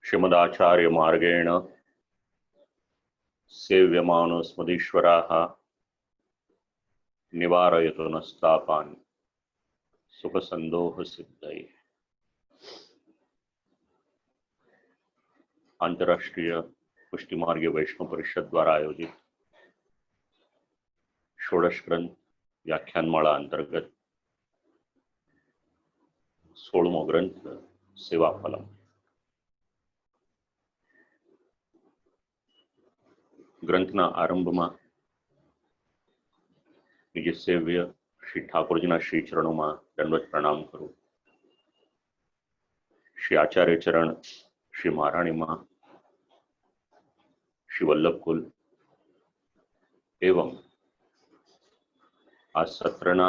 श्रीमदाचार्य मार्गेण सेव्यमानो स्मदीश्वराः निवारयतु नस्तापान् सुखसंदोह सिद्धये। अंतर्राष्ट्रीय पुष्टि मार्गीय वैष्णव परिषद द्वारा आयोजित षोडश ग्रंथ व्याख्यानमाला अंतर्गत 16मो ग्रंथ सेवाफलम। ग्रंथना आरंभમાં निज सेव्य श्री ठाकुरजीना श्री चरणों में दंडवत प्रणाम करूं। श्री आचार्य चरण श्री महाराणी मां श्री वल्लभकुल एवं आ सत्रना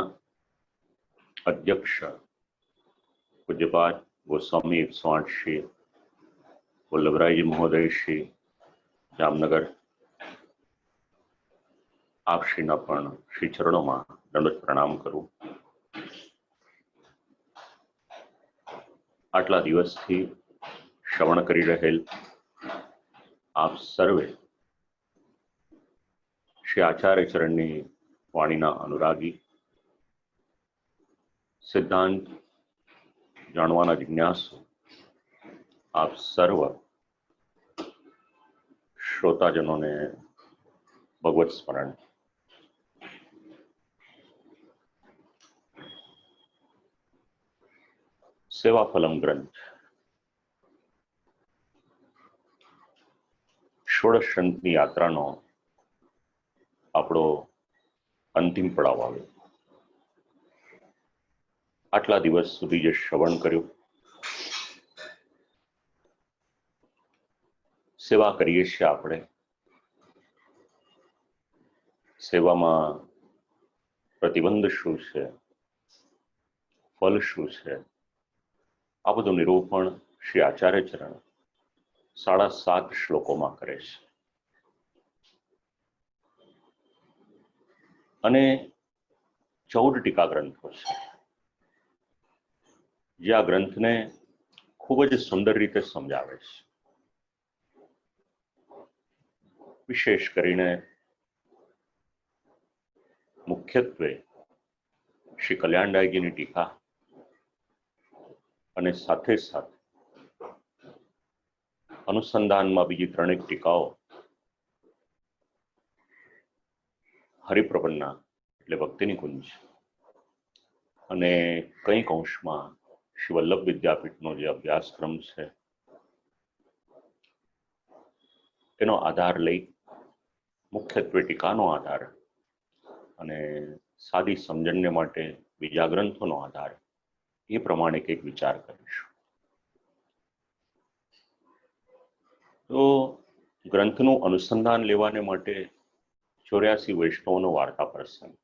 अध्यक्ष पूज्यपाद गोस्वामी 108 श्री वल्लभराय जी महोदय श्री जामनगर आप श्रीना पण श्री चरणों में दंडवत प्रणाम करूं। आटला दिवस थी श्रवण करी रहेल आप सर्वे श्री आचार्य चरणनी वाणीना अनुरागी, सिद्धांत जाणवाना जिज्ञासु आप सर्व श्रोताजनों ने भगवत स्मरण। सेवाफलम ग्रंथ षोडश ग्रंथनी यात्रानो आपणो अंतिम पड़ाव आव्यो। आटला दिवस सुधी जे श्रवण कर्युं, सेवा करीए छीए आपणे, सेवामां प्रतिबंध शुं छे, फल शुं छे, आ बधुं निरूपण श्री आचार्य चरण 7.5 श्लोकोमां करे छे अने 14 टीका ग्रंथो छे जे आ ग्रंथने खूब ज सुंदर रीते समजावे छे। विशेष करीने मुख्यत्वे श्री कल्याणदायजीनी टीका અને સાથે સાથે अनुसंधाનમાં બીજી 3 ટીકાઓ હરિપ્રબંધના એટલે ભક્તિની કુંજ અને કંઈક અંશમાં શ્રી વલ્લભ વિદ્યાપીઠનો જે અભ્યાસક્રમ છે એનો આધાર લઈ મુખ્યત્વે ટીકાનો આધાર અને સાદી સમજણને માટે બીજા ગ્રંથોનો આધાર ये प्रमाणे एक विचार करीशुं। तो ग्रंथनु अनुसंधान लेवाने माटे 84 वैष्णवोनो वार्ता प्रसंग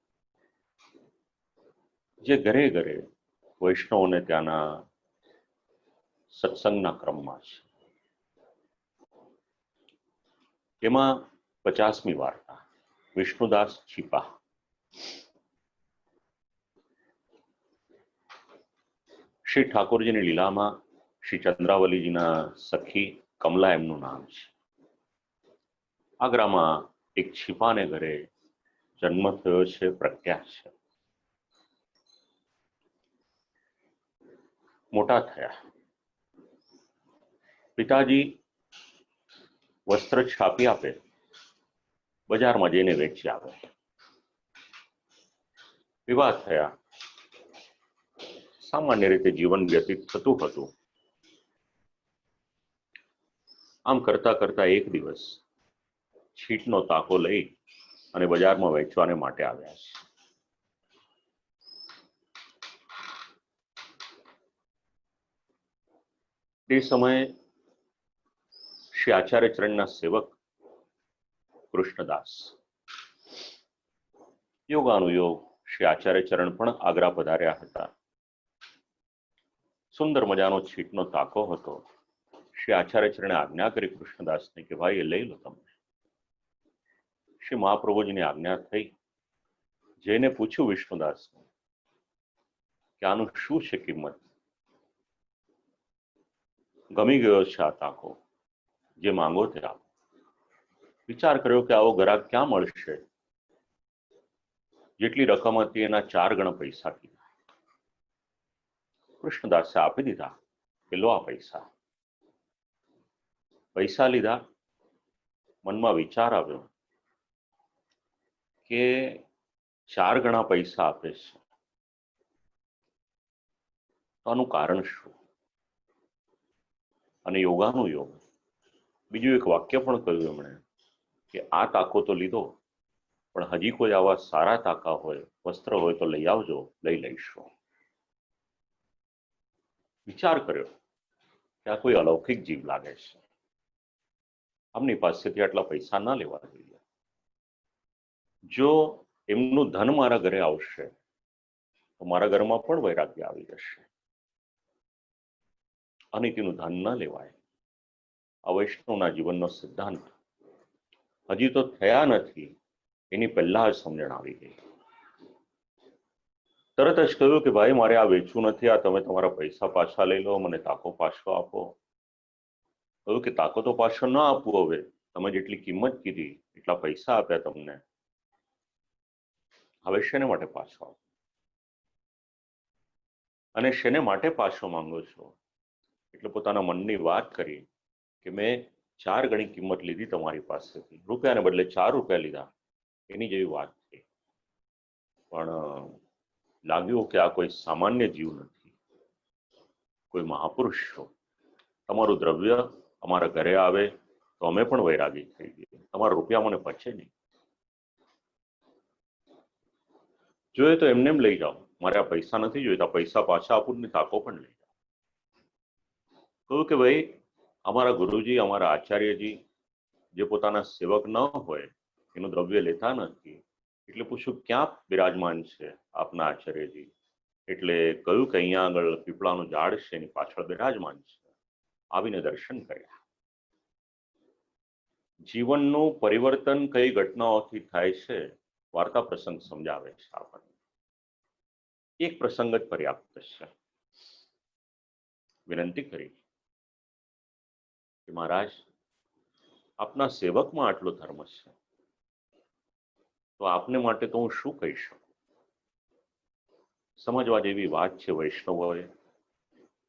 जे घरे घरे वैष्णवोने त्याना सत्संगना क्रममां छे। एमां 50मी वार्ता विष्णुदास छीपा। श्री ठाकुरजी ने लीला में श्री चंद्रावली जी सखी कमला एमनु नाम है। आगरा में एक छीपा ने घरे जन्म थयो छे, प्रज्ञा छे। मोटा थया, पिताजी वस्त्र छापी आपे, बजार में जईने वेची आवे। विवाह थया, सामान्य रीते जीवन व्यतीत थतुं हतुं। आम करता करता एक दिवस छीटनो ताको लई अने बजारमां वेचवाने माटे आव्या छे। ते समये श्री आचार्य चरणना सेवक कृष्णदास योगानुयोग श्री आचार्य चरण पण आग्रा पधार्या हता। सुंदर मजानो छीटनो ताको हतो। श्री आचार्य चरणे आज्ञा करी कृष्णदास ने कि भाई लई लो तमने। श्री महाप्रभुजी ने आज्ञा थई। जईने पूछ्युं विष्णुदास कि आनु शुं छे किंमत। गमी गयो छे आ ताको। જે માંગો તે આપો. વિચાર કર્યો કે આવો ગ્રાહક ક્યાં મળશે? જેટલી રકમ હતી એના 4 ગણા પૈસા કીધા. કૃષ્ણદાસે આપી દીધા કે લો આ પૈસા. પૈસા લીધા. મનમાં વિચાર આવ્યો કે 4 ગણા પૈસા આપે છે તો આનું કારણ શું? અને યોગાનું યોગ. બીજું એક વાક્ય પણ કહ્યું એમણે કે આ તાકો તો લીધો, પણ હજી કોઈ આવા સારા તાકા હોય, વસ્ત્ર હોય તો લઈ આવજો, લઈ લઈશું. વિચાર કર્યો કે આ કોઈ અલૌકિક જીવ લાગે છે, આમની પાસેથી આટલા પૈસા ના લેવા જોઈએ. જો એમનું ધન મારા ઘરે આવશે તો મારા ઘરમાં પણ વૈરાગ્ય આવી જશે. અનિતિનું ધન ન લેવાય. આ વૈષ્ણવના જીવનનો સિદ્ધાંત હજી તો થયા નથી એની પહેલા જ સમજણ આવી ગઈ. તરત જ કહ્યું કે ભાઈ મારે આ વેચવું નથી, આ તમે તમારા પૈસા પાછા લઈ લો, મને તાકો પાછો આપો. કહ્યું કે તાકો તો પાછો ન આપવું, હવે તમે જેટલી કિંમત કીધી એટલા પૈસા આપ્યા તમને, હવે શેને માટે પાછો આપો? અને શેને માટે પાછો માંગો છો? એટલે પોતાના મનની વાત કરી કે મેં 4 ગણી કિંમત લીધી તમારી પાસેથી, રૂપિયાને બદલે 4 રૂપિયા લીધા, એની જેવી વાત થઈ. પણ લાગ્યું કે આ કોઈ સામાન્ય જીવ નથી, કોઈ મહાપુરુષ છો. તમારું દ્રવ્ય અમારા ઘરે આવે તો અમે પણ વૈરાગી થઈ જઈએ, તમારા રૂપિયા મને પચે નહીં. જોઈએ તો એમને એમ લઈ જાઓ, મારે આ પૈસા નથી જોઈતા, પૈસા પાછા આપું ને તાકો પણ લઈ જાઓ. કહ્યું કે ભાઈ અમારા ગુરુજી, અમારા આચાર્યજી જે પોતાના સેવક ન હોય એનું દ્રવ્ય લેતા નથી, એટલે પૂછ્યું ક્યાં બિરાજમાન છે આપના આચાર્યજી? એટલે કહ્યું કે અહીંયા આગળ પીપળાનું ઝાડ છે એની પાછળ બિરાજમાન છે. આવીને દર્શન કર્યા. જીવનનું પરિવર્તન કઈ ઘટનાઓથી થાય છે વાર્તા પ્રસંગ સમજાવે છે આપણને. એક પ્રસંગ જ પર્યાપ્ત છે. વિનંતી કરી કે મહારાજ આપના સેવકમાં આટલો ધર્મ છે તો આપને માટે તો હું શું કહી શકું? સમજવા જેવી વાત છે વૈષ્ણવોએ.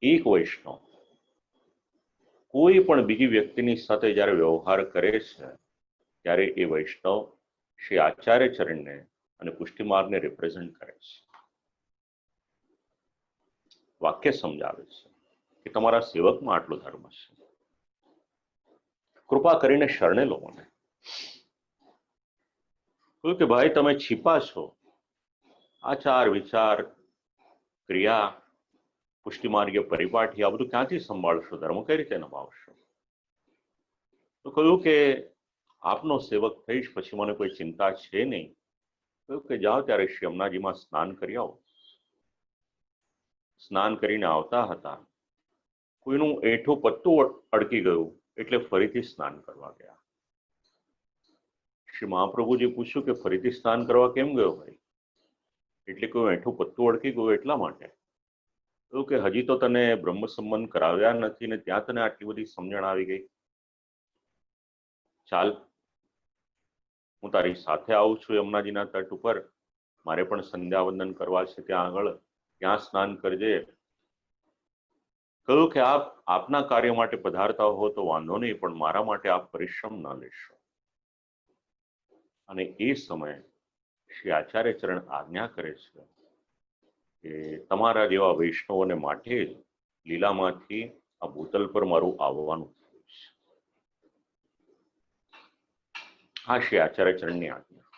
એક વૈષ્ણવ કોઈ પણ બીજી વ્યક્તિની સાથે જ્યારે વ્યવહાર કરે છે ત્યારે એ વૈષ્ણવ શ્રી આચાર્ય ચરણને અને પુષ્ટિમાર્ગને રિપ્રેઝન્ટ કરે છે. વાક્ય સમજાવે છે કે તમારા સેવકમાં આટલો ધર્મ છે, કૃપા કરીને શરણે લો મને. કહ્યું કે ભાઈ તમે છીપા છો, આચાર વિચાર ક્રિયા પુષ્ટિમાર્ગીય પરિપાટી આ બધું ક્યાંથી સંભાળશો? ધર્મ કઈ રીતે નિભાવશો? તો કહ્યું કે આપનો સેવક થઈશ પછી મને કોઈ ચિંતા છે નહીં. કહ્યું કે જાઓ ત્યારે શ્રી યમુનાજીમાં સ્નાન કરી આવો. સ્નાન કરીને આવતા હતા, કોઈનું એઠું પત્તું અડકી ગયું એટલે ફરીથી સ્નાન કરવા ગયા. શ્રી મહાપ્રભુજી પૂછ્યું કે ફરીથી સ્નાન કરવા કેમ ગયો ભાઈ? એટલે કોઈ એઠું પત્તું અડકી ગયું એટલા માટે. તો કે હજી તો તને બ્રહ્મ સંબંધ કરાવ્યા નથી ને ત્યાં તને આટલી બધી સમજણ આવી ગઈ. ચાલ હું તારી સાથે આવું છું યમુનાજીના તટ ઉપર, મારે પણ સંધ્યા વંદન કરવા છે ત્યાં આગળ, ત્યાં સ્નાન કરજે. કહ્યું કે આપ આપના કાર્ય માટે પધારતા હો તો વાંધો નહીં, પણ મારા માટે આપ પરિશ્રમ ન લેશો. અને એ સમયે શ્રી આચાર્ય ચરણ આજ્ઞા કરે છે કે તમારા જેવા વૈષ્ણવોને માટે જ લીલામાંથી આ ભૂતલ પર મારું આવવાનું થયું છે. આ શ્રી આચાર્ય ચરણની આજ્ઞા.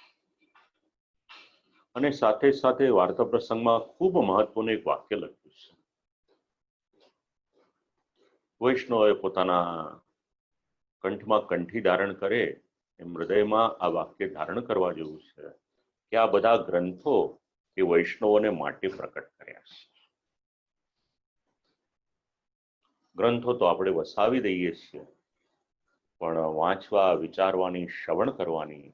અને સાથે સાથે વાર્તા પ્રસંગમાં ખૂબ મહત્વનું એક વાક્ય લખ્યું છે. વૈષ્ણવએ પોતાના કંઠમાં કંઠી ધારણ કરે એમ હૃદયમાં આ વાક્ય ધારણ કરવા જેવું છે કે આ બધા ગ્રંથો એ વૈષ્ણવોને માટે પ્રકટ કર્યા છે. ગ્રંથો તો આપણે વસાવી દઈએ છીએ, પણ વાંચવા, વિચારવાની, શ્રવણ કરવાની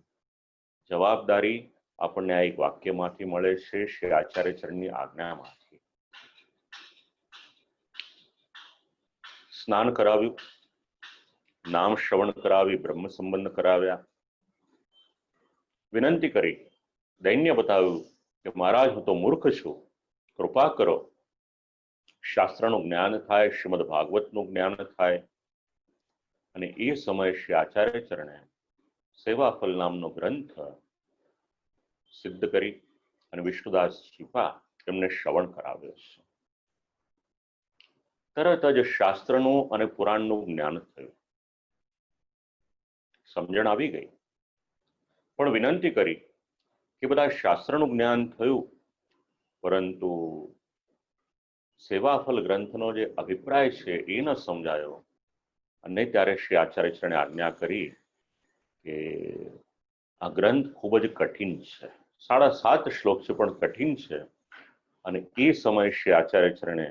જવાબદારી આપણને આ એક વાક્યમાંથી મળે છે, શ્રી આચાર્ય ચરણની આજ્ઞામાંથી. સ્નાન કરાવ્યું, નામ શ્રવણ કરાવી, બ્રહ્મ સંબંધ કરાવ્યા, વિનંતી કરી, દૈન્ય બતાવ્યું કે મહારાજ હું તો મૂર્ખ છું, કૃપા કરો, શાસ્ત્રનું જ્ઞાન થાય, શ્રીમદ ભાગવતનું જ્ઞાન થાય. અને એ સમયે શ્રી આચાર્ય ચરણે સેવાફલ નામનો ગ્રંથ સિદ્ધ કરી અને વિષ્ણુદાસ છીપા એમને શ્રવણ કરાવ્યો છે. તરત જ શાસ્ત્રનું અને પુરાણનું જ્ઞાન થયું, સમજણ આવી ગઈ. પણ વિનંતી કરી કે બધા શાસ્ત્રનું જ્ઞાન થયું, પરંતુ સેવાફલ ગ્રંથનો જે અભિપ્રાય છે એ ન સમજાયો. અને ત્યારે શ્રી આચાર્ય ચરણે આજ્ઞા કરી કે આ ગ્રંથ ખૂબ જ કઠિન છે, 7.5 શ્લોક છે પણ કઠિન છે. અને એ સમયે શ્રી આચાર્ય ચરણે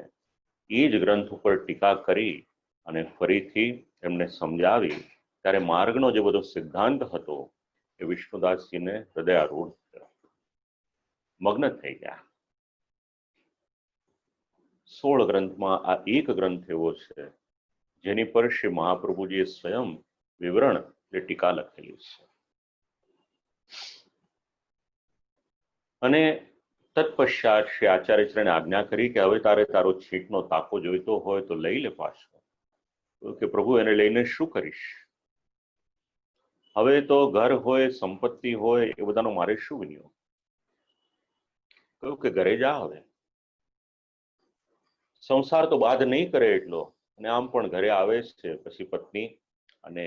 એ જ ગ્રંથ ઉપર ટીકા કરી અને ફરીથી એમને સમજાવી. ત્યારે માર્ગનો જે બધો સિદ્ધાંત હતો એ વિષ્ણુદાસજીને હૃદયારૂઢ થયો, મગ્ન થઈ ગયા. 16 ગ્રંથમાં આ એક ગ્રંથ એવો છે જેની પર શ્રી મહાપ્રભુજીએ સ્વયં વિવરણ જે ટીકા લખેલી છે. અને તત્પશ્ચાત શ્રી આચાર્ય ચરણે આજ્ઞા કરી કે હવે તારે તારો છીંટનો તાકો જોઈતો હોય તો લઈ લે પાછો. કે પ્રભુ એને લઈને શું કરીશ? હવે તો ઘર હોય, સંપત્તિ હોય, એ બધાનો મારે શું વિનિયોગ? કહ્યું કે ઘરે જા, હવે સંસાર તો બાદ નહીં કરે એટલો, અને આમ પણ ઘરે આવે છે પછી પત્ની અને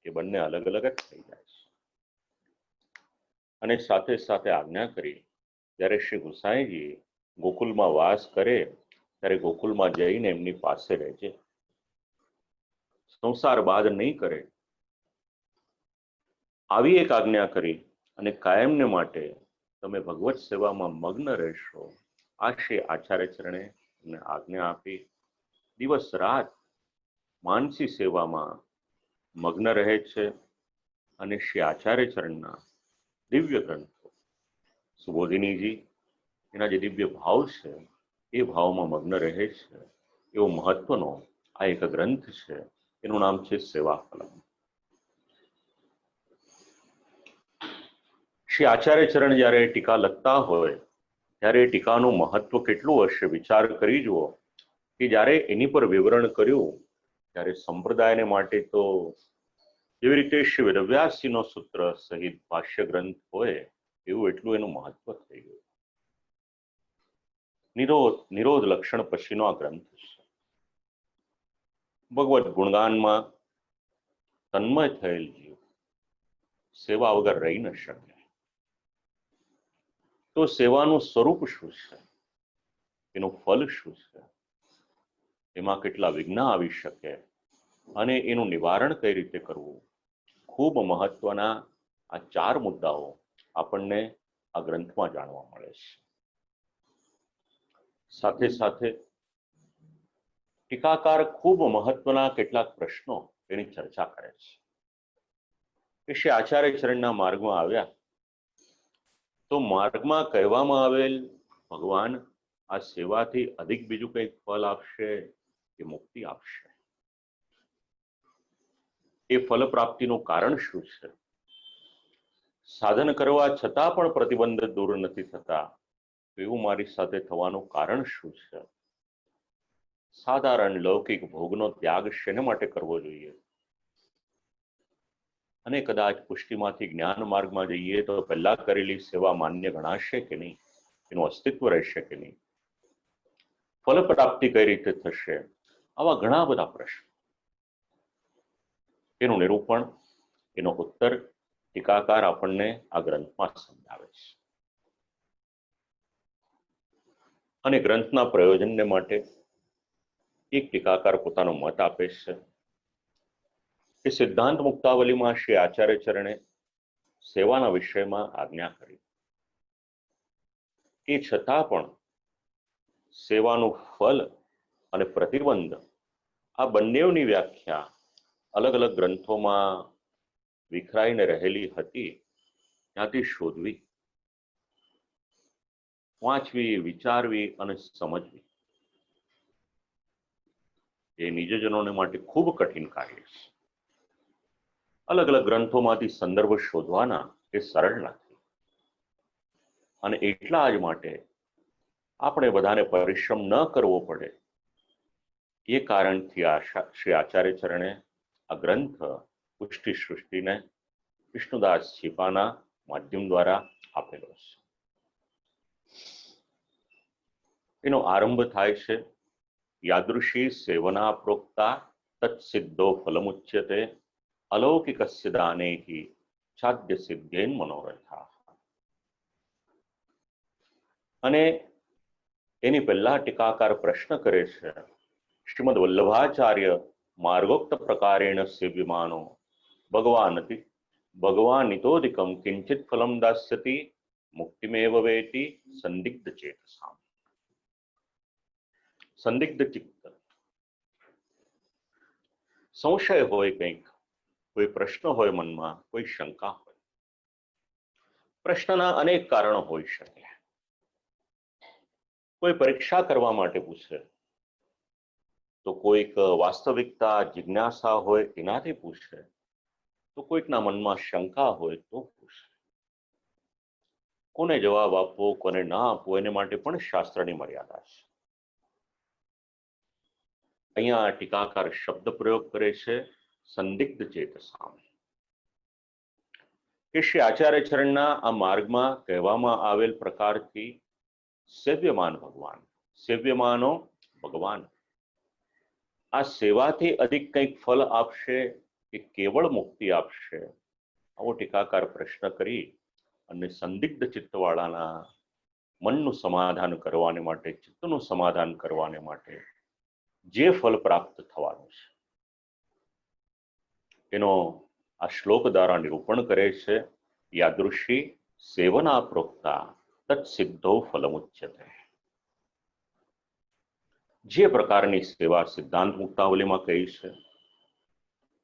એ બંને અલગ અલગ જ થઈ જાય છે. અને સાથે સાથે આજ્ઞા કરી, જ્યારે શ્રી ગુસાઈજી ગોકુલમાં વાસ કરે ત્યારે ગોકુલમાં જઈને એમની પાસે રહેજે, સંસાર બાદ નહીં કરે. આવી એક આજ્ઞા કરી અને કાયમને માટે તમે ભગવત સેવામાં મગ્ન રહેશો. આ શ્રી આચાર્ય ચરણે એમને આજ્ઞા આપી. દિવસ રાત માનસી સેવામાં મગ્ન રહે છે અને શ્રી આચાર્ય ચરણના દિવ્ય ગ્રંથો, સુબોધિનીજી એના જે દિવ્ય ભાવ છે એ ભાવમાં મગ્ન રહે છે. એવો મહત્વનો આ એક ગ્રંથ છે, એનું નામ છે સેવાફલમ. શ્રી આચાર્ય ચરણ જ્યારે ટીકા લખતા હોય ત્યારે ટીકાનું મહત્વ કેટલું હશે વિચાર કરી જુઓ. કે જ્યારે એની પર વિવરણ કર્યું ત્યારે સંપ્રદાયને માટે તો જેવી રીતે શ્રી વેદવ્યાસજીનો સૂત્ર સહિત ભાષ્ય ગ્રંથ હોય એવું એટલું એનું મહત્વ થઈ ગયું. નિરોધ લક્ષણ પછીનો આ ગ્રંથ છે. ભગવત ગુણગાનમાં તન્મય થયેલ જીવ સેવા વગર રહી ન શકે. તો સેવાનું સ્વરૂપ શું છે, એનું ફલ શું છે, એમાં કેટલા વિઘ્ન આવી શકે અને એનું નિવારણ કઈ રીતે કરવું, ખૂબ મહત્વના આ 4 મુદ્દાઓ આપણને આ ગ્રંથમાં જાણવા મળે છે. સાથે સાથે ટીકાકાર ખૂબ મહત્વના કેટલાક પ્રશ્નો એની ચર્ચા કરે છે. કે શ્રી આચાર્ય ચરણના માર્ગમાં આવ્યા તો માર્ગમાં કહેવામાં આવેલ ભગવાન આ સેવાથી અધિક બીજું કંઈક ફલ આપશે કે મુક્તિ આપશે? એ ફલ પ્રાપ્તિનું કારણ શું છે? સાધન કરવા છતાં પણ પ્રતિબંધ દૂર નથી થતા, એવું મારી સાથે થવાનું કારણ શું છે? સાધારણ લૌકિક ભોગનો ત્યાગ શેના માટે કરવો જોઈએ? અને કદાચ પુષ્ટિમાંથી જ્ઞાન માર્ગમાં જઈએ તો પહેલા કરેલી સેવા માન્ય ગણાશે કે નહીં? એનું અસ્તિત્વ રહેશે કે નહીં? ફલ પ્રાપ્તિ કઈ રીતે થશે? આવા ઘણા બધા પ્રશ્નો. એનું નિરૂપણ, એનો ઉત્તર ટીકાકાર આપણને આ ગ્રંથમાં સમજાવે છે. અને ગ્રંથના પ્રયોજનને માટે એક ટીકાકાર પોતાનો મત આપે છે કે સિદ્ધાંત મુક્તાવલીમાં શ્રી આચાર્ય ચરણે સેવાના વિષયમાં આજ્ઞા કરી, એ છતાં પણ સેવાનું ફલ અને પ્રતિબંધ આ બંનેની વ્યાખ્યા અલગ અલગ ગ્રંથોમાં વિખરાઈને રહેલી હતી, ત્યાંથી શોધવી, વાંચવી, વિચારવી અને સમજવી એ નિજજનોને માટે ખૂબ કઠિન કાર્ય છે. અલગ અલગ ગ્રંથોમાંથી સંદર્ભ શોધવાના એ સરળ નથી, અને એટલા જ માટે આપણે બધાને પરિશ્રમ ન કરવો પડે એ કારણથી શ્રી આચાર્ય ચરણે આ ગ્રંથ પુષ્ટિ સૃષ્ટિને વિષ્ણુદાસ છીપાના માધ્યમ દ્વારા આપેલો છે. એનો આરંભ થાય છે યાદૃશી સેવના પ્રોક્તા તત્સિદ્ધો ફલમુચ્યતે અલૌકિકસ્ય દાનેહિ છાદ્ય સિદ્ધેન મનોરથા. અને એની પહેલા ટીકાકાર પ્રશ્ન કરે છે, શ્રીમદ વલ્લભાચાર્ય માર્ગોક્ત પ્રકારેણ સેવ્યમાનો ભગવાનિતોદિકમ કિંચિત ફલમ દાસ્યતિ મુક્તિમેવ વેતિ સંદિગ્ધ ચેતસામ. સંદિગ્ધ ચિત્ત, સંશય હોય, કંઈક કોઈ પ્રશ્ન હોય મનમાં, કોઈ શંકા હોય. પ્રશ્નના અનેક કારણો હોઈ શકે. કોઈ પરીક્ષા કરવા માટે પૂછે, તો કોઈક વાસ્તવિકતા જિજ્ઞાસા હોય એનાથી પૂછે, તો કોઈકના મનમાં શંકા હોય તો પૂછે. કોને જવાબ આપવો, કોને ના આપવો, એને માટે પણ શાસ્ત્રની મર્યાદા છે. અહીંયા ટીકાકાર શબ્દ પ્રયોગ કરે છે સંદિગ્ધ ચેતસામ, કે શ્રી આચાર્ય ચરણના આ માર્ગમાં કહેવામાં આવેલ પ્રકારથી સેવ્યમાન ભગવાન, સેવ્યમાનો ભગવાન આ સેવાથી અધિક કંઈક ફલ આપશે કે કેવળ મુક્તિ આપશે, આવો ટીકાકાર પ્રશ્ન કરી અને સંદિગ્ધ ચિત્તવાળાના મનનું સમાધાન કરવાને માટે, ચિત્તનું સમાધાન કરવાને માટે જે ફલ પ્રાપ્ત થવાનું છે એનો આ શ્લોક દ્વારા નિરૂપણ કરે છે. યાદૃશી સેવના પ્રોક્તા તત્સિદ્ધો ફલમુચ્યતે. જે પ્રકારની સેવા સિદ્ધાંત મુક્તાવલીમાં કહી છે,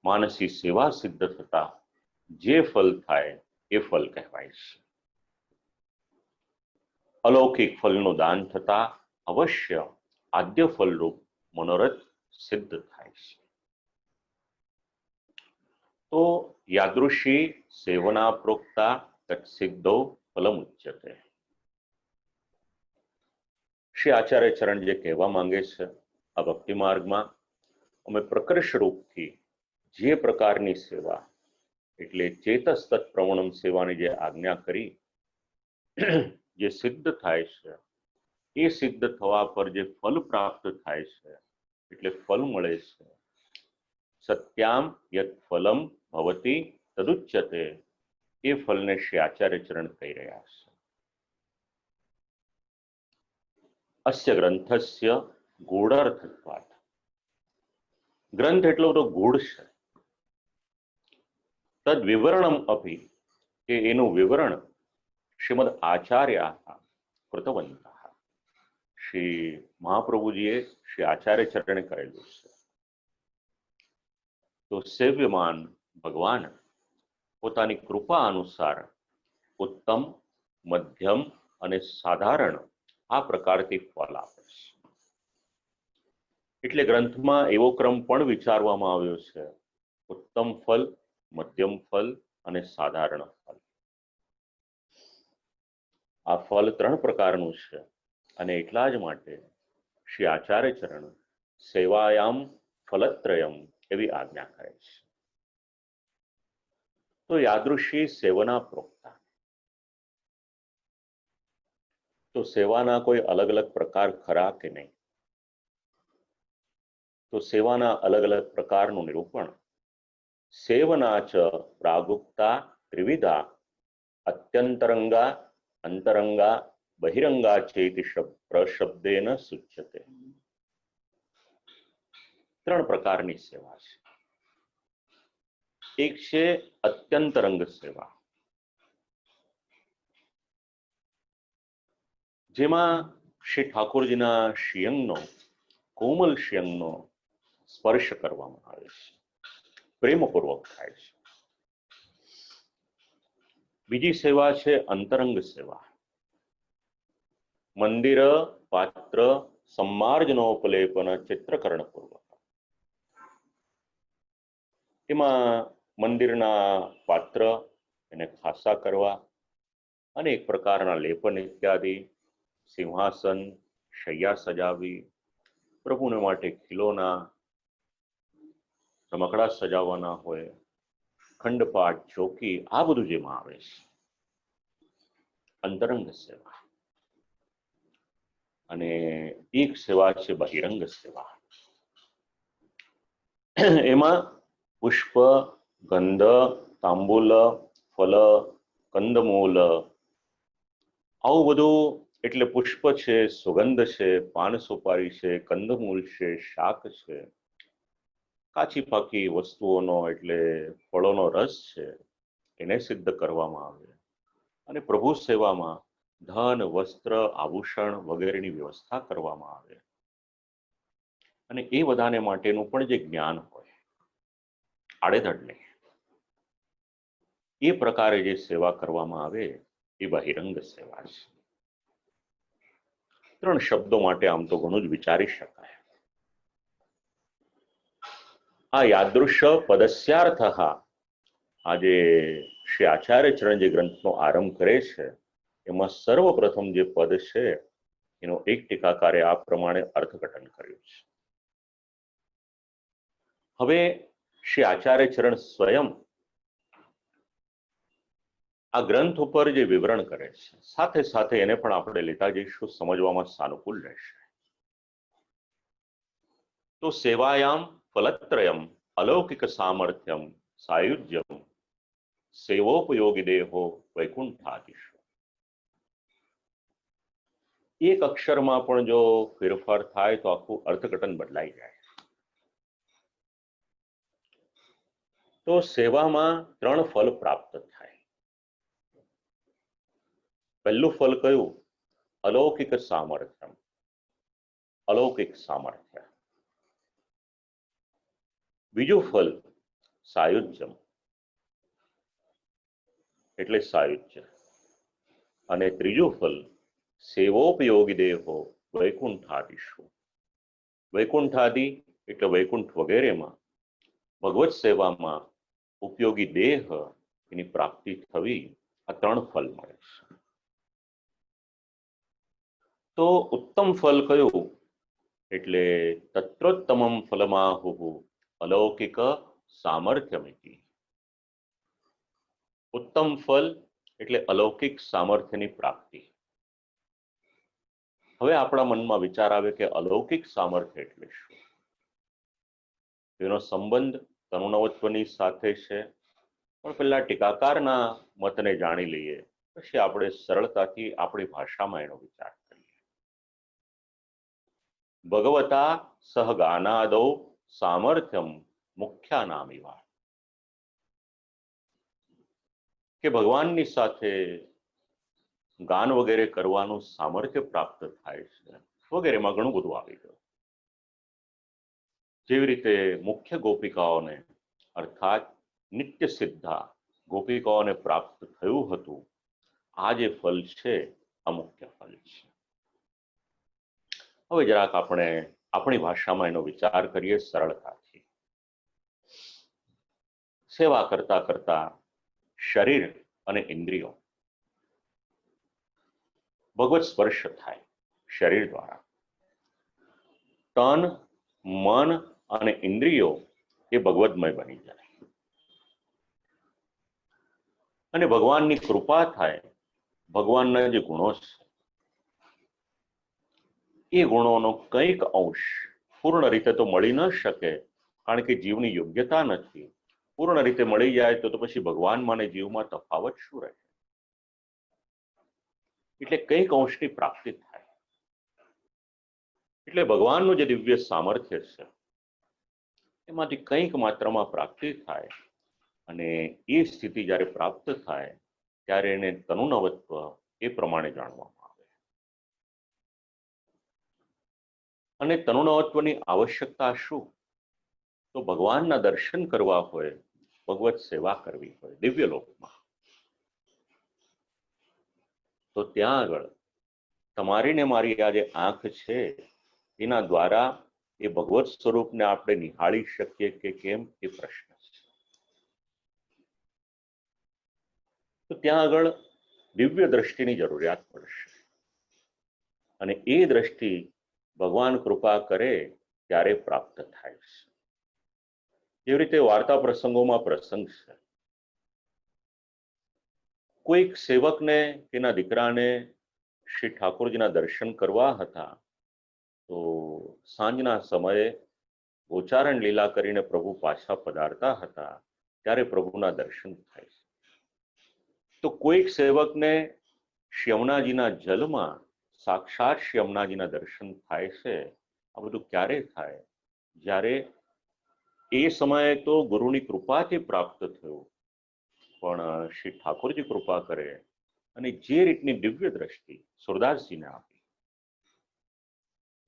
માનસી સેવા સિદ્ધ થતા જે ફલ થાય એ ફલ કહેવાય છે. અલૌકિક ફલનું દાન થતા અવશ્ય આદ્ય ફલરૂપ મનોરથ સિદ્ધ થાય છે. તો યાદૃશી સેવના પ્રોક્તા તત્સિદ્ધો ફલમુચ્યતે. શ્રી આચાર્ય ચરણ જે કહેવા માંગે છે, આ ભક્તિ માર્ગમાં અમે પ્રકર્ષ રૂપથી જે પ્રકારની સેવા, એટલે ચેતસ તત્પ્રવણમ સેવાની જે આજ્ઞા કરી, જે સિદ્ધ થાય છે, એ સિદ્ધ થવા પર જે ફલ પ્રાપ્ત થાય છે, એટલે ફલ મળે છે. સત્યામ યત ફલમ ભવતી તદુચ્યતે, એ ફલને શ્રી આચાર્ય ચરણ કહી રહ્યા છે. અસ્ય ગ્રંથસ્ય ગૂઢાર્થત્વાત. ગ્રંથ એટલો બધો ગૂઢ છે. તદ વિવરણમ અપી, કે એનું વિવરણ શ્રીમદ આચાર્ય કૃતવંત, શ્રી મહાપ્રભુજીએ શ્રી આચાર્ય ચરણે કરેલું છે. તો સેવ્યમાન ભગવાન પોતાની કૃપા અનુસાર ઉત્તમ, મધ્યમ અને સાધારણ આ પ્રકારથી ફલ આપે છે. એટલે ગ્રંથમાં એવો ક્રમ પણ વિચારવામાં આવ્યો છે, ઉત્તમ ફલ, મધ્યમ ફલ અને સાધારણ ફલ. આ ફલ 3 પ્રકારનું છે, અને એટલા જ માટે શ્રી આચાર્ય ચરણ સેવાયામ ફલત્રયમ એવી આજ્ઞા કરે છે. તો યાદૃશી સેવના પ્રોક્તા, તો સેવાના કોઈ અલગ અલગ પ્રકાર ખરા કે નહીં? તો સેવાના અલગ અલગ પ્રકારનું નિરૂપણ સેવના ચ પ્રાગુક્તા ત્રિવિધા અત્યંતરંગા, અંતરંગા, બહિરંગા ચેતિ પ્રશબ્દેન સૂચ્યતે. 3 પ્રકારની સેવા છે. એક છે અત્યંતરંગ સેવા, જેમાં શ્રી ઠાકોરજીના શિયંગનો, કોમલ શિયંગનો સ્પર્શ કરવામાં આવે છે, પ્રેમપૂર્વક થાય છે. બીજી સેવા છે અંતરંગ સેવા, મંદિર પાત્ર સંમાર્જનોપલેપન ચિત્રકરણ પૂર્વક. એમાં મંદિરના પાત્ર એને ખાસા કરવા, અનેક પ્રકારના લેપન ઇત્યાદિ, સિંહાસન, શૈયા સજાવી, પ્રભુને માટે ખીલોના રમકડા સજાવવાના હોય, ખંડપાઠ, ચોકી, આ બધું જેમાં આવે છે અંતરંગ સેવા. અને એક સેવા છે બહિરંગ સેવા. એમાં પુષ્પ, ગંધ, તાંબુલ, ફલ, કંદમૂલ, આવું બધું. એટલે પુષ્પ છે, સુગંધ છે, પાન સુપારી છે, કંદમૂલ છે, શાક છે, કાચી પાકી વસ્તુઓનો એટલે ફળોનો રસ છે, એને સિદ્ધ કરવામાં આવે. અને પ્રભુ સેવામાં ધન, વસ્ત્ર, આભૂષણ વગેરેની વ્યવસ્થા કરવામાં આવે. અને એ બધાને માટેનું પણ જે જ્ઞાન હોય આડેધડ નહીં, એ પ્રકારે જે સેવા કરવામાં આવે એ બહિરંગ સેવા છે. 3 શબ્દો માટે આમ તો ઘણું જ વિચારી શકાય. આ યાદૃશ પદસ્યાર્થ, આજે શ્રી આચાર્ય ચરણ જે ગ્રંથનો આરંભ કરે છે એમાં સર્વપ્રથમ જે પદ છે એનો એક ટીકાકારે આ પ્રમાણે અર્થઘટન કર્યું છે. હવે શ્રી આચાર્ય ચરણ સ્વયં આ ગ્રંથ ઉપર જે વિવરણ કરે છે સાથે સાથે એને પણ આપણે લેતા જઈશું, સમજવામાં સાનુકૂળ રહેશે. તો સેવાયામ ફલત્રયમ અલૌકિક સામર્થ્યમ સાયુજ્યમ સેવોપયોગી દેહો વૈકુંઠાદિશ. એક અક્ષરમાં પણ જો ફેરફાર થાય તો આખું અર્થઘટન બદલાઈ જાય. તો સેવામાં 3 ફલ પ્રાપ્ત થાય. પહેલું ફલ કયું? અલૌકિક સામર્થ્યમ, અલૌકિક સામર્થ્ય. બીજું ફલ સાયુજ્યમ, એટલે સાયુજ્ય. અને ત્રીજું ફલ સેવોપયોગી દેહો વૈકુંઠાદિશુ. વૈકુંઠાદિ એટલે વૈકુંઠ વગેરેમાં ભગવત સેવામાં ઉપયોગી દેહ એની પ્રાપ્તિ થવી, આ 3 ફલ મળે છે. તો ઉત્તમ ફલ કયું? એટલે તત્રોત્તમમ ફલમાહુઃ અલૌકિક સામર્થ્યમિતિ. ઉત્તમ ફલ એટલે અલૌકિક સામર્થ્યની પ્રાપ્તિ. હવે આપણા મનમાં વિચાર આવે કે અલૌકિક સામર્થ્ય એટલે શું? તેનો સંબંધ તનુનવત્વની સાથે છે. પણ પહેલા ટીકાકારના મતને જાણી લઈએ, પછી આપણે સરળતાથી આપણી ભાષામાં એનો વિચાર કરીએ. ભગવતા સહગાનાદૌ સામર્થ્યમ મુખ્યાનામિવા. કે ભગવાનની સાથે ગાન વગેરે કરવાનું સામર્થ્ય પ્રાપ્ત થાય છે વગેરેમાં ઘણું બધું આવી ગયું. જેવી રીતે મુખ્ય ગોપિકાઓને અર્થાત નિત્ય સિદ્ધા ગોપિકાઓને પ્રાપ્ત થયું હતું, આ જે ફલ છે આ મુખ્ય ફલ છે. હવે જરાક આપણે આપણી ભાષામાં એનો વિચાર કરીએ સરળતાથી. સેવા કરતા કરતા શરીર અને ઇન્દ્રિયો ભગવત સ્પર્શ થાય શરીર દ્વારા. તન, મન અને ઇન્દ્રિયો એ ભગવદમય બની જાય અને ભગવાનની કૃપા થાય. ભગવાનના જે ગુણો છે એ ગુણોનો કંઈક અંશ પૂર્ણ રીતે તો મળી ન શકે, કારણ કે જીવની યોગ્યતા નથી. પૂર્ણ રીતે મળી જાય તો પછી ભગવાનમાં અને જીવમાં તફાવત શું રહે? એટલે કંઈક અંશની પ્રાપ્તિ થાય. એટલે ભગવાનનું જે દિવ્ય સામર્થ્ય છે એમાંથી કંઈક માત્રામાં પ્રાપ્તિ થાય. અને એ સ્થિતિ જ્યારે પ્રાપ્ત થાય ત્યારે એને તનુનવત્વ એ પ્રમાણે જાણવામાં આવે. અને તનુનવત્વની આવશ્યકતા શું? તો ભગવાનના દર્શન કરવા હોય, ભગવત સેવા કરવી હોય દિવ્ય લોકમાં, તો ત્યાં આગળ તમારી ને મારી આ જે આંખ છે એના દ્વારા એ ભગવત સ્વરૂપને આપણે નિહાળી શકીએ કે કેમ, એ પ્રશ્ન છે. તો ત્યાં આગળ દિવ્ય દ્રષ્ટિની જરૂરિયાત પડશે, અને એ દ્રષ્ટિ ભગવાન કૃપા કરે ત્યારે પ્રાપ્ત થાય છે. જેવી રીતે વાર્તા પ્રસંગોમાં પ્રસંગ છે, કોઈક સેવકને તેના દીકરાને શ્રી ઠાકોરજીના દર્શન કરવા હતા, તો સાંજના સમયે ગોચારણ લીલા કરીને પ્રભુ પાછા પધારતા હતા, ત્યારે પ્રભુના દર્શન થાય છે. તો કોઈક સેવકને યમુનાજીના જલમાં સાક્ષાત યમુનાજીના દર્શન થાય છે. આ બધું ક્યારે થાય? જ્યારે એ સમયે તો ગુરુની કૃપાથી પ્રાપ્ત થયું, પણ શ્રી ઠાકોરજી કૃપા કરે અને જે રીતની દિવ્ય દ્રષ્ટિ સુરદાસજીને આપી,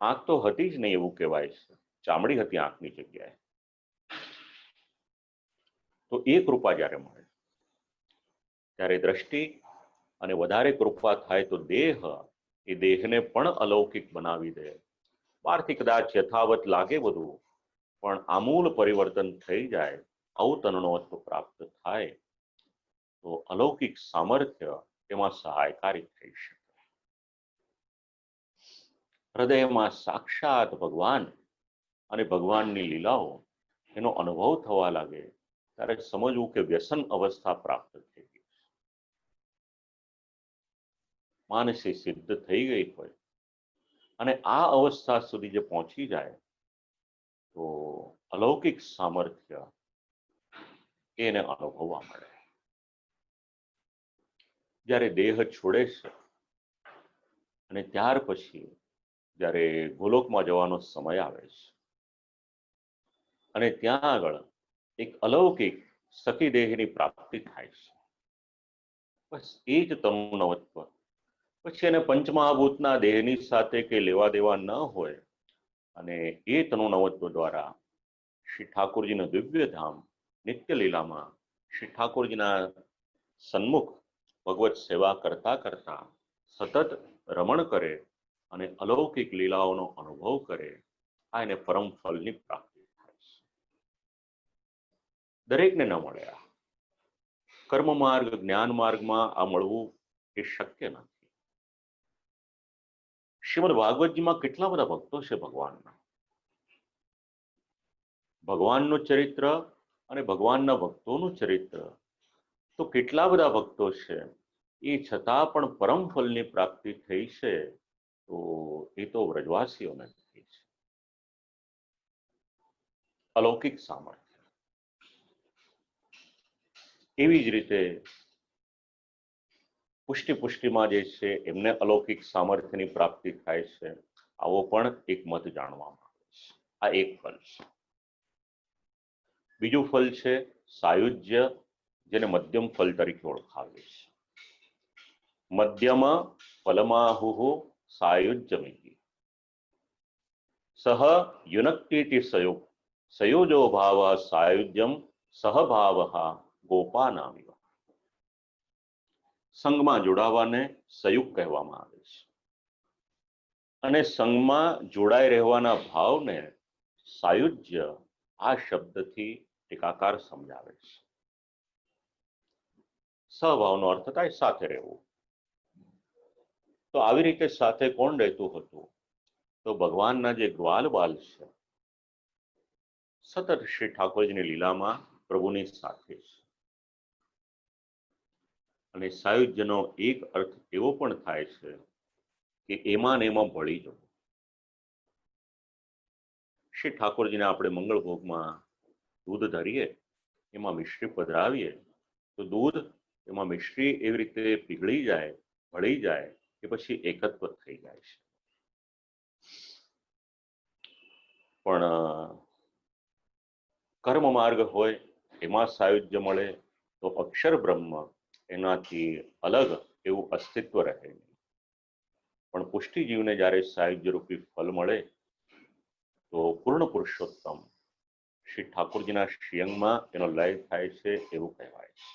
આંખ તો હતી જ નહીં એવું કહેવાય છે, ચામડી હતી આંખની જગ્યાએ. તો એ કૃપા જ્યારે મળે ત્યારે દ્રષ્ટિ, અને વધારે કૃપા થાય તો દેહ, એ દેહને પણ અલૌકિક બનાવી દે. બહારથી કદાચ યથાવત લાગે બધું, પણ આમૂલ પરિવર્તન થઈ જાય, આવું તન્મયત્વ પ્રાપ્ત થાય તો અલૌકિક સામર્થ્ય એમાં સહાયકારી થઈ શકે. હૃદયમાં સાક્ષાત ભગવાન અને ભગવાનની લીલાઓ એનો અનુભવ થવા લાગે ત્યારે સમજવું કે વ્યસન અવસ્થા પ્રાપ્ત થઈ ગઈ, માનસી સિદ્ધ થઈ ગઈ હોય, અને આ અવસ્થા સુધી જે પહોંચી જાય તો અલૌકિક સામર્થ્ય એને અનુભવવા મળે. જ્યારે દેહ છોડે છે અને ત્યાર પછી જ્યારે ગોલોકમાં જવાનો સમય આવે છે, અને ત્યાં આગળ એક અલૌકિક સતી દેહની પ્રાપ્તિ થાય છે, બસ એ જ તન્મયત્વ. પછી એને પંચમહાભૂતના દેહની સાથે કે લેવા દેવા ન હોય, અને એ તન્મયત્વ દ્વારા શ્રી ઠાકોરજીનું દિવ્ય ધામ નિત્ય લીલામાં શ્રી ઠાકોરજીના સન્મુખ ભગવત સેવા કરતા કરતા સતત રમણ કરે અને અલૌકિક લીલાઓનો અનુભવ કરે, આ એને પરમ ફલની પ્રાપ્તિ થાય છે. દરેકને ન મળે. આ કર્મ માર્ગ, જ્ઞાન માર્ગમાં આ મળવું એ શક્ય નથી. શ્રીમદ ભાગવતજીમાં કેટલા બધા ભક્તો છે ભગવાનના. ભગવાનનું ચરિત્ર અને ભગવાનના ભક્તોનું ચરિત્ર, તો કેટલા બધા ભક્તો છે, એ છતાં પણ પરમ ફલની પ્રાપ્તિ થઈ છે, તો એ તો વ્રજવાસીઓને થઈ છે. અલૌકિક સામર્થ્ય. એવી જ રીતે પુષ્ટિમાં જે છે એમને અલૌકિક સામર્થ્યની પ્રાપ્તિ થાય છે. આવો પણ એક મત જાણવામાં આવે છે. આ એક ફલ છે. બીજું ફલ છે સાયુજ્ય, જેને મધ્યમ ફલ તરીકે ઓળખાવે છે. મધ્યમ ફલમાહુ સાયુજ્યમિતિ સહ યુનક્તિ સયોજો ભાવ સાયુજ્યમ સહભાવ ગોપાનામિવ. સંઘમાં જોડાવાને સંયુગ કહેવામાં આવે છે, અને સંઘમાં જોડાઈ રહેવાના ભાવને સાયુજ્ય આ શબ્દથી ટીકાકાર સમજાવે છે. સહભાવનો અર્થ થાય સાથે રહેવું. તો આવી રીતે સાથે કોણ રહેતું હતું? તો ભગવાનના જે ગ્વાલ બાલ છે, સતત શ્રી ઠાકોરજીની લીલામાં પ્રભુની સાથે છે. અને સાયુજ્યનો એક અર્થ એવો પણ થાય છે કે એમાં ને એમાં ભળી જવું. શ્રી ઠાકોરજીને આપણે મંગળભોગમાં દૂધ ધરીએ, એમાં મિશ્રી પધરાવીએ, તો દૂધ એમાં મિશ્રી એવી રીતે પીગળી જાય, ભળી જાય કે પછી એકત્વ થઈ જાય છે. પણ કર્મ માર્ગ હોય એમાં સાયુજ્ય મળે તો અક્ષર બ્રહ્મ એનાથી અલગ એવું અસ્તિત્વ રહે નહીં. પણ પુષ્ટિજીવને જ્યારે સાયુજ્ય રૂપી ફલ મળે તો પૂર્ણ પુરુષોત્તમ શ્રી ઠાકોરજીના શ્રીઅંગમાં એનો લય થાય છે એવું કહેવાય છે.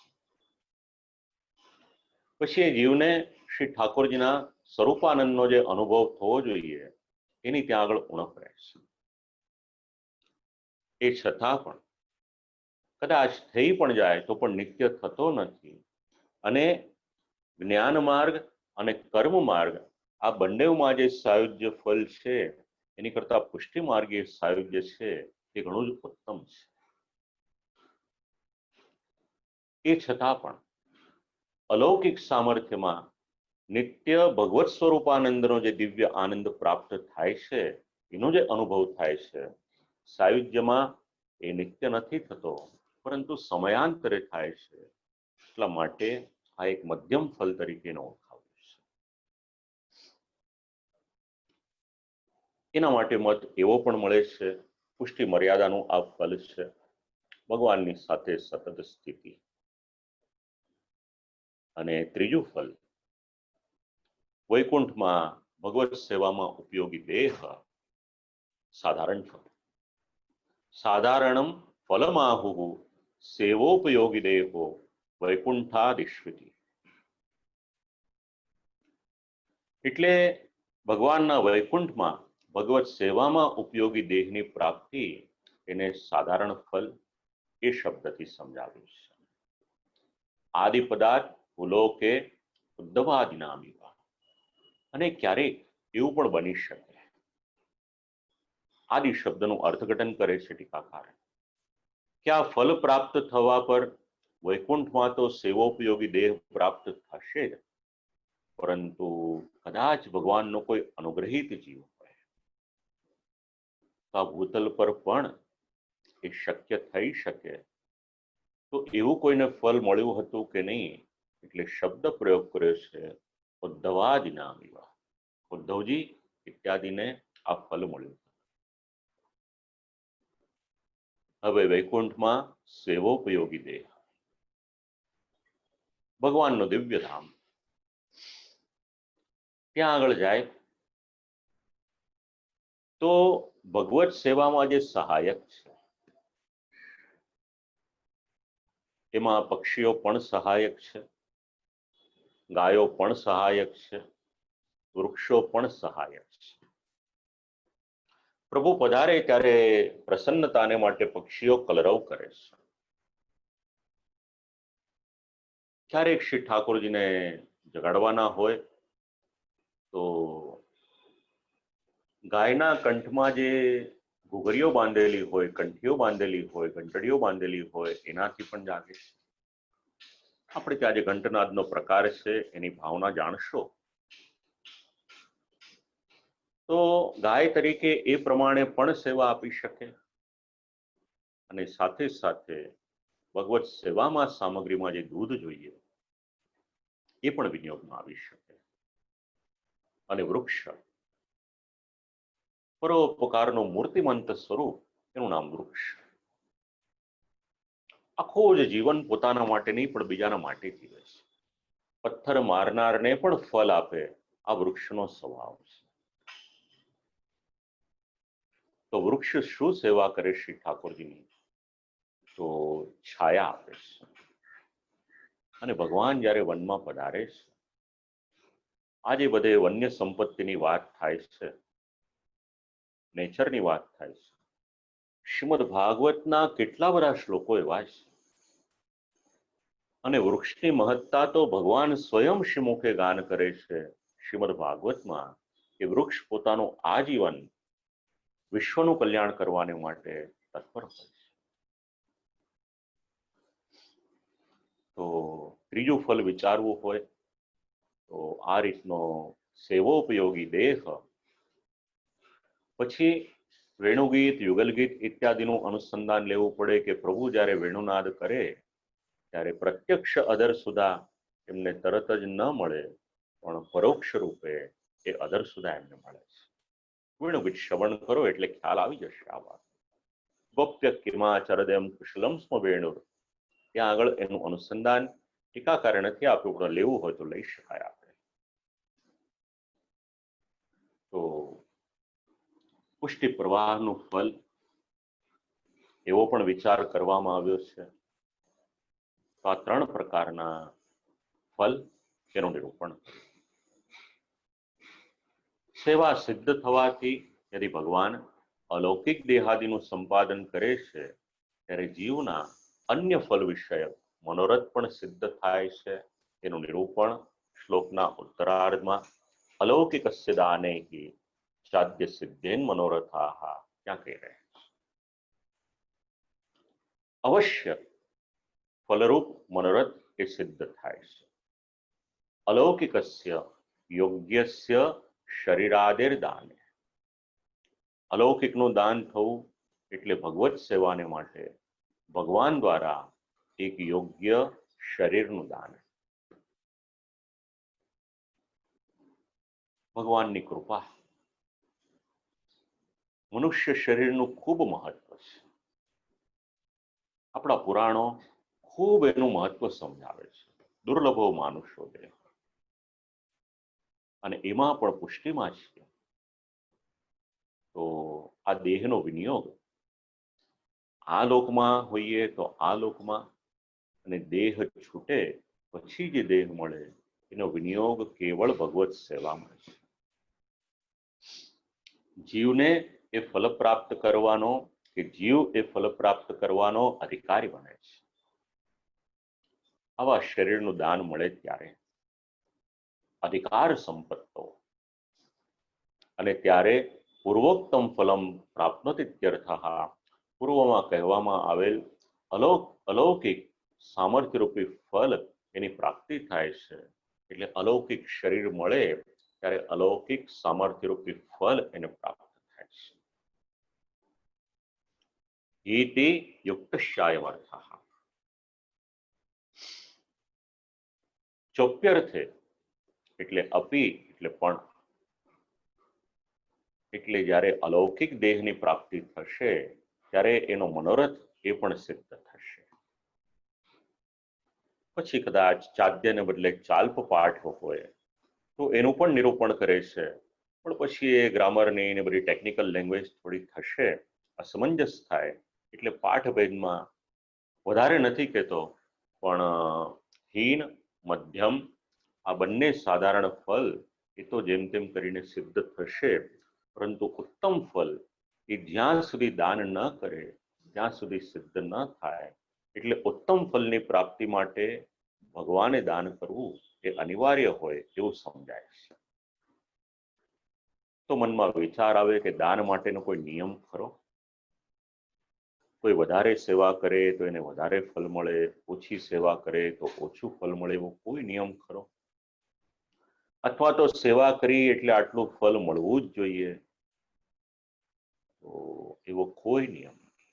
પછી એ જીવને શ્રી ઠાકોરજીના સ્વરૂપાનંદનો જે અનુભવ થવો જોઈએ એની ત્યાં આગળ ઉણપ રહે છે. એ છતાં પણ કદાચ થઈ પણ જાય તો પણ નિત્ય થતો નથી, અને જ્ઞાન માર્ગ અને કર્મ માર્ગ આ બંનેમાં જે સાયુજ્ય ફલ છે એની કરતા પુષ્ટિ માર્ગીય સાયુજ્ય છે એ ઘણું જ ઉત્તમ છે. એ છતાં પણ અલૌકિક સામર્થ્યમાં નિત્ય ભગવત સ્વરૂપાનંદનો જે દિવ્ય આનંદ પ્રાપ્ત થાય છે, એનો જે અનુભવ થાય છે, સાયુજ્યમાં એ નિત્ય નથી થતો, પરંતુ સમયાંતરે થાય છે. એટલા માટે આ એક મધ્યમ ફલ તરીકેનો ઓળખાવે છે. એના માટે મત એવો પણ મળે છે, પુષ્ટિ મર્યાદાનું આ ફલ છે, ભગવાનની સાથે સતત સ્થિતિ. અને ત્રીજું ફલ વૈકુંઠમાં ભગવત સેવામાં ઉપયોગી દેહ, સાધારણ ફલ. સાધારણમ ફલમાહુ સેવોપયોગી દેહો વૈકુંઠાદિશ્વતિ. એટલે ભગવાનના વૈકુંઠમાં ભગવત સેવામાં ઉપયોગી દેહની પ્રાપ્તિ એને સાધારણ ફલ એ શબ્દથી સમજાવ્યું છે. આદિ પદાર્થ ભૂલોકે ઉદ્ધવાદિનામિવા. અને ક્યારેક એવું પણ બની શકે, આદિ શબ્દનું અર્થઘટન કરે છે ટીકાકાર, કે આ ફલ પ્રાપ્ત થવા પર વૈકુંઠમાં તો સેવોપયોગી દેહ પ્રાપ્ત થશે જ, પરંતુ કદાચ ભગવાનનો કોઈ અનુગ્રહિત જીવ હોય તો આ ભૂતલ પર પણ એ શક્ય થઈ શકે. તો એવું કોઈને ફલ મળ્યું હતું કે નહીં, એટલે શબ્દ પ્રયોગ કર્યો છે ઉદ્ધવાદિનામિવા. ઉદ્ધવજી ઇત્યાદિને આ ફલ મળ્યું. હવે વૈકુંઠમાં સેવોપયોગી દેહ, ભગવાનનો દિવ્ય ધામ, ત્યાં આગળ જાય તો ભગવત સેવામાં જે સહાયક છે એમાં પક્ષીઓ પણ સહાયક છે, ગાયો પણ સહાયક છે, વૃક્ષો પણ સહાયક છે. પ્રભુ પધારે ત્યારે પ્રસન્નતાને માટે પક્ષીઓ કલરવ કરે છે. ક્યારેક શ્રી ઠાકોરજીને જગાડવાના હોય તો ગાયના કંઠમાં જે ઘૂઘરીઓ બાંધેલી હોય, કંઠીઓ બાંધેલી હોય, ઘંટડીઓ બાંધેલી હોય, એનાથી પણ જાગે છે. આપણે ત્યાં જે ઘંટનાદનો પ્રકાર છે એની ભાવના જાણશો તો ગાય તરીકે એ પ્રમાણે પણ સેવા આપી શકે, અને સાથે સાથે ભગવત સેવામાં સામગ્રીમાં જે દૂધ જોઈએ એ પણ વિનિયોગમાં આવી શકે. અને વૃક્ષ પરોપકારનું મૂર્તિમંત સ્વરૂપ, એનું નામ વૃક્ષ. આખો જ જીવન પોતાના માટે નહીં પણ બીજાના માટે જીવે છે. પથ્થર મારનારને પણ ફલ આપે, આ વૃક્ષનો સ્વભાવ છે. તો વૃક્ષ શું સેવા કરે શ્રી ઠાકોરજીની? તો છાયા આપે છે. અને ભગવાન જ્યારે વનમાં પધારે છે, આજે બધે વન્ય સંપત્તિની વાત થાય છે, નેચરની વાત થાય છે. શ્રીમદ ભાગવતના કેટલા બધા શ્લોકો એવા છે, અને વૃક્ષની મહત્તા તો ભગવાન સ્વયં શ્રીમુખે ગાન કરે છે શ્રીમદ ભાગવતમાં, કે વૃક્ષ પોતાનું આજીવન વિશ્વનું કલ્યાણ કરવાને માટે તત્પર હોય છે. તો ત્રીજું ફલ વિચારવું હોય તો આ રીતનો સેવોપયોગી દેહ. પછી વેણુગીત, યુગલગીત ઇત્યાદિનું અનુસંધાન લેવું પડે કે પ્રભુ જ્યારે વેણુનાદ કરે ત્યારે પ્રત્યક્ષ અધર સુધા એમને તરત જ ન મળે, પણ પરોક્ષ રૂપે એ અધર સુધા એમને મળે છે. વેણુગીત શ્રવણ કરો એટલે ખ્યાલ આવી જશે આ વાત. ગોપ્ય કિમાચરદેમ કુશલમ સ્મ વેણુર, ત્યાં આગળ એનું અનુસંધાન ટીકાકારે નથી આપ્યું, પણ લેવું હોય તો લઈ શકાય આપણે. તો પુષ્ટિ પ્રવાહનું ફલ એવો પણ વિચાર કરવામાં આવ્યો છે. તો આ ત્રણ પ્રકારના ફલ તેનું નિરૂપણ. સેવા સિદ્ધ થવાથી યદિ ભગવાન અલૌકિક દેહાદિનું સંપાદન કરે છે ત્યારે જીવના અન્ય ફલ વિષયક મનોરથ પણ સિદ્ધ થાય છે, એનું નિરૂપણ શ્લોકના ઉત્તરાર્ધમાં અલૌકિકસ્ય દાને હિ ચાદ્ય સિદ્ધેન મનોરથાહ ક્યાં કહી રહ્યા છે? અવશ્ય ફલરૂપ મનોરથ એ સિદ્ધ થાય છે. અલૌકિકસ્ય યોગ્યસ્ય શરીરાદેર દાને. અલૌકિકનું દાન થવું એટલે ભગવત સેવાને માટે ભગવાન દ્વારા એક યોગ્ય શરીરનું દાન. ભગવાનની કૃપા. મનુષ્ય શરીરનું ખૂબ મહત્વ છે. આપણા પુરાણો ખૂબ એનું મહત્વ સમજાવે છે. દુર્લભો માનુષો દેહ, અને એમાં પણ પુષ્ટિમાં છે તો આ દેહનો વિનિયોગ આ લોકમાં હોઈએ તો આ લોકમાં, અને દેહ છૂટે પછી જે દેહ મળે એનો વિનિયોગ કેવળ ભગવત સેવામાં છે. જીવને એ ફલ પ્રાપ્ત કરવાનો કે જીવ એ ફલ પ્રાપ્ત કરવાનો અધિકારી બને છે. આવા શરીરનું દાન મળે ત્યારે અધિકાર સંપત્તો, અને ત્યારે પૂર્વોક્તમ ફલમ પ્રાપ્નોતિત્યર્થઃ. પૂર્વમાં કહેવામાં આવેલ અલૌકિક સામર્થ્યરૂપી ફલ એની પ્રાપ્તિ થાય છે. એટલે અલૌકિક શરીર મળે ત્યારે અલૌકિક સામર્થ્યરૂપી ફલ એને પ્રાપ્ત થાય છે. ઇતિ યુક્તશ્ચાયમર્થઃ. ચોપ્યર્થે એટલે અપી એટલે પણ, એટલે જ્યારે અલૌકિક દેહની પ્રાપ્તિ થશે ત્યારે એનો મનોરથ એ પણ સિદ્ધ થશે. પછી કદાચ ચાદ્યને બદલે ચાલ્પ પાઠ હોય તો એનું પણ નિરૂપણ કરે છે, પણ પછી એ ગ્રામરની ને બધી ટેકનિકલ લેંગ્વેજ થોડી થશે, અસમંજસ થાય, એટલે પાઠભેદમાં વધારે નથી કહેતો, પણ હીન મધ્યમ આ બંને સાધારણ ફલ એ તો જેમ તેમ કરીને સિદ્ધ થશે, પરંતુ ઉત્તમ ફલ એ જ્યાં સુધી દાન ન કરે ત્યાં સુધી સિદ્ધ ન થાય. એટલે ઉત્તમ ફલની પ્રાપ્તિ માટે ભગવાને દાન કરવું એ અનિવાર્ય હોય એવું સમજાય છે. તો મનમાં વિચાર આવે કે દાન માટેનો કોઈ નિયમ ખરો? કોઈ વધારે સેવા કરે તો એને વધારે ફલ મળે, ઓછી સેવા કરે તો ઓછું ફલ મળે, એવો કોઈ નિયમ ખરો? અથવા તો સેવા કરી એટલે આટલું ફલ મળવું જ જોઈએ, તો એવો કોઈ નિયમ નથી.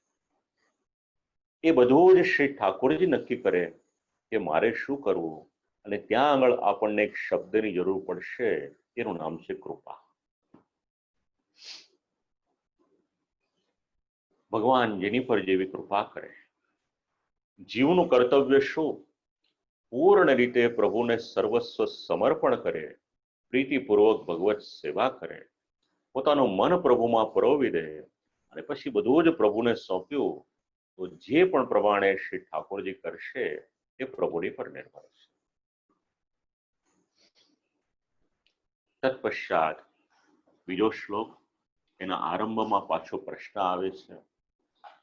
એ બધું જ શ્રી ઠાકોરજી નક્કી કરે કે મારે શું કરવું, અને ત્યાં આગળ આપણને એક શબ્દની જરૂર પડશે, એનું નામ છે કૃપા. ભગવાન જેની પર જેવી કૃપા કરે. જીવનું કર્તવ્ય શું? પૂર્ણ રીતે પ્રભુને સર્વસ્વ સમર્પણ કરે, પ્રીતિપૂર્વક ભગવત સેવા કરે, પોતાનું મન પ્રભુમાં પરોવી દે, અને પછી બધું જ પ્રભુને સોંપ્યું તો જે પણ પ્રમાણે શ્રી ઠાકોરજી કરશે એ પ્રભુની પર નિર્ભર છે. તત્પશ્ચાત બીજો શ્લોક, એના આરંભમાં પાછો પ્રશ્ન આવે છે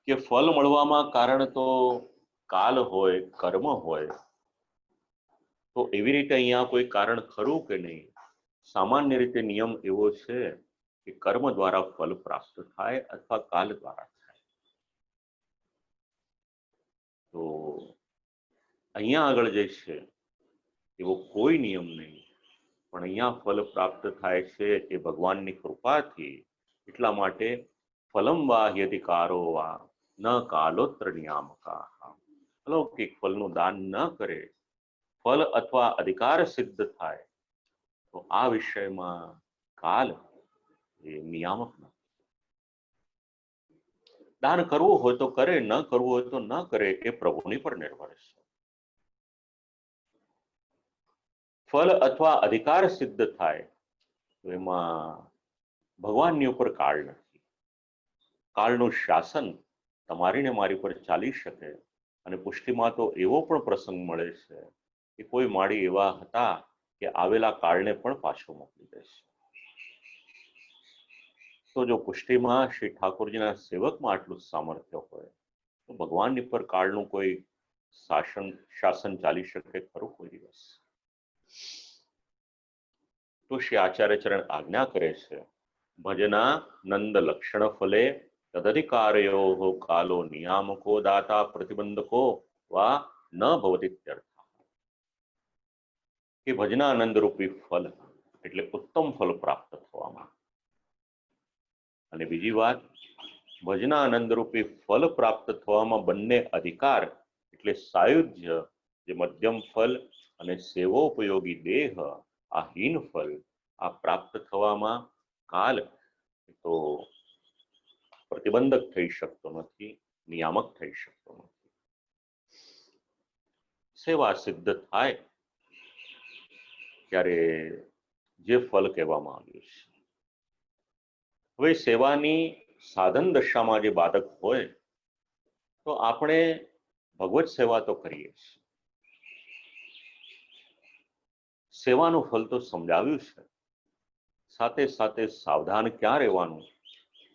કે ફલ મળવામાં કારણ તો કાલ હોય, કર્મ હોય, તો એવી રીતે અહીંયા કોઈ કારણ ખરું કે નહીં? સામાન્ય રીતે નિયમ એવો છે કે કર્મ દ્વારા ફલ પ્રાપ્ત થાય અથવા કાલ દ્વારા થાય. તો અહીંયા આગળ જે છે એવો કોઈ નિયમ નહીં, પણ અહીંયા ફલ પ્રાપ્ત થાય છે એ ભગવાનની કૃપાથી. એટલા માટે ફલમ વા યધિકારો વા ન કાલોત્ર નિયામકા. અલૌકિક ફલનું દાન ન કરે, ફલ અથવા અધિકાર સિદ્ધ થાય તો આ વિષયમાં કાલ એ નિયામક નથી. દાન કરવું હોય તો કરે, ન કરવું હોય તો ન કરે, એ પ્રભુની પર નિર્ભર છે. ફલ અથવા અધિકાર સિદ્ધ થાય તો એમાં ભગવાનની ઉપર કાળ નથી. કાળનું શાસન તમારી ને મારી પર ચાલી શકે. અને પુષ્ટિમાં તો એવો પણ પ્રસંગ મળે છે કે કોઈ માળી એવા હતા કે આવેલા કાળને પણ પાછો મોકલી દેશે. તો જો પુષ્ટિમાં શ્રી ઠાકોરજીના સેવકમાં આટલું સામર્થ્ય હોય તો ભગવાનની પર કાળનું કોઈ શાસન ચાલી શકે ખરું કોઈ દિવસ? તો શ્રી આચાર્ય ચરણ આજ્ઞા કરે છે, ભજના નંદ લક્ષણ ફલે તદધિકારયો કાલો નિયામકો દાતા પ્રતિબંધકો વા ન ભવતીત્યર્થ. કે ભજનાનંદ રૂપી ફલ એટલે ઉત્તમ ફલ પ્રાપ્ત થવામાં, અને બીજી વાત, ભજનાનંદ રૂપી ફલ પ્રાપ્ત થવામાં બંને અધિકાર એટલે સાયુજ્ય જે મધ્યમ ફલ અને સેવોપયોગી દેહ આ હીન ફલ આ પ્રાપ્ત થવામાં કાલ તો પ્રતિબંધક થઈ શકતો નથી, નિયામક થઈ શકતો નથી. સેવા સિદ્ધ થાય ત્યારે જે ફલ કહેવામાં આવ્યું છે. હવે સેવાની સાધન દશામાં જે બાધક હોય તો આપણે ભગવત સેવા તો કરીએ છીએ, સેવાનું ફલ તો સમજાવ્યું છે, સાથે સાથે સાવધાન ક્યાં રહેવાનું,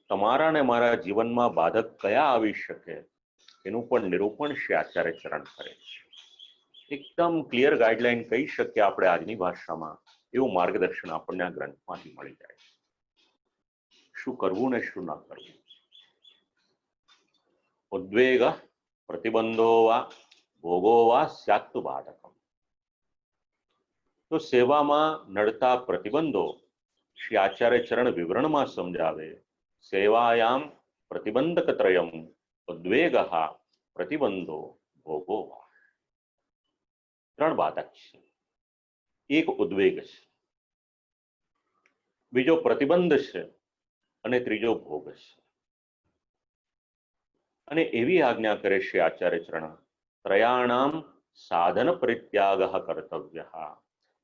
તમારા ને મારા જીવનમાં બાધક કયા આવી શકે એનું પણ નિરૂપણ શ્રી આચાર્ય ચરણ કરે છે. એકદમ ક્લિયર ગાઈડલાઈન કહી શકીએ આપણે આજની ભાષામાં, એવું માર્ગદર્શન આપણને આ ગ્રંથમાંથી મળી જાય છે. શું કરવું ને શું ના કરવું. ઉદ્વેગ પ્રતિબંધો વા ભોગો વા સ્યાત્તુ બાધકમ. તો સેવામાં નડતા પ્રતિબંધો શ્રી આચાર્ય ચરણ વિવરણમાં સમજાવે. સેવાયામ પ્રતિબંધક ત્રયમ ઉદ્વેગ પ્રતિબંધો ભોગો વા. ત્રણ બાધક છે. એક ઉદ્વેગ છે, બીજો પ્રતિબંધ છે અને ત્રીજો ભોગ છે. અને એવી આજ્ઞા કરે છે આચાર્ય ચરણ, ત્રયાણામ સાધન પરિત્યાગ કર્તવ્ય.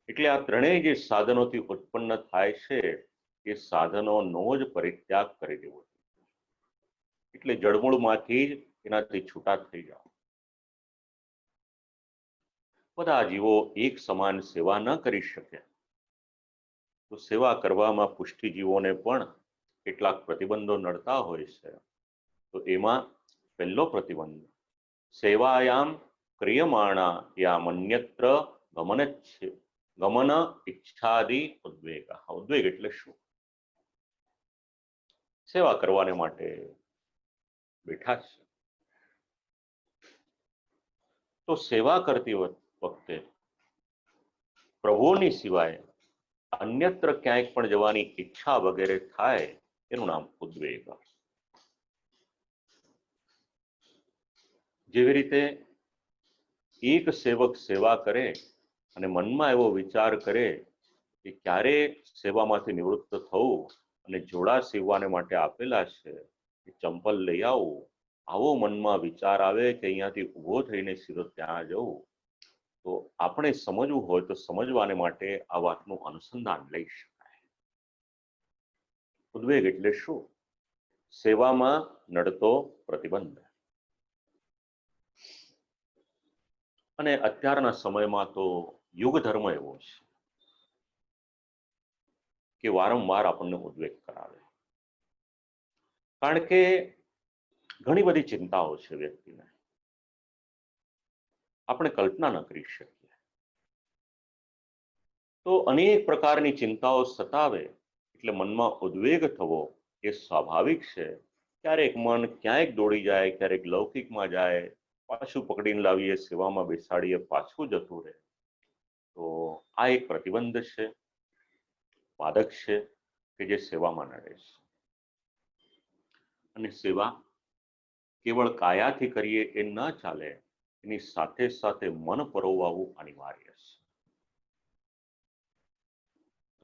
એટલે આ ત્રણેય જે સાધનોથી ઉત્પન્ન થાય છે એ સાધનોનો જ પરિત્યાગ કરી દેવો. એટલે જળમૂળમાંથી જ એનાથી છૂટા થઈ જાઓ. બધા જીવો એક સમાન સેવા ન કરી શકે તો સેવા કરવામાં પુષ્ટિજીવોને પણ કેટલાક પ્રતિબંધો નડતા હોય છે. તો એમાં પહેલો પ્રતિબંધ, સેવાયામ ક્રિયમાણા યામન્યત્ર ગમન ઈચ્છાદિ ઉદ્વેગ. ઉદ્વેગ એટલે શું? સેવા કરવાને માટે બેઠા છે, તો સેવા કરતી વખતે પ્રભુની સિવાય અન્યત્ર ક્યાંક પણ જવાની ઈચ્છા વગેરે થાય એનું નામ ઉદ્વેગ. જેવી રીતે એક સેવક સેવા કરે અને મનમાં એવો વિચાર કરે કે ક્યારે સેવામાંથી નિવૃત્ત થવું અને જોડા સીવવાને માટે આપેલા છે એ ચંપલ લઈ આવું, આવો મનમાં વિચાર આવે કે અહીંયાથી ઊભો થઈને સીધો ત્યાં જવું, તો આપણે સમજવું હોય તો સમજવાને માટે આ વાતનું અનુસંધાન લઈ શકાય. ઉદ્વેગ એટલે શું? સેવામાં નડતો પ્રતિબંધ. અને અત્યારના સમયમાં તો યુગ ધર્મ એવો છે કે વારંવાર આપણને ઉદ્વેગ કરાવે, કારણ કે ઘણી બધી ચિંતાઓ છે વ્યક્તિને, આપણે કલ્પના ન કરી શકીએ. તો અનેક પ્રકારની ચિંતાઓ સતાવે એટલે મનમાં ઉદ્વેગ થવો એ સ્વાભાવિક છે. ક્યારેક મન ક્યાંક દોડી જાય, ક્યારેક લૌકિકમાં જાય, પાછું પકડીને લાવીએ સેવામાં બેસાડીએ, પાછું જતું રહે. તો આ એક પ્રતિબંધ છે, બાધક છે કે જે સેવામાં નડે છે. અને સેવા કેવળ કાયાથી કરીએ એ ન ચાલે, એની સાથે સાથે મન પરોવાવું અનિવાર્ય છે.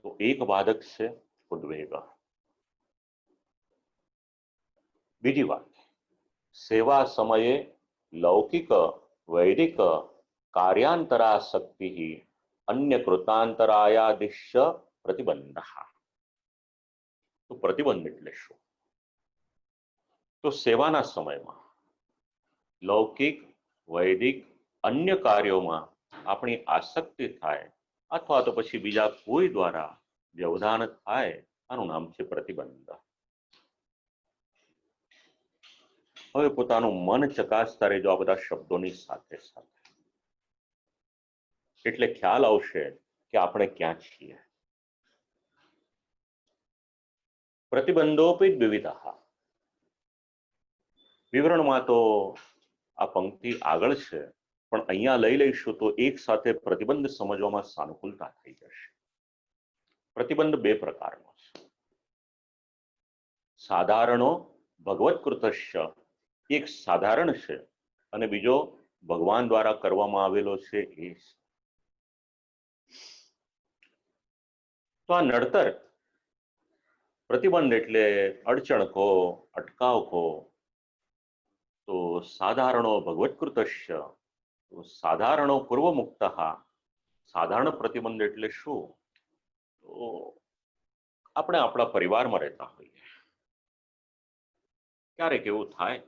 તો એક બાધક છે ઉદ્વેગ. બીજી વાત, સેવા સમયે લૌકિક વૈદિક કાર્યાંતરાશક્તિ અન્ય કૃતાંતરાયાદિશ્ચ પ્રતિબંધ. તો પ્રતિબંધ એટલે શું? તો સેવાના સમયમાં લૌકિક વૈદિક અન્ય કાર્યોમાં આપણી આસક્તિ થાય અથવા તો પછી બીજા કોઈ દ્વારા વ્યવધાન થાય, આનું નામ છે પ્રતિબંધ. હવે પોતાનું મન ચકાસતા રહેજો આ બધા શબ્દોની સાથે સાથે, એટલે ખ્યાલ આવશે કે આપણે ક્યાં છીએ. પ્રતિબંધોપી દ્વિવિધઃ. વિવરણમાં તો આ પંક્તિ આગળ છે, પણ અહીંયા લઈ લઈશું તો એક સાથે પ્રતિબંધ સમજવામાં સાનુકૂળતા થઈ જશે. પ્રતિબંધ બે પ્રકારનો છે. સાધારણો ભગવત્કૃતસ્ય, એક સાધારણ છે અને બીજો ભગવાન દ્વારા કરવામાં આવેલો છે એ છે. તો આ નડતર પ્રતિબંધ એટલે અડચણ કહો, અટકાવ કહો. તો સાધારણો ભગવત્કૃતસ્ય, તો સાધારણો પૂર્વમુક્ત. સાધારણ પ્રતિબંધ એટલે શું? તો આપણે આપણા પરિવારમાં રહેતા હોઈએ, ક્યારેક એવું થાય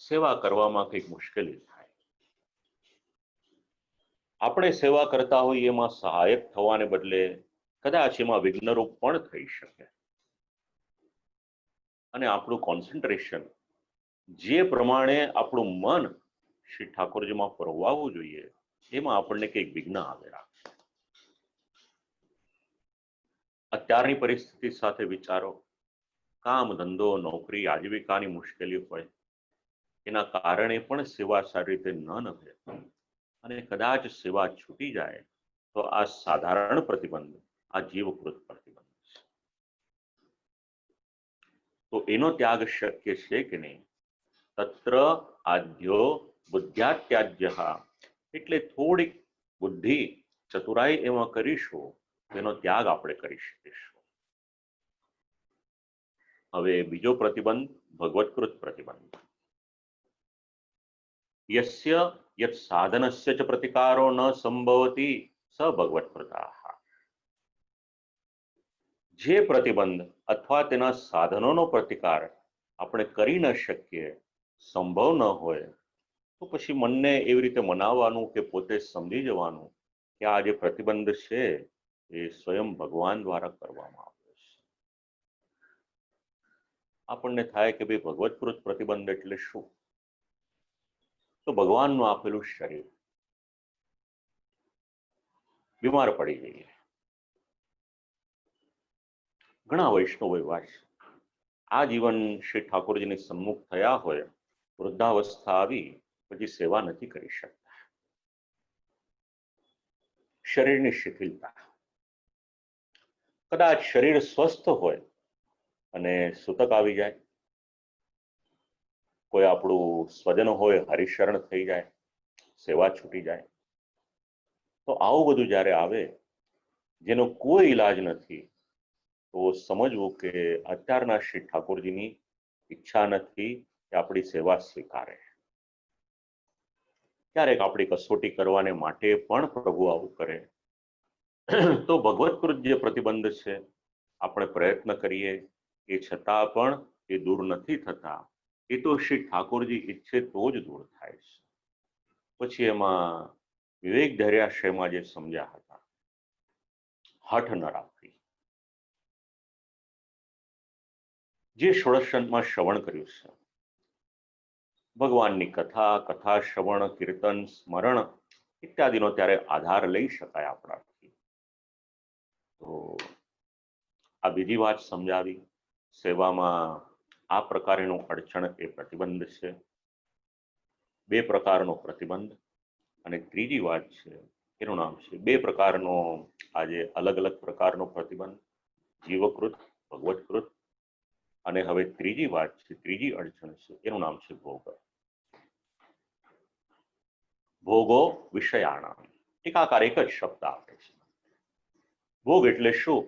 સેવા કરવામાં કંઈક મુશ્કેલી થાય. આપણે સેવા કરતા હોઈએ એમાં સહાયક થવાને બદલે કદાચ એમાં વિઘ્નરૂપ પણ થઈ શકે, અને આપણું કોન્સન્ટ્રેશન જે પ્રમાણે આપણું મન શ્રી ઠાકોરજીમાં પરવાવવું જોઈએ એમાં આપણને કંઈક વિઘ્ન આવે રાખે. અત્યારની પરિસ્થિતિ સાથે વિચારો, કામ ધંધો નોકરી આજીવિકાની મુશ્કેલી હોય, એના કારણે પણ સેવા સારી રીતે ન નભે અને કદાચ સેવા છૂટી જાય તો આ સાધારણ પ્રતિબંધ, આ જીવકૃત પ્રતિબંધ છે. તો એનો ત્યાગ શક્ય છે કે નહીં? તત્ર આદ્યો બુદ્ધ્યાત્યાજ્ય, એટલે થોડીક બુદ્ધિ ચતુરાઈ એમાં કરીશું તેનો ત્યાગ આપણે કરી શકીશું. હવે બીજો પ્રતિબંધ ભગવત્કૃત પ્રતિબંધ. યસ્ય યત સાધનસ્ય ચ પ્રતિકારો ન સંભવતી સ ભગવત્કૃતાઃ. જે પ્રતિબંધ અથવા તેના સાધનોનો પ્રતિકાર આપણે કરી ન શકીએ, સંભવ ન હોય, તો પછી મનને એવી રીતે મનાવવાનું કે પોતે સમજી જવાનું કે આ જે પ્રતિબંધ છે એ સ્વયં ભગવાન દ્વારા કરવામાં આવ્યો છે. આપણને થાય કે ભાઈ ભગવત્કૃત પ્રતિબંધ એટલે શું? તો ભગવાનનું આપેલું શરીર, બીમાર પડી જઈએ. ઘણા વૈષ્ણવ એવા છે, આ જીવન શ્રી ઠાકોરજીની સન્મુખ થયા હોય, વૃદ્ધાવસ્થા આવી પછી સેવા નથી કરી શકતા. શરીરની શિથિલતા, કદાચ શરીર સ્વસ્થ હોય અને સૂતક આવી જાય, કોઈ આપણું સ્વજન હોય હરિશરણ થઈ જાય, સેવા છૂટી જાય. તો આવું બધું જ્યારે આવે જેનો કોઈ ઈલાજ નથી, તો સમજવું કે અત્યારના શ્રી ઠાકોરજીની ઈચ્છા નથી કે આપણી સેવા સ્વીકારે. ક્યારેક આપણી કસોટી કરવાને માટે પણ પ્રભુ આવું કરે. તો ભગવત્કૃત જે પ્રતિબંધ છે, આપણે પ્રયત્ન કરીએ એ છતાં પણ એ દૂર નથી થતા. એ તો શ્રી ઠાકોરજી ઈચ્છે તો જ દૂર થાય છે. પછી એમાં વિવેક ધૈર્યાશ્રયમાં જે સમજ્યા હતા, હઠ ન રાખવી. જે ષોડશમાં શ્રવણ કર્યું છે, ભગવાનની કથા, કથા શ્રવણ, કીર્તન, સ્મરણ ઇત્યાદિનો ત્યારે આધાર લઈ શકાય આપણાથી. તો આ બીજી વાત સમજાવી. સેવામાં આ પ્રકારનું અડચણ એ પ્રતિબંધ છે. બે પ્રકારનો પ્રતિબંધ. અને ત્રીજી વાત છે એનું નામ છે, બે પ્રકારનો આજે અલગ અલગ પ્રકારનો પ્રતિબંધ, જીવકૃત, ભગવત્કૃત. અને હવે ત્રીજી વાત છે, ત્રીજી અડચણ છે, એનું નામ છે ભોગ. ભોગો વિષયાણામ. ટીકાકાર એક જ શબ્દ આપે છે. ભોગ એટલે શું?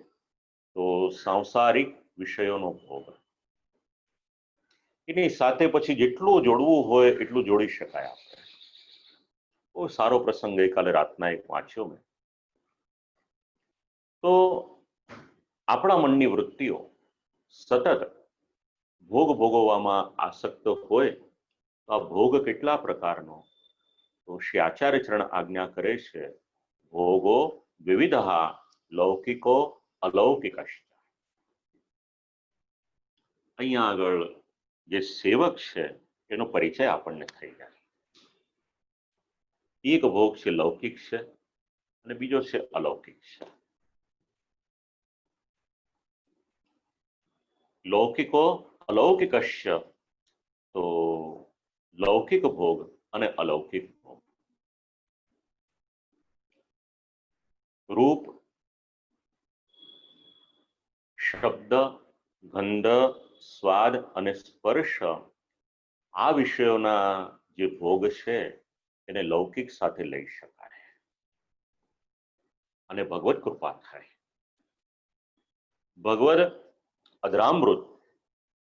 તો સાંસારિક વિષયોનો ભોગ. એની સાથે પછી જેટલું જોડવું હોય એટલું જોડી શકાય. આપણે બહુ સારો પ્રસંગ ગઈકાલે રાતના એક વાંચ્યો મેં. તો આપણા મનની વૃત્તિઓ સતત ભોગ ભોગવવામાં આસક્ત હોય તો આ ભોગ કેટલા પ્રકારનો? તો શ્રી આચાર્ય ચરણ આજ્ઞા કરે છે, ભોગો વિવિધ, લૌકિકો અલૌકિકશ્ચ. અહીંયા આગળ જે સેવક છે એનો પરિચય આપણને થઈ જાય. એક ભોગ છે લૌકિક છે અને બીજો છે અલૌકિક છે. લૌકિકો અલૌકિકશ્ય, તો લૌકિક ભોગ અને અલૌકિક ભોગ. રૂપ, શબ્દ, ગંધ, સ્વાદ અને સ્પર્શ, આ વિષયોના જે ભોગ છે એને લૌકિક સાથે લઈ શકાય અને ભગવત કૃપા થાય. ભગવદ અદ્રામૃત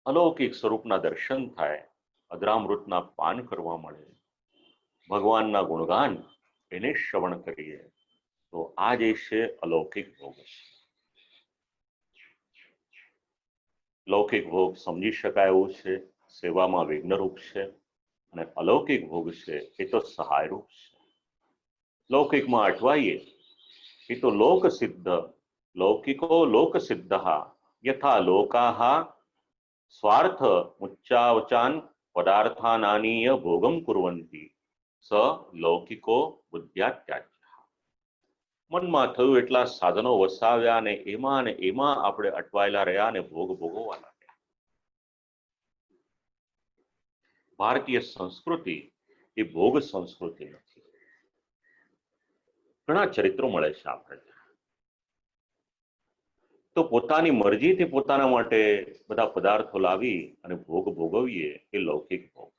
અલૌકિક સ્વરૂપના દર્શન થાય, અદ્રામૃતના પાન કરવા મળે, ભગવાનના ગુણગાન એને શ્રવણ કરીએ, તો આ જે છે અલૌકિક ભોગ છે. લૌકિક ભોગ સમજી શકાય એવું છે, સેવામાં વિઘ્નરૂપ છે, અને અલૌકિક ભોગ છે એ તો સહાયરૂપ છે. લૌકિકમાં અટવાઈએ એ તો લોક સિદ્ધ, લૌકિકો લોક સિદ્ધ યથા લોકાહ સ્વાર્થ ઉચ્ચાવચાન પદાર્થાનાનીય ભોગમ કુર્વંતી સ લૌકિકો બુદ્ધ્યાત્યાજ્ય. મનમાં થયું એટલા સાધનો વસાવ્યા ને એમાં આપણે અટવાયેલા રહ્યા અને ભોગ ભોગવવા લાગ્યા. ભારતીય સંસ્કૃતિ એ ભોગ સંસ્કૃતિ નથી. ઘણા ચરિત્રો મળે છે આપણે, તો પોતાની મરજીથી પોતાના માટે બધા પદાર્થો લાવી અને ભોગ ભોગવીએ એ લૌકિક ભોગ.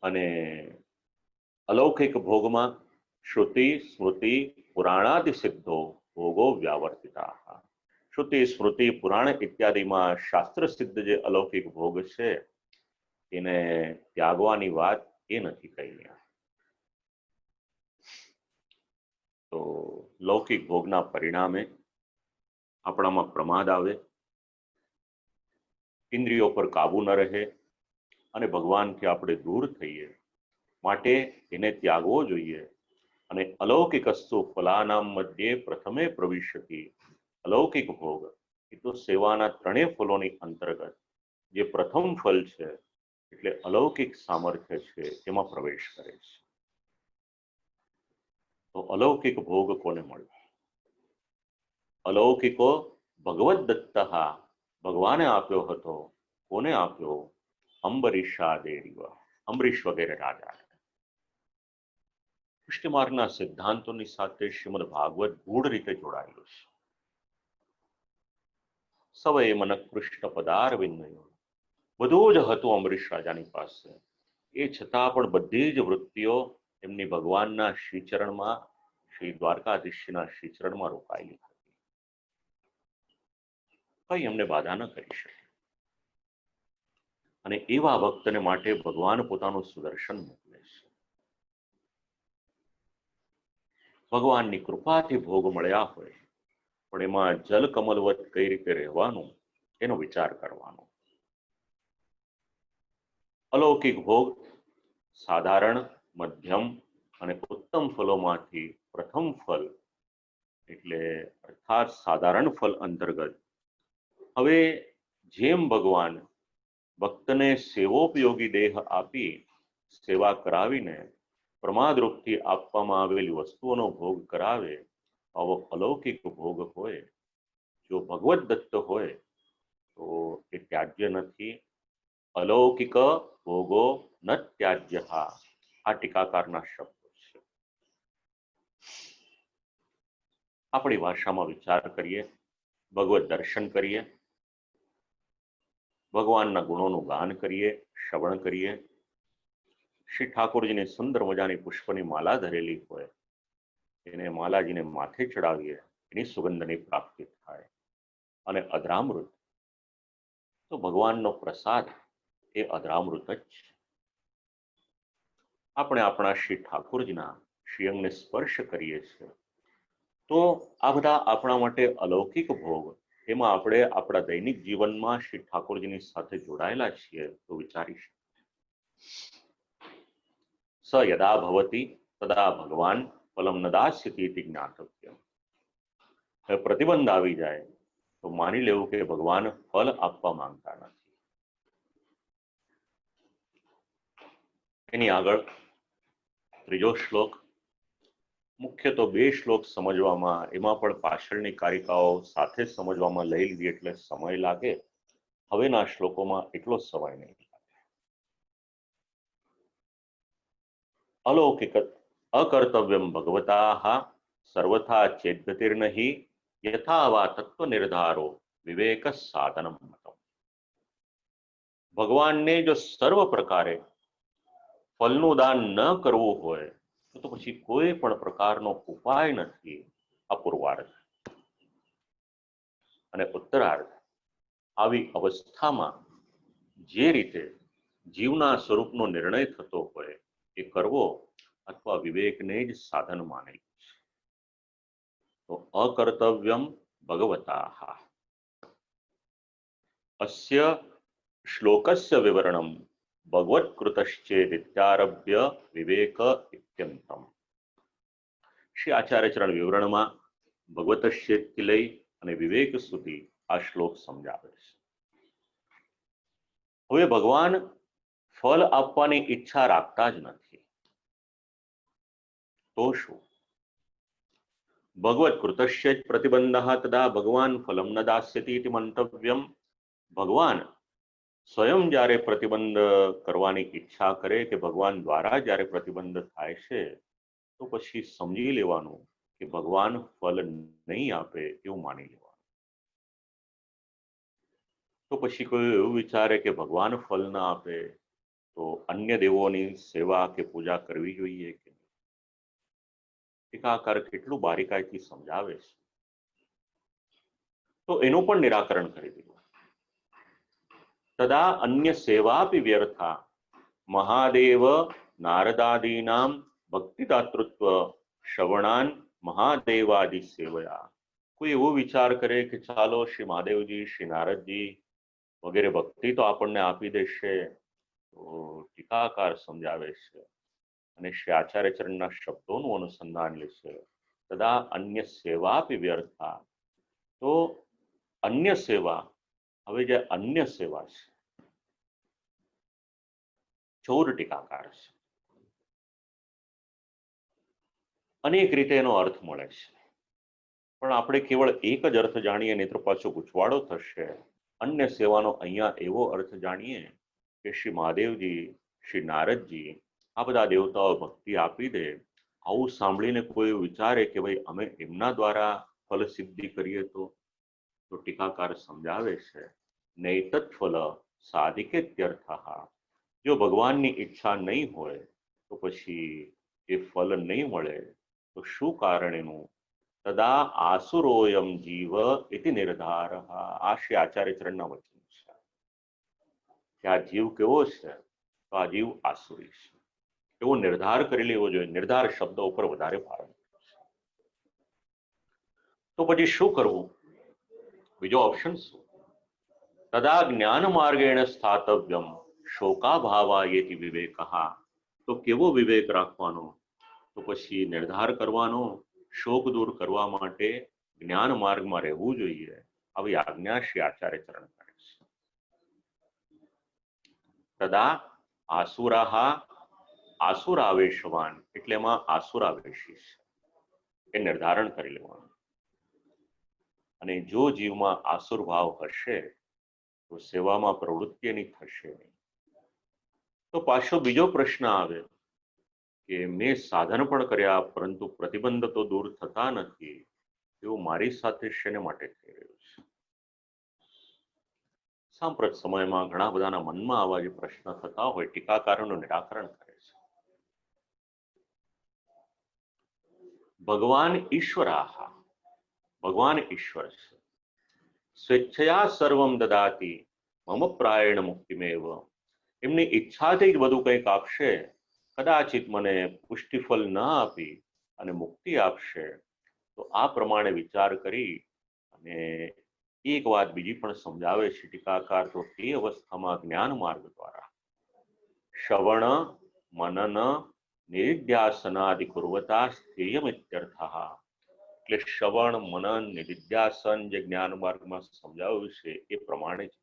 અને અલૌકિક ભોગમાં શ્રુતિ સ્મૃતિ પુરાણાદિ સિદ્ધો ભોગો વ્યાવર્તિતા. શ્રુતિ સ્મૃતિ પુરાણ ઇત્યાદિમાં શાસ્ત્ર સિદ્ધ જે અલૌકિક ભોગ છે એને ત્યાગવાની વાત એ નથી કહી. તો લૌકિક ભોગના પરિણામે આપણામાં પ્રમાદ આવે, ઇન્દ્રિયો પર કાબુ ન રહે અને ભગવાનથી આપણે દૂર થઈએ. માટે એને ત્યાગવો જોઈએ. અને અલૌકિકસ્તુ ફલાનામ મધ્યે પ્રથમે પ્રવિશતિ. અલૌકિક ભોગ એ તો સેવાના ત્રણેય ફલોની અંતર્ગત જે પ્રથમ ફલ છે એટલે અલૌકિક સામર્થ્ય છે એમાં પ્રવેશ કરે છે. તો અલૌકિક ભોગ કોને મળ્યો? અલૌકિકો ભગવદ દત્ત, ભગવાને આપ્યો હતો. કોને આપ્યો? અંબરીશાદેવ, અંબરીશ વગેરે રાજા. પુષ્ટિ માર્ગના સિદ્ધાંતોની સાથે શ્રીમદ ભાગવત ગૂઢ રીતે જોડાયેલું છે. સવય મન કૃષ્ણ પદાર વિનયો, બધું જ હતું અંબરીશ રાજાની પાસે. એ છતાં પણ બધી જ વૃત્તિઓ એમની ભગવાનના શ્રીચરણમાં, શ્રી દ્વારકાધીશના શ્રીચરણમાં રોકાયેલી હતી. કઈ એમને બાધા ન કરી શકે. અને એવા ભક્તને માટે ભગવાન પોતાનું સુદર્શન મોકલે છે. ભગવાનની કૃપાથી ભોગ મળ્યા હોય પણ એમાં જલકમલવત કઈ રીતે રહેવાનું એનો વિચાર કરવાનો. અલૌકિક ભોગ સાધારણ, મધ્યમ અને ઉત્તમ ફલોમાંથી પ્રથમ ફલ એટલે અર્થાત સાધારણ ફલ અંતર્ગત. હવે જેમ ભગવાન ભક્તને સેવોપયોગી દેહ આપી સેવા કરાવીને પ્રમાદરૂપથી આપવામાં આવેલી વસ્તુઓનો ભોગ કરાવે, આવો અલૌકિક ભોગ હોય, જો ભગવદ દત્ત હોય તો એ ત્યાજ્ય નથી. અલૌકિક ભોગો ન ત્યાજ્ય, આ ટીકાકારના શબ્દો છે. આપણી ભાષામાં વિચાર કરીએ, ભગવત દર્શન કરીએ, ભગવાનના ગુણોનું ગાન કરીએ, શ્રવણ કરીએ. શ્રી ઠાકોરજીની સુંદર મજાની પુષ્પની માલા ધરેલી હોય એને માલાજીને માથે ચડાવીએ, એની સુગંધની પ્રાપ્તિ થાય. અને અધરામૃત તો ભગવાનનો પ્રસાદ એ અધરામૃત જ છે. આપણે આપણા શ્રી ઠાકોરજીના શ્રી અંગને સ્પર્શ કરીએ છીએ તો આ બધા આપણા માટે અલૌકિક ભોગ, એમાં આપણે આપણા દૈનિક જીવનમાં શ્રી ઠાકોરજીની સાથે જોડાયેલા છીએ તો વિચારી શકીએ. સ યદા ભવતી તદા ભગવાન ફલમ ન દાસ્યતિ ઇતિ જ્ઞાતવ્ય. હવે પ્રતિબંધ આવી જાય તો માની લેવું કે ભગવાન ફલ આપવા માંગતા નથી. એની આગળ ત્રીજો શ્લોક મુખ્ય તો બે શ્લોક સમજવામાં, એમાં પણ પાછળની કારિકાઓ સાથે સમજવામાં લઈ લીધી એટલે સમય લાગે. હવેના શ્લોકોમાં એટલો સમય નહીં લાગે. અલૌકિક અકર્તવ્યમ ભગવતા સર્વથા ચેદ્ગતિર્નહિ યથા વા તત્વ નિર્ધારો વિવેક સાધનમ મતમ. ભગવાનને જો સર્વ પ્રકારે ફલનું દાન ન કરવું હોય તો પછી કોઈ પણ પ્રકારનો ઉપાય નથી. અપૂર્વાર્થ. અને ઉત્તરાર્થ. આવી અવસ્થામાં જે રીતે જીવના સ્વરૂપનો નિર્ણય થતો હોય એ કરવો અથવા વિવેકને જ સાધન માને છે. તો અકર્તવ્યમ ભગવતા. અસ્ય શ્લોકસ્ય વિવરણમ ભગવત્કૃતશ્ચેદિત્યારભ્ય વિવેક ઇત્યંતમ. શ્રી આચાર્ય ચરણ વિવરણમાં ભગવતશ્ચેદથી લઈ અને વિવેક સુધી આ શ્લોક સમજાવે છે. હવે ભગવાન ફલ આપવાની ઈચ્છા રાખતા જ નથી તો શું? ભગવત કૃતશ્ય પ્રતિબંધ તદા ભગવાન ફલમ ન દાસ્યતિ ઇતિ મંતવ્યમ. ભગવાન સ્વયં જ્યારે પ્રતિબંધ કરવાની ઈચ્છા કરે કે ભગવાન દ્વારા જ્યારે પ્રતિબંધ થાય છે તો પછી સમજી લેવાનું કે ભગવાન ફલ નહીં આપે એવું માની લેવાનું. તો પછી કોઈ એવું વિચારે કે ભગવાન ફલ ના આપે તો અન્ય દેવોની સેવા કે પૂજા કરવી જોઈએ કે નહીં? ટીકાકાર કેટલું બારીકાઈથી સમજાવે છે. તો એનું પણ નિરાકરણ કરી દીધું. તદા અન્ય સેવાપી વ્યર્થા મહાદેવ નારદાદીનામ ભક્તિદાતૃત્વ શ્રવણાન મહાદેવાદિ સેવયા. કોઈ એવો વિચાર કરે કે ચાલો શ્રી મહાદેવજી, શ્રી નારદજી વગેરે ભક્તિ તો આપણને આપી દેશે. તો ટીકાકાર સમજાવે છે અને શ્રી આચાર્ય ચરણના શબ્દોનું અનુસંધાન લે છે. તદા અન્ય સેવાપી વ્યર્થા. તો અન્ય સેવા, હવે જે અન્ય સેવા છે ચોર ટીકાકાર છે. અનેક રીતે એનો અર્થ મળે છે પણ આપણે કેવળ એક જ અર્થ જાણીએ નહીં તો પાછો ગૂંચવાડો થશે. અન્ય સેવાનો અહીંયા એવો અર્થ જાણીએ કે શ્રી મહાદેવજી, શ્રી નારદજી આ બધા દેવતાઓ ભક્તિ આપી દે. આવું સાંભળીને કોઈ વિચારે કે ભાઈ અમે એમના દ્વારા ફલ સિદ્ધિ કરીએ તો ટીકાકાર સમજાવે છે નૈતત ફલ સાધિકેત્યર્થ. જો ભગવાનની ઈચ્છા નહીં હોય તો પછી એ ફલ નહીં મળે તો શું કારણ એનું? તદા આસુરોયમ જીવ ઇતિ નિર્ધાર. આ શ્રી આચાર્ય ચરણના વચન છે કે આ જીવ કેવો છે? તો આ જીવ આસુરી છે એવો નિર્ધાર કરી લેવો જોઈએ. નિર્ધાર શબ્દ ઉપર વધારે ભાર છે. તો પછી શું કરવું? બીજો ઓપ્શન શું? તદા જ્ઞાન માર્ગેણ સ્થાતવ્યમ શોકાભાવાયેતિ વિવેક. તો કેવો વિવેક રાખવાનો? તો પછી નિર્ધાર કરવાનો શોક દૂર કરવા માટે જ્ઞાન માર્ગમાં રહેવું જોઈએ. આવી આજ્ઞા શ્રી આચાર્ય ચરણ કરે છે. તદા આસુરાહા. આસુરાવેશવાન એટલે એમાં આસુરાવેશી છે એ નિર્ધારણ કરી લેવાનું. અને જો જીવમાં આસુર ભાવ હશે તો સેવામાં પ્રવૃત્તિ એની થશે નહીં. તો પાછો બીજો પ્રશ્ન આવે કે મેં સાધન પણ કર્યા પરંતુ પ્રતિબંધ તો દૂર થતા નથી. એવું મારી સાથે શેને માટે થઈ રહ્યું છે? સાંપ્રત સમયમાં ઘણા બધાના મનમાં આવા જે પ્રશ્ન થતા હોય ટીકાકારોનું નિરાકરણ કરે છે. ભગવાન ઈશ્વરાહ. ભગવાન ઈશ્વર છે. સ્વેચ્છયા સર્વમ દદાતી મમ પ્રાયણ મુક્તિમેવ. એમની ઈચ્છાથી જ બધું કંઈક આપશે. કદાચિત મને પુષ્ટિફલ ન આપી અને મુક્તિ આપશે. તો આ પ્રમાણે વિચાર કરી અને એક વાત બીજી પણ સમજાવે છે ટીકાકાર. તો એ અવસ્થામાં જ્ઞાન માર્ગ દ્વારા શ્રવણ મનન નિધિધ્યાસનાદિ કુર્વતા સ્થેયમિત્યર્થ. એટલે શ્રવણ મનન નિધિધ્યાસન જે જ્ઞાન માર્ગમાં સમજાવ્યું છે એ પ્રમાણે જ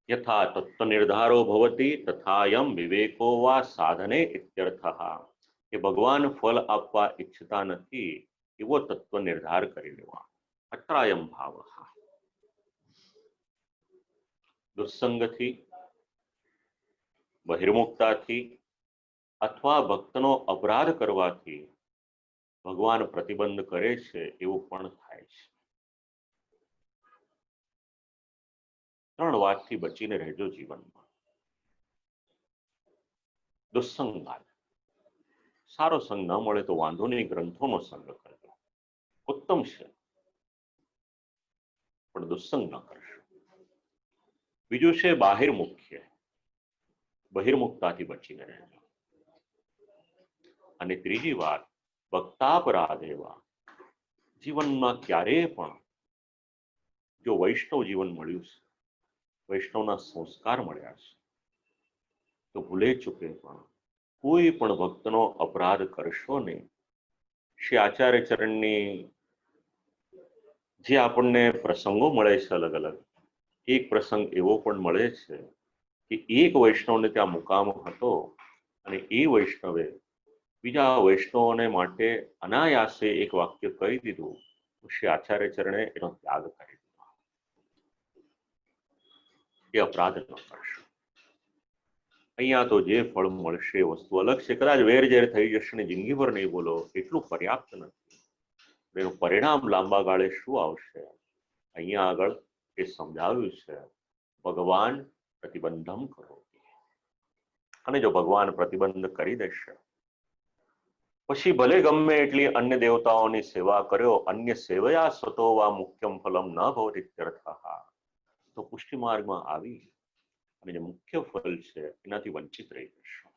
यथा तत्त्वनिर्धारो भवति तथायम विवेको वा साधने इत्यर्थः કે ભગવાન ફળ આપવા ઈચ્છતા નથી એવો તત્વ નિર્ધાર કરી લેવા. અત્રાયમ ભાવ. દુસ્સંગથી, બહિર્મુક્તાથી અથવા ભક્તનો અપરાધ કરવાથી ભગવાન પ્રતિબંધ કરે છે એવું પણ થાય છે. ત્રણ વાતથી બચીને રહેજો જીવનમાં. દુસ્સંગાત, સારો સંગ ન મળે તો વાંધો નહીં, ગ્રંથોનો સંગ કરજો, ઉત્તમ છે, પણ દુસ્સંગ ન કરશો. બીજું છે બાહિર્મુખ્ય, બહિર્મુક્તાથી બચીને રહેજો. અને ત્રીજી વાત ભક્તાપરાધેવા, જીવનમાં ક્યારેય પણ જો વૈષ્ણવ જીવન મળ્યું છે, વૈષ્ણવના સંસ્કાર મળ્યા છે, તો ભૂલે ચૂકે પણ કોઈ પણ ભક્તનો અપરાધ કરશો નહીં. શ્રી આચાર્ય ચરણની જે આપણને પ્રસંગો મળે છે અલગ અલગ, એક પ્રસંગ એવો પણ મળે છે કે એક વૈષ્ણવને ત્યાં મુકામ હતો અને એ વૈષ્ણવે બીજા વૈષ્ણવોને માટે અનાયાસે એક વાક્ય કહી દીધું, શ્રી આચાર્ય ચરણે એનો ત્યાગ કરી દીધો. એ અપરાધ ન કરશો. અહીંયા તો જે ફળ મળશે એ વસ્તુ અલગ છે. કદાચ વેર ઝેર થઈ જશે ને જિંદગીભર નહીં બોલો, એટલું પર્યાપ્ત નથી. એનું પરિણામ લાંબા ગાળે શું આવશે અહીંયા આગળ એ સમજાવ્યું છે. ભગવાન પ્રતિબંધમ કરો. અને જો ભગવાન પ્રતિબંધ કરી દેશે પછી ભલે ગમે એટલી અન્ય દેવતાઓની સેવા કર્યો, અન્ય સેવયા સતો વા મુખ્યમ ફલમ ન ભવતિ ઇત્યર્થઃ, તો પુષ્ટિ માર્ગમાં આવી અને જે મુખ્ય ફલ છે એનાથી વંચિત રહી જશો.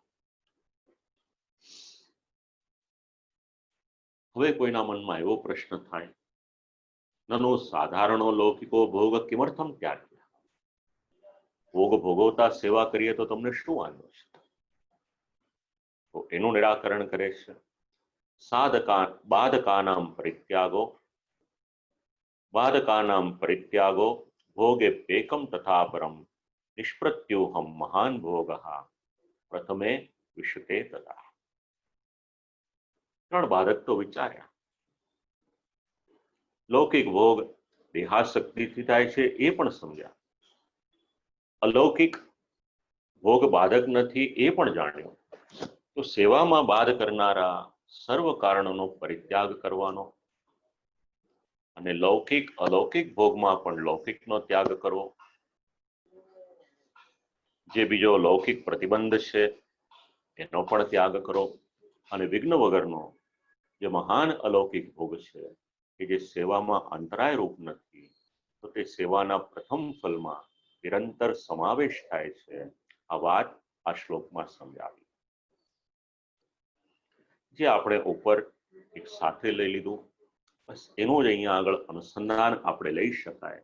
હવે કોઈના મનમાં એવો પ્રશ્ન થાય, નનો સાધારણો લૌકિકો ભોગ કિમર્થમ ત્યાગ્ય, ભોગ ભોગવતા સેવા કરીએ તો તમને શું વાંધો છે? તો એનું નિરાકરણ કરે છે બાધકાનામ પરિત્યાગો ભોગેપ્યેકમ તથા પરમ નિષ્પ્રત્યુહમ મહાન ભોગઃ પ્રથમે વિશતે તથા. ત્રણ બાધક તો વિચાર્યા. લૌકિક ભોગ દેહાશક્તિથી થાય છે એ પણ સમજ્યા, અલૌકિક ભોગ બાધક નથી એ પણ જાણ્યું. તો સેવામાં બાધ કરનારા સર્વ કારણોનો પરિત્યાગ કરવાનો અને લૌકિક અલૌકિક ભોગમાં પણ લૌકિકનો ત્યાગ કરવો. જે બીજો લૌકિક પ્રતિબંધ છે એનો પણ ત્યાગ કરો અને વિઘ્ન વગરનો જે મહાન અલૌકિક ભોગ છે કે જે સેવામાં અંતરાય રૂપ નથી, તો તે સેવાના પ્રથમ ફલમાં નિરંતર સમાવેશ થાય છે. આ વાત આ શ્લોકમાં સમજાવી. જે આપણે ઉપર એક સાથે લઈ લીધું, બસ એનું જ અહીંયા આગળ અનુસંધાન આપણે લઈ શકાય.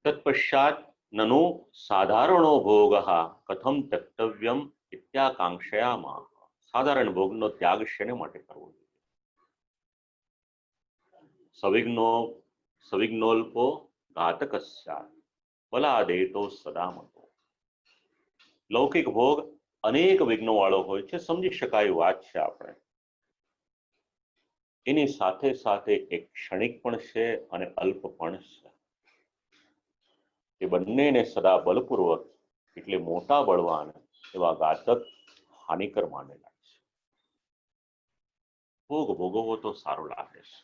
તત્પશ્ચાત નનો સાધારણો ભોગ કથમ ત્યક્તવ્યમ ઇત્યાકાંક્ષયામા. સાધારણ ભોગનો ત્યાગ શેને માટે કરવો જોઈએ? સવિઘ્નોલ્પો ઘાતકસ્યાત બલાદેતો સદામતો. લૌકિક ભોગ અનેક વિઘ્નો વાળો હોય છે, સમજી શકાય વાત છે. આપણે એની સાથે સાથે એક ક્ષણિક પણ છે અને અલ્પ પણ છે. એ બંનેને સદા બલપૂર્વક એટલે મોટા બળવાન એવા ઘાતક હાનિકર માનેલા છે. ભોગ ભોગવવો તો સારો લાગે છે,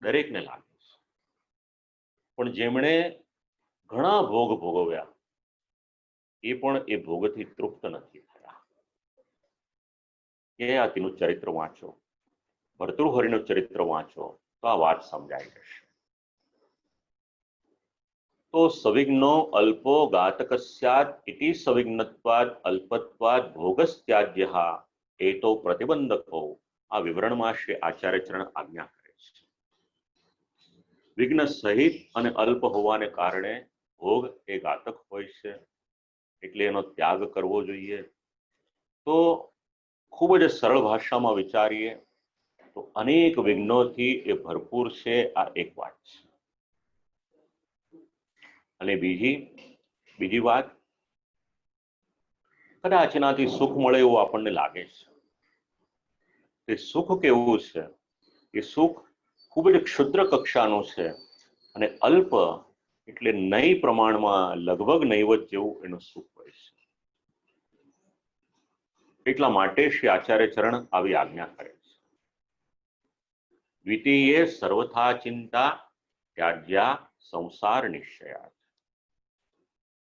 દરેકને લાગે છે, પણ જેમણે ઘણા ભોગ ભોગવ્યા એ પણ એ ભોગથી તૃપ્ત નથી થયા. યયાતિનું ચરિત્ર વાંચો, ભર્તૃહરિનું ચરિત્ર વાંચો તો આ વાત સમજાઈ જશે. તો સવિઘ્નો અલ્પો ઘાતકસ્યાત ઇતિ સવિઘ્નત્વાદ અલ્પત્વાદ ભોગસ્ત્યાજ્યઃ એતો પ્રતિબંધકો. આ વિવરણમાં શ્રી આચાર્ય ચરણ આજ્ઞા કરે છે. વિઘ્ન સહિત અને અલ્પ હોવાને કારણે ભોગ એ ઘાતક હોય છે, એટલે એનો ત્યાગ કરવો જોઈએ. તો ખૂબ જ સરળ ભાષામાં વિચારીએ તો અનેક વિઘ્નોથી એ ભરપૂર છે. આ એક વાત છે. અને બીજી વાત, કદાચ એનાથી સુખ મળે એવું આપણને લાગે છે. તે સુખ કેવું છે? એ સુખ ખૂબ જ ક્ષુદ્ર કક્ષાનું છે અને અલ્પ એટલે નહીં પ્રમાણમાં લગભગ નહીવત જેવું એનું સુખ હોય છે. એટલા માટે શ્રી આચાર્ય ચરણ આવી આજ્ઞા કરે છે. દ્વિતીય સર્વથા ચિંતા ત્યાજ્યા સંસાર નિશ્ચયાત.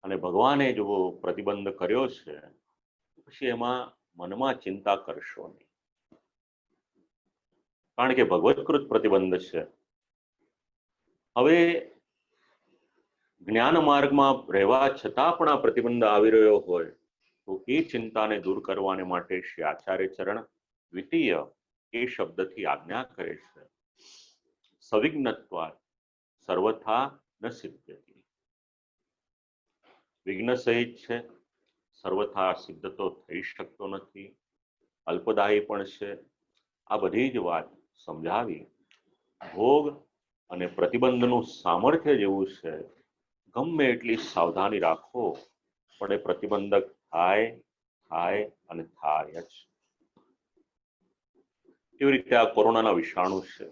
અને ભગવાને જો પ્રતિબંધ કર્યો છે પછી એમાં મનમાં ચિંતા કરશો નહીં, કારણ કે ભગવત્કૃત પ્રતિબંધ છે. હવે જ્ઞાન માર્ગમાં રહેવા છતાં પણ આ પ્રતિબંધ આવી રહ્યો હોય તો એ ચિંતાને દૂર કરવાને માટે શ્રી આચાર્ય ચરણ દ્વિતીય એ શબ્દથી આજ્ઞા કરે છે. સવિઘ્નત્વાત સર્વથા ન સિદ્ધતિ. વિઘ્ન સહિત છે, સર્વથા સિદ્ધ તો થઈ શકતો નથી, અલ્પદાયી પણ છે. આ બધી જ વાત સમજાવી ભોગ અને પ્રતિબંધનું સામર્થ્ય જેવું છે. ગમે એટલી સાવધાની રાખો પણ એ પ્રતિબંધક થાય અને થાય જ. કેવી રીતે આ કોરોનાના વિષાણુ છે,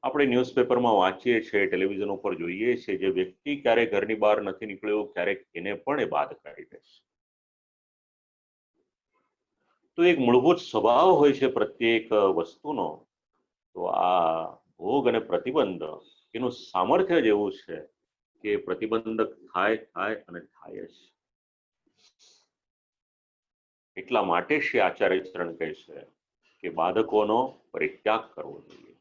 આપણે ન્યૂઝપેપરમાં વાંચીએ છીએ, ટેલિવિઝન ઉપર જોઈએ છીએ, જે વ્યક્તિ ક્યારેક ઘરની બહાર નથી નીકળ્યો ક્યારેક એને પણ એ બાદ કરી દે છે. તો એક મૂળભૂત સ્વભાવ હોય છે પ્રત્યેક વસ્તુનો. તો આ ભોગ અને પ્રતિબંધ એનું સામર્થ્ય જેવું છે કે પ્રતિબંધક થાય અને થાય જ. એટલા માટે શ્રી આચાર્ય ચરણ કહે છે કે બાધકોનો પરિત્યાગ કરવો જોઈએ.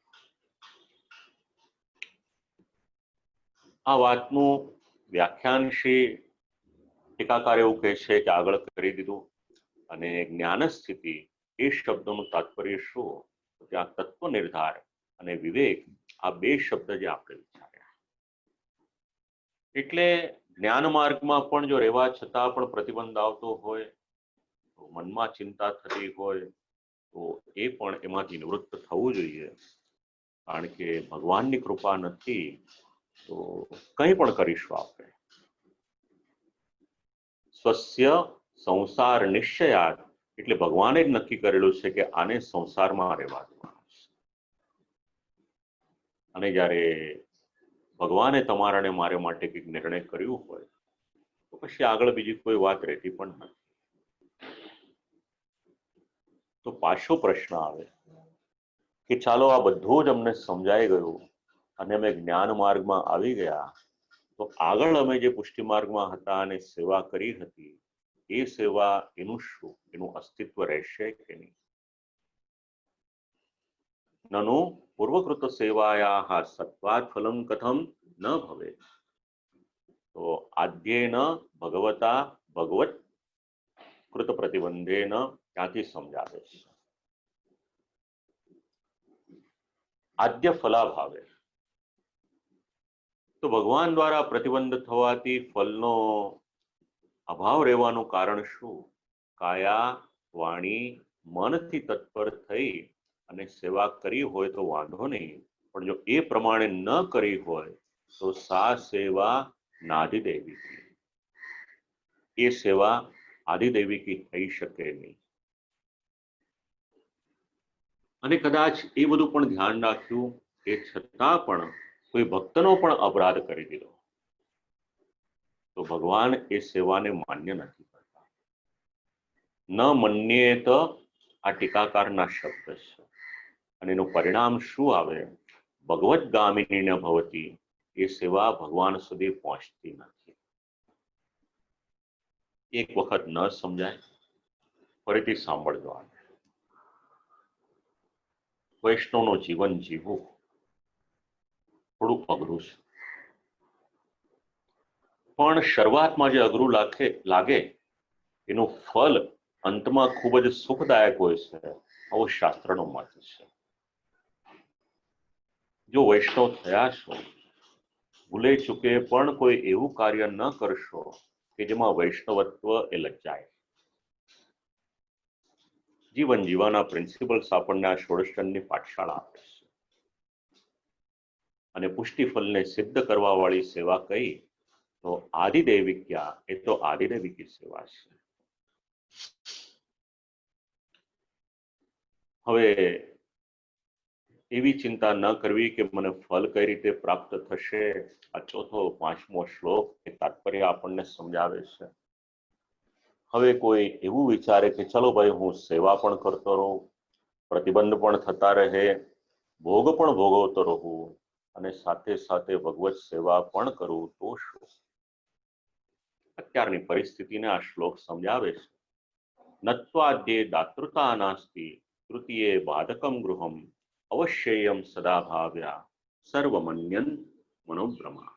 આ વાતનું વ્યાખ્યાન શ્રી ટીકાકાર એવું કહે છે કે આગળ કરી દીધું. અને જ્ઞાન સ્થિતિ એ શબ્દનું તાત્પર્ય શું? ત્યાં તત્વ નિર્ધાર અને વિવેક આ બે શબ્દ જે આપણે વિચાર્યા. એટલે જ્ઞાન માર્ગમાં પણ જો રહેવા છતાં પણ પ્રતિબંધ આવતો હોય, તો મનમાં ચિંતા થતી હોય તો એ પણ એમાંથી નિવૃત્ત થવું જોઈએ. કારણ કે ભગવાનની કૃપા નથી તો કંઈ પણ કરીશું આપણે. સ્વસ્ય સંસાર નિશ્ચયાત એટલે ભગવાને જ નક્કી કરેલું છે કે આને સંસારમાં રહેવા દેવાનું છે. અને જ્યારે ભગવાને તમારા ને મારે માટે કંઈક નિર્ણય કર્યું હોય તો પછી આગળ બીજી કોઈ વાત રહેતી પણ નથી. તો પાછો પ્રશ્ન આવે કે ચાલો આ બધું જ અમને સમજાઈ ગયું અને અમે જ્ઞાન માર્ગમાં આવી ગયા, તો આગળ અમે જે પુષ્ટિ માર્ગમાં હતા અને સેવા કરી હતી એ સેવા એનું શું? એનું અસ્તિત્વ રહેશે કે નહીં? નનુ પૂર્વકૃત સેવાયા સત્વાત ફલમ કથમ ન ભવે. તો આદ્યેન ભગવતા ભગવત કૃત પ્રતિબંધેન ત્યાંથી સમજાવે છે. આદ્ય ફલાભાવે, તો ભગવાન દ્વારા પ્રતિબંધ થવાથી ફલનો અભાવ રહેવાનું કારણ શું? કાયા વાણી મનથી તત્પર થઈ અને સેવા કરી હોય તો વાંધો નહીં, પણ જો એ પ્રમાણે ન કરી હોય તો સા સેવા નાધિદૈવિકી, એ સેવા આધિદૈવિકી થઈ શકે નહીં. અને કદાચ એ બધું પણ ધ્યાન રાખ્યું એ છતાં પણ કોઈ ભક્તનો પણ અપરાધ કરી દીધો તો ભગવાન એ સેવાને માન્ય નથી કરતા. ન મન્યેત આ ટીકાકારના શબ્દ છે અને એનું પરિણામ શું આવે? ભગવદગામિની ન ભવતી, એ સેવા ભગવાન સુધી પહોંચતી નથી. એક વખત ન સમજાય ફરીથી સાંભળજો. વૈષ્ણવનું જીવન જીવવું થોડું અઘરું છે, પણ શરૂઆતમાં જે અઘરું લાગે એનું ફલ અંતમાં ખૂબ જ સુખદાયક હોય છે, આવો શાસ્ત્રનો મત છે. જો વૈષ્ણવ થયા છો, ભૂલે ચૂકે પણ કોઈ એવું કાર્ય ન કરશો કે જેમાં વૈષ્ણવત્વ એ લજ્જાય. જીવન જીવવાના પ્રિન્સિપલ્સ આપણને આ ષોડશની પાઠશાળા આપે છે. અને પુષ્ટિફલને સિદ્ધ કરવા વાળી સેવા કઈ? તો આદિદેવિક્યા એ તો આદિદેવિકી સેવા છે. હવે એવી ચિંતા ન કરવી કે મને ફલ કઈ રીતે પ્રાપ્ત થશે. આ ચોથો પાંચમો શ્લોક એ તાત્પર્ય આપણને સમજાવે છે. હવે કોઈ એવું વિચારે કે ચલો ભાઈ હું સેવા પણ કરતો રહું, પ્રતિબંધ પણ થતા રહે, ભોગ પણ ભોગવતો રહું અને સાથે સાથે ભગવત સેવા પણ કરું તો શું? અત્યારની પરિસ્થિતિને આ શ્લોક સમજાવે છે. નત્વાદ્યે દાતૃતા નાસ્તિ તૃતીયે બાધકમ ગૃહમ અવશ્યેયમ સદા ભાવ્યા સર્વમન્યન મનોભ્રમા.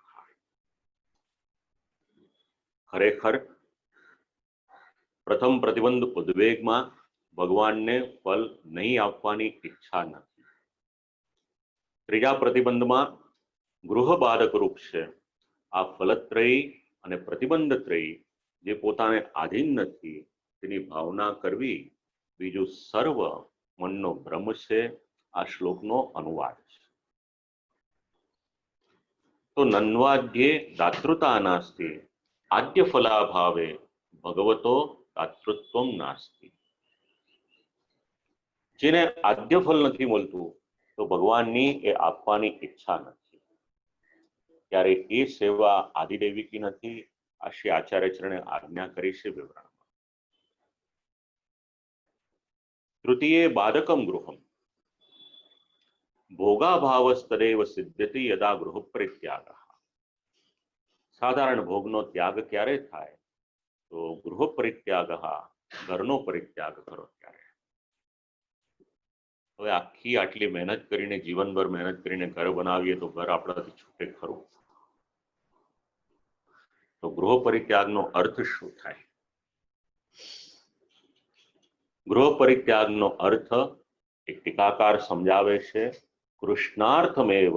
ખરેખર પ્રથમ પ્રતિબંધ ઉદ્વેગમાં ભગવાનને ફલ નહીં આપવાની ઈચ્છા નથી. ત્રીજા પ્રતિબંધમાં ગૃહ બાધક રૂપ છે. આ ફલત્રયી અને પ્રતિબંધત્રયી જે પોતાને આધીન નથી તેની ભાવના કરવી બીજું સર્વ મનનો ભ્રમ છે. આ શ્લોકનો અનુવાદ છે. તો નન્વાદ્યે દાતૃતા નાસ્તિ આદ્ય ફલાભાવે ભગવતો દાતૃત્વમ નાસ્તિ. જેને આદ્ય ફલ નથી મળતું તો ભગવાનની એ આપવાની ઈચ્છા નથી, ત્યારે એ સેવા આદિદૈવિકી નથી. આ શ્રી આચાર્ય ચરણે આજ્ઞા કરી છે વિવરણમાં. તૃતીયે બાધકમ ગૃહમ ભોગાભાવસ્તદેવ સિદ્ધતિ યદા ગૃહ પરિત્યાગ. સાધારણ ભોગનો ત્યાગ ક્યારે થાય? તો ગૃહ પરિત્યાગ, ઘરનો પરિત્યાગ કરો ત્યારે. હવે આટલી મહેનત કરીને, જીવનભર મહેનત કરીને ઘર બનાવીએ તો ઘર આપણાથી છૂટે ખરું? તો ગૃહ પરિત્યાગનો અર્થ શું થાય? ગૃહ પરિત્યાગનો અર્થ એક ટીકાકાર સમજાવે છે. કૃષ્ણાર્થમેવ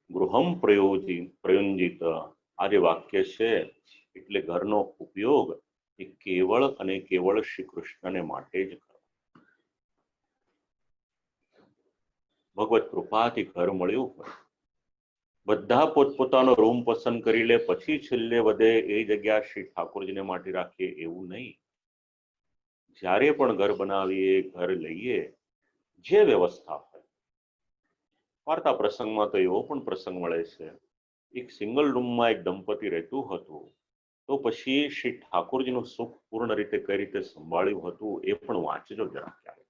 ગૃહમ પ્રયુંજિત. આ જે વાક્ય છે એટલે ઘરનો ઉપયોગ એ કેવળ અને કેવળ શ્રી કૃષ્ણને માટે જ કરો. ભગવત કૃપાથી ઘર મળ્યું હોય, બધા પોતપોતાનો રૂમ પસંદ કરી લે, પછી છેલ્લે વધે એ જગ્યા શ્રી ઠાકોરજીને માટે રાખીએ એવું નહીં. જ્યારે પણ ઘર બનાવીએ, ઘર લઈએ, જે વ્યવસ્થા હોય. વાર્તા પ્રસંગમાં તો એવો પણ પ્રસંગ મળે છે, એક સિંગલ રૂમમાં એક દંપતી રહેતું હતું, તો પછી શ્રી ઠાકોરજીનું સુખ પૂર્ણ રીતે કઈ રીતે સંભાળ્યું હતું એ પણ વાંચજો જરા ક્યારે.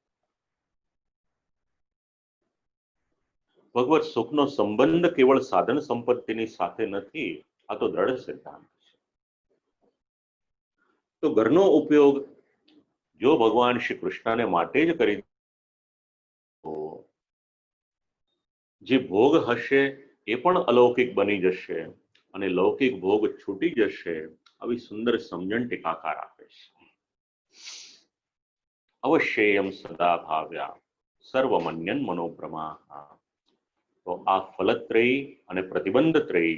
ભગવત સુખનો સંબંધ કેવળ સાધન સંપત્તિની સાથે નથી, આ તો દ્રઢ સિદ્ધાંત છે. તો ઘરનો ઉપયોગ જો ભગવાન શ્રી કૃષ્ણને માટે જ કરી તો જે ભોગ હશે એ પણ અલૌકિક બની જશે અને લૌકિક ભોગ છૂટી જશે. આવી સુંદર સમજણ ટીકાકાર આપે છે. અવશ્યેયમ સદા ભાવ્યા સર્વમન્યન મનોભ્રમા. તો આ ફલત્રયી અને પ્રતિબંધત્રયી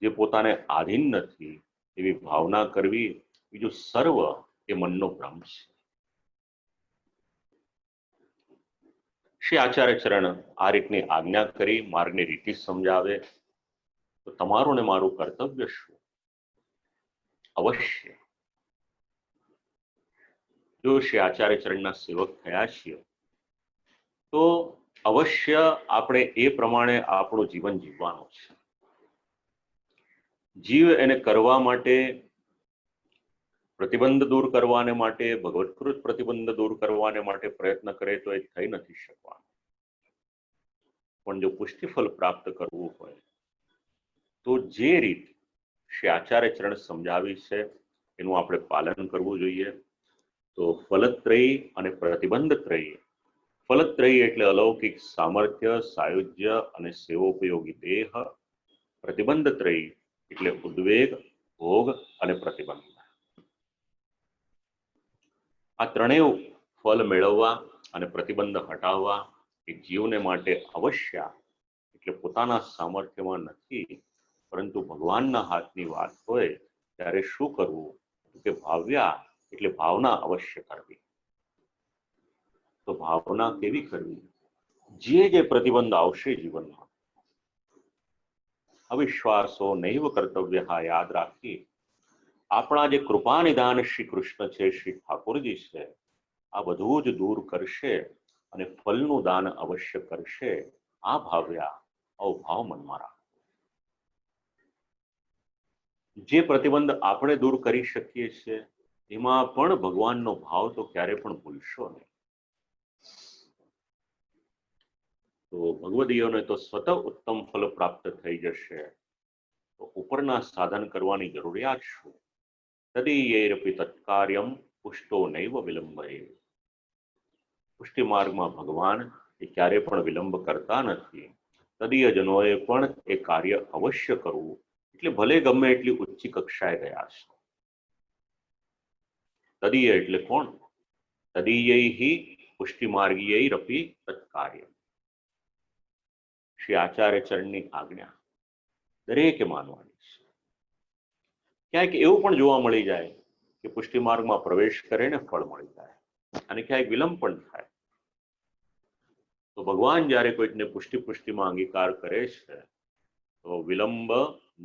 જે પોતાને આધીન નથી એવી ભાવના કરવી બીજું સર્વ એ મનનો ભ્રમ છે. શ્રી આચાર્ય ચરણ આ રીતની આજ્ઞા કરી, માર્ગની રીતિ સમજાવે. તો તમારું ને મારું કર્તવ્ય શું? અવશ્ય જો શ્રી આચાર્ય ચરણના સેવક થયા છીએ તો અવશ્ય આપણે એ પ્રમાણે આપણું જીવન જીવવાનું છે. જીવ એને કરવા માટે, પ્રતિબંધ દૂર કરવાને માટે, ભગવત્કૃત પ્રતિબંધ દૂર કરવાને માટે પ્રયત્ન કરે તો એ થઈ નથી શકવાનું. પણ જો પુષ્ટિફળ પ્રાપ્ત કરવું હોય તો જે રીત શ્રી આચાર્ય ચરણ સમજાવી છે એનું આપણે પાલન કરવું જોઈએ. તો ફલત્રયી અને પ્રતિબંધત્રયી. ફલત્રયી એટલે અલૌકિક સામર્થ્ય, સાયુજ્ય અને સેવોપયોગી દેહ. પ્રતિબંધત્રયી એટલે ઉદ્વેગ, ભોગ અને પ્રતિબંધ. આ ત્રણેય ફલ મેળવવા અને પ્રતિબંધ હટાવવા એ જીવને માટે અવશ્ય, એટલે પોતાના સામર્થ્યમાં નથી પરંતુ ભગવાનના હાથની વાત હોય ત્યારે શું કરવું કે ભાવ્યા એટલે ભાવના અવશ્ય કરવી. તો ભાવના કેવી કરવી? જે પ્રતિબંધ આવશે જીવનમાં, અવિશ્વાસો નૈવ કર્તવ્ય યાદ રાખી આપણા જે કૃપા નિદાન શ્રી કૃષ્ણ છે, શ્રી ઠાકોરજી છે, આ બધું જ દૂર કરશે અને ફલનું દાન અવશ્ય કરશે. આ ભાવ્યા અવભાવ મનમાં રાખો. જે પ્રતિબંધ આપણે દૂર કરી શકીએ છીએ એમાં પણ ભગવાનનો ભાવ તો ક્યારે પણ ભૂલશો નહીં. તો ભગવદીયોને તો સ્વતઃ ઉત્તમ ફલ પ્રાપ્ત થઈ જશે. તો ઉપરના સાધન કરવાની જરૂરિયાત શું? તદીયૈરપી તત્કાર્યમ પુષ્ટો નૈવ વિલંબયે. પુષ્ટિ માર્ગમાં ભગવાન એ ક્યારે પણ વિલંબ કરતા નથી. તદીયજનોએ પણ એ કાર્ય અવશ્ય કરવું, એટલે ભલે ગમે એટલી ઊંચી કક્ષાએ ગયા છે. તદીય એટલે કોણ? તદીયૈ પુષ્ટિ માર્ગીયૈરપી તત્કાર્યમ. શ્રી આચાર્ય ચરણની આજ્ઞા દરેકે માનવાની છે. ક્યાંક એવું પણ જોવા મળી જાય કે પુષ્ટિ માર્ગમાં પ્રવેશ કરે ને ફળ મળી જાય, અને ક્યાંક વિલંબ પણ થાય. તો ભગવાન જ્યારે કોઈકને પુષ્ટિમાં અંગીકાર કરે છે તો વિલંબ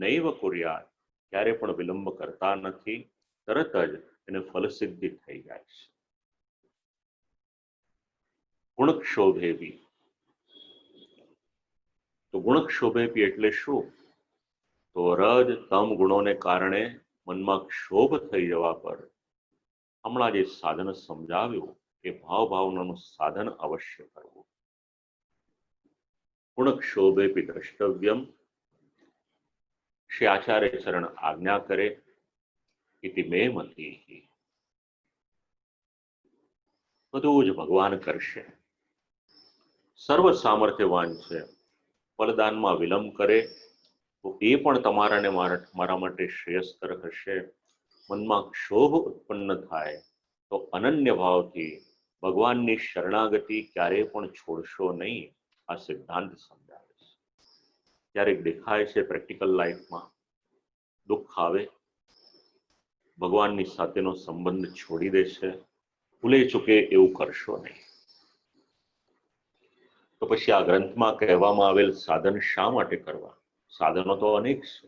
નૈવ કુર્યાત, ક્યારે પણ વિલંબ કરતા નથી. તરત જ એને ફલસિદ્ધિ થઈ જાય છે. ગુણક્ષોભેપી. તો ગુણક્ષોભેપી એટલે શું? તો રજ તમ ગુણોને કારણે મનમાં ક્ષોભ થઈ જવા પર હમણાં જે સાધન સમજાવ્યું એ ભાવનાનું સાધન અવશ્ય કરવું. ગુણક્ષોભેપી દ્રષ્ટવ્યમ. શ્રી આચાર્ય ચરણ આજ્ઞા કરે ઇતિ મે મતિ. બધું જ ભગવાન કરશે. સર્વ સામર્થ્યવાન છે. ફલદાનમાં વિલંબ કરે તો એ પણ તમારા ને મારા માટે શ્રેયસ્કર હશે. મનમાં ક્ષોભ ઉત્પન્ન થાય તો અનન્ય ભાવથી ભગવાનની શરણાગતિ ક્યારેય પણ છોડશો નહીં. આ સિદ્ધાંત સમજાવે છે. ક્યારેક દેખાય છે પ્રેક્ટિકલ લાઈફમાં દુઃખ આવે, ભગવાનની સાથેનો સંબંધ છોડી દે છે. ભૂલે ચૂકે એવું કરશો નહીં. તો પછી આ ગ્રંથમાં કહેવામાં આવેલ સાધન શા માટે કરવા? સાધનો તો અનેક છે.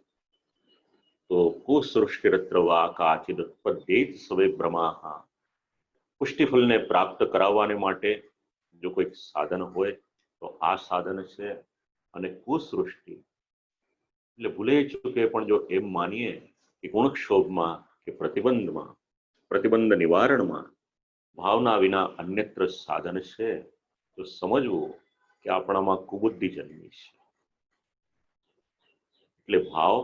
તો કુસૃષ્ટિરત્ર વા કાચિદ ઉત્પદ્યેત સવે ભ્રમાહ. પુષ્ટિફલને પ્રાપ્ત કરાવવાને માટે જો કોઈક સાધન હોય તો આ સાધન છે. અને કુસૃષ્ટિ એટલે ભૂલે ચૂકે પણ જો એમ માનીએ કે ગુણક્ષોભમાં કે પ્રતિબંધ નિવારણમાં ભાવના વિના અન્યત્ર સાધન છે, તો સમજવું કે આપણામાં કુબુદ્ધિ જન્મી છે. એટલે ભાવ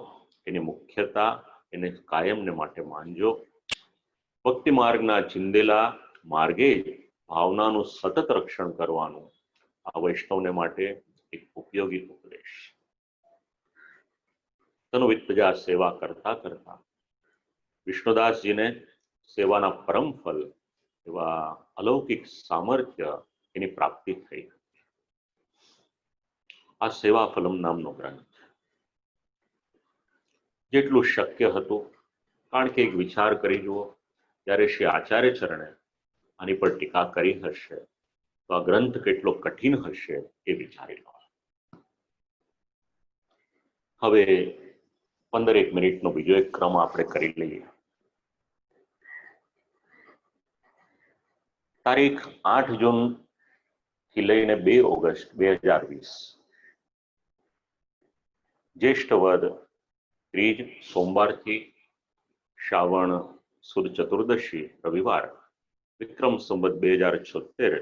એની મુખ્યતા એને કાયમને માટે માનજો. ભક્તિ માર્ગના ચિંદેલા માર્ગે ભાવનાનું સતત રક્ષણ કરવાનું આ વૈષ્ણવને માટે એક ઉપયોગી ઉપદેશ. તનુ વિત્તજા સેવા કરતા કરતા વિષ્ણુદાસજીને સેવાના પરમ ફલ એવા અલૌકિક સામર્થ્ય એની પ્રાપ્તિ થઈ. આ સેવા ફલમ નામનો ગ્રંથ જેટલું શક્ય હતું, કારણ કે એક વિચાર કરી જુઓ, ત્યારે શ્રી આચાર્ય ચરણે આની પર ટીકા કરી હશે તો આ ગ્રંથ કેટલો કઠિન હશે એ વિચારી લો. હવે 15 મિનિટનો બીજો એક ક્રમ આપણે કરી લઈએ. તારીખ 8 જૂન થી લઈને 2 ઓગસ્ટ 2020 જ્યેષ્ઠ વદ ત્રીજ સોમવારથી શ્રાવણ સુદ ચતુર્દશી રવિવાર, વિક્રમ સંવત 2076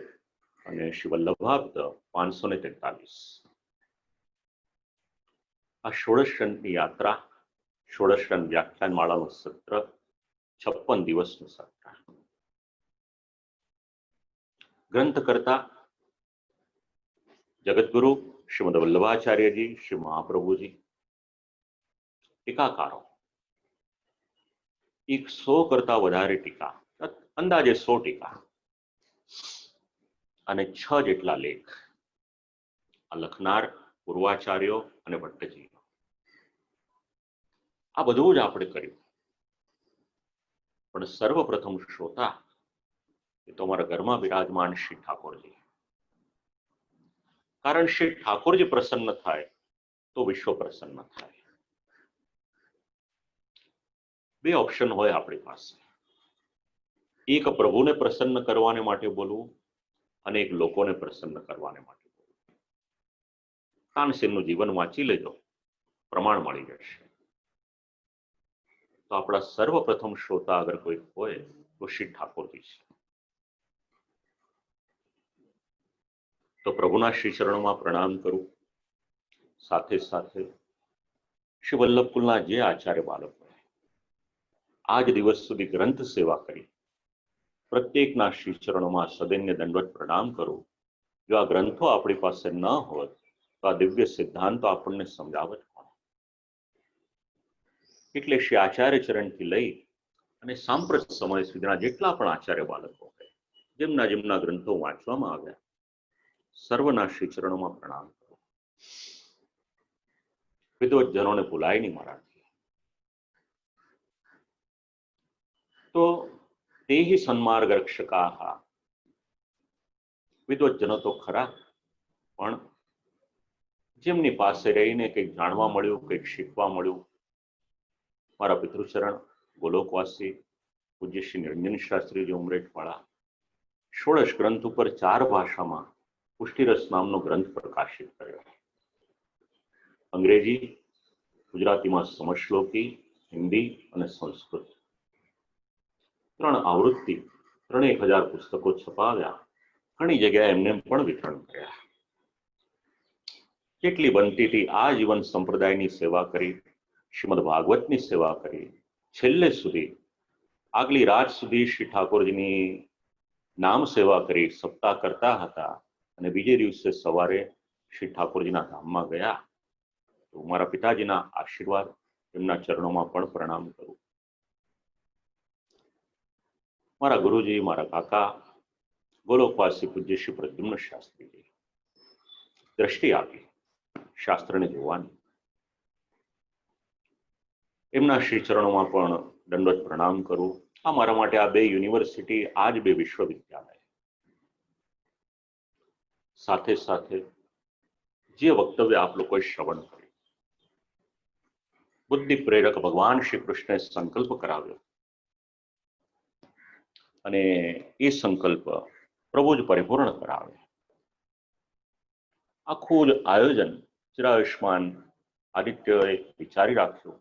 અને શ્રી વલ્લભાબ્દ 543. આ ષોડશની યાત્રા, ષોડશ વ્યાખ્યાન માળાનું સત્ર, 56 દિવસનું સત્ર. ગ્રંથ કરતા જગતગુરુ શ્રીમદ વલ્લભાચાર્યજી, શ્રી મહાપ્રભુજી. ટીકાકારો 100 કરતા વધારે ટીકા, અંદાજે 100 ટીકા અને 6 જેટલા લેખ. આ લખનાર પૂર્વાચાર્યો અને ભટ્ટજી. આ બધું જ આપણે કર્યું, પણ સર્વપ્રથમ શ્રોતા એ તો અમારા ઘરમાં બિરાજમાન શ્રી ઠાકોરજી. કારણ શ્રી ઠાકોરજી પ્રસન્ન થાય તો વિશ્વ પ્રસન્ન થાય. બે ઓપ્શન હોય આપણી પાસે, એક પ્રભુને પ્રસન્ન કરવાને માટે બોલવું અને એક લોકોને પ્રસન્ન કરવાને માટે બોલવું. તાનસેનનું જીવન વાંચી લેજો, પ્રમાણ મળી જશે. તો આપણા સર્વપ્રથમ શ્રોતા અગર કોઈ હોય તો શ્રી ઠાકોરજી છે. તો પ્રભુના શ્રી ચરણોમાં પ્રણામ કરું. સાથે સાથે શ્રી વલ્લભકુલના જે આચાર્ય બાળકો આજ દિવસ સુધી ગ્રંથ સેવા કરી, પ્રત્યેકના શ્રી ચરણોમાં સદૈન્ય દંડવત પ્રણામ કરું. જો આ ગ્રંથો આપણી પાસે ન હોત તો આ દિવ્ય સિદ્ધાંતો આપણને સમજાવત કોણ? એટલે શ્રી આચાર્ય ચરણથી લઈ અને સાંપ્રત સમય સુધીના જેટલા પણ આચાર્ય બાળકો હોય, જેમના જેમના ગ્રંથો વાંચવામાં આવ્યા, સર્વના શ્રી ચરણોમાં પ્રણામ કરો. વિદ્વજનોને ભૂલાય નહીં મારાથી. તો તે સન્માર્ગ રક્ષકા, વિદ્વજનો તો ખરા, પણ જેમની પાસે રહીને કંઈક જાણવા મળ્યું, કંઈક શીખવા મળ્યું. મારા પિતૃચરણ ગોલોકવાસી પૂજ્ય શ્રી નિરંજન શાસ્ત્રીજી ઉમરેઠવાળા 16 ગ્રંથ ઉપર 4 ભાષામાં પુષ્ટિરસ નામનો ગ્રંથ પ્રકાશિત કર્યો. અંગ્રેજી, ગુજરાતીમાં સમશ્લોકી, હિન્દી અને સંસ્કૃત. 3 આવૃત્તિ, 3000 પુસ્તકો છપાવ્યા. ઘણી જગ્યાએ એમને પણ વિતરણ કર્યા. જેટલી બનતી હતી આ જીવન સંપ્રદાયની સેવા કરી, શ્રીમદ ભાગવતની સેવા કરી. છેલ્લે સુધી આગલી રાત સુધી શ્રી ઠાકોરજીની નામ સેવા કરી, સપ્તાહ કરતા હતા અને બીજે દિવસે સવારે શ્રી ઠાકોરજીના ધામમાં ગયા. તો મારા પિતાજીના આશીર્વાદ, એમના ચરણોમાં પણ પ્રણામ કરું. મારા ગુરુજી, મારા કાકા ગોલોકવાસી પૂજ્ય શ્રી પ્રદ્યુમ્ન શાસ્ત્રીજી દ્રષ્ટિ આપી શાસ્ત્રને જોવાની. એમના શ્રી ચરણોમાં પણ દંડવત પ્રણામ કરું. આ મારા માટે આ 2 યુનિવર્સિટી, આ જ 2 વિશ્વવિદ્યાલય. સાથે સાથે જે વક્તવ્ય આપ લોકોએ શ્રવણ કર્યું, બુદ્ધિ પ્રેરક ભગવાન શ્રી કૃષ્ણે સંકલ્પ કરાવ્યો અને એ સંકલ્પ પ્રભુ જ પરિપૂર્ણ કરાવે. આખું જ આયોજન ચિરાયુષ્માન આદિત્યએ વિચારી રાખ્યું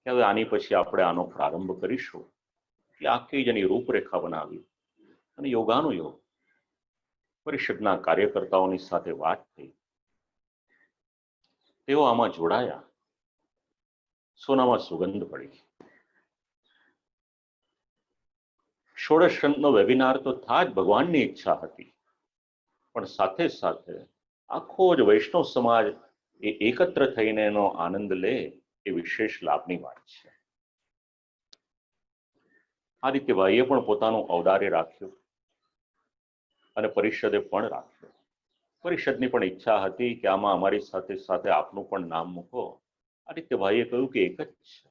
કે હવે આની પછી આપણે આનો પ્રારંભ કરીશું. એટલે આખી જ એની રૂપરેખા બનાવી અને યોગાનુયોગ પરિષદના કાર્યકર્તાઓની સાથે વાત થઈ. તેઓ આમાં જોડાયા. સોનામાં સુગંધ પડી. 16 ગ્રંથનો વેબિનાર તો થા જ ભગવાનની ઈચ્છા હતી, પણ સાથે સાથે આખો જ વૈષ્ણવ સમાજ એ એકત્ર થઈને એનો આનંદ લે એ વિશેષ લાભની વાત છે. આદિત્યભાઈએ પણ પોતાનું ઔદાર્ય રાખ્યું અને પરિષદે પણ રાખ્યું. પરિષદની પણ ઈચ્છા હતી કે આમાં અમારી સાથે સાથે આપનું પણ નામ મૂકો. આદિત્યભાઈએ કહ્યું કે એક જ છે.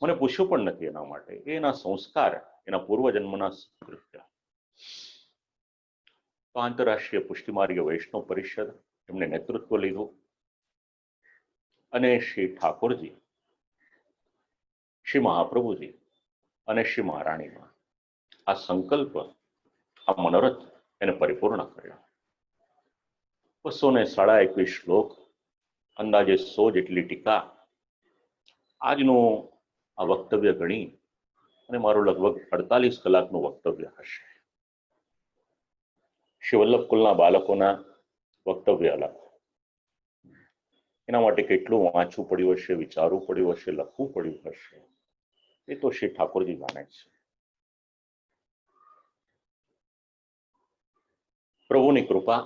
મને પૂછ્યું પણ નથી એના માટે. એના સંસ્કાર, એના પૂર્વજન્મના કૃત્ય. તો આંતરરાષ્ટ્રીય પુષ્ટિમાર્ગીય વૈષ્ણવ પરિષદ એમને નેતૃત્વ લીધું અને શ્રી ઠાકોરજી, શ્રી મહાપ્રભુજી અને શ્રી મહારાણીમાં આ સંકલ્પ, આ મનોરથ એને પરિપૂર્ણ કર્યો. 221 શ્લોક, અંદાજે 100 જેટલી ટીકા. આજનું આ વક્તવ્ય ગણી અને મારું લગભગ 48 કલાકનું વક્તવ્ય હશે. શ્રી વલ્લભકુલના બાળકોના વક્તવ્ય અલગ. એના માટે કેટલું વાંચવું પડ્યું હશે, વિચારવું પડ્યું હશે, લખવું પડ્યું હશે, એ તો શ્રી ઠાકોરજી જાણે છે. પ્રભુની કૃપા.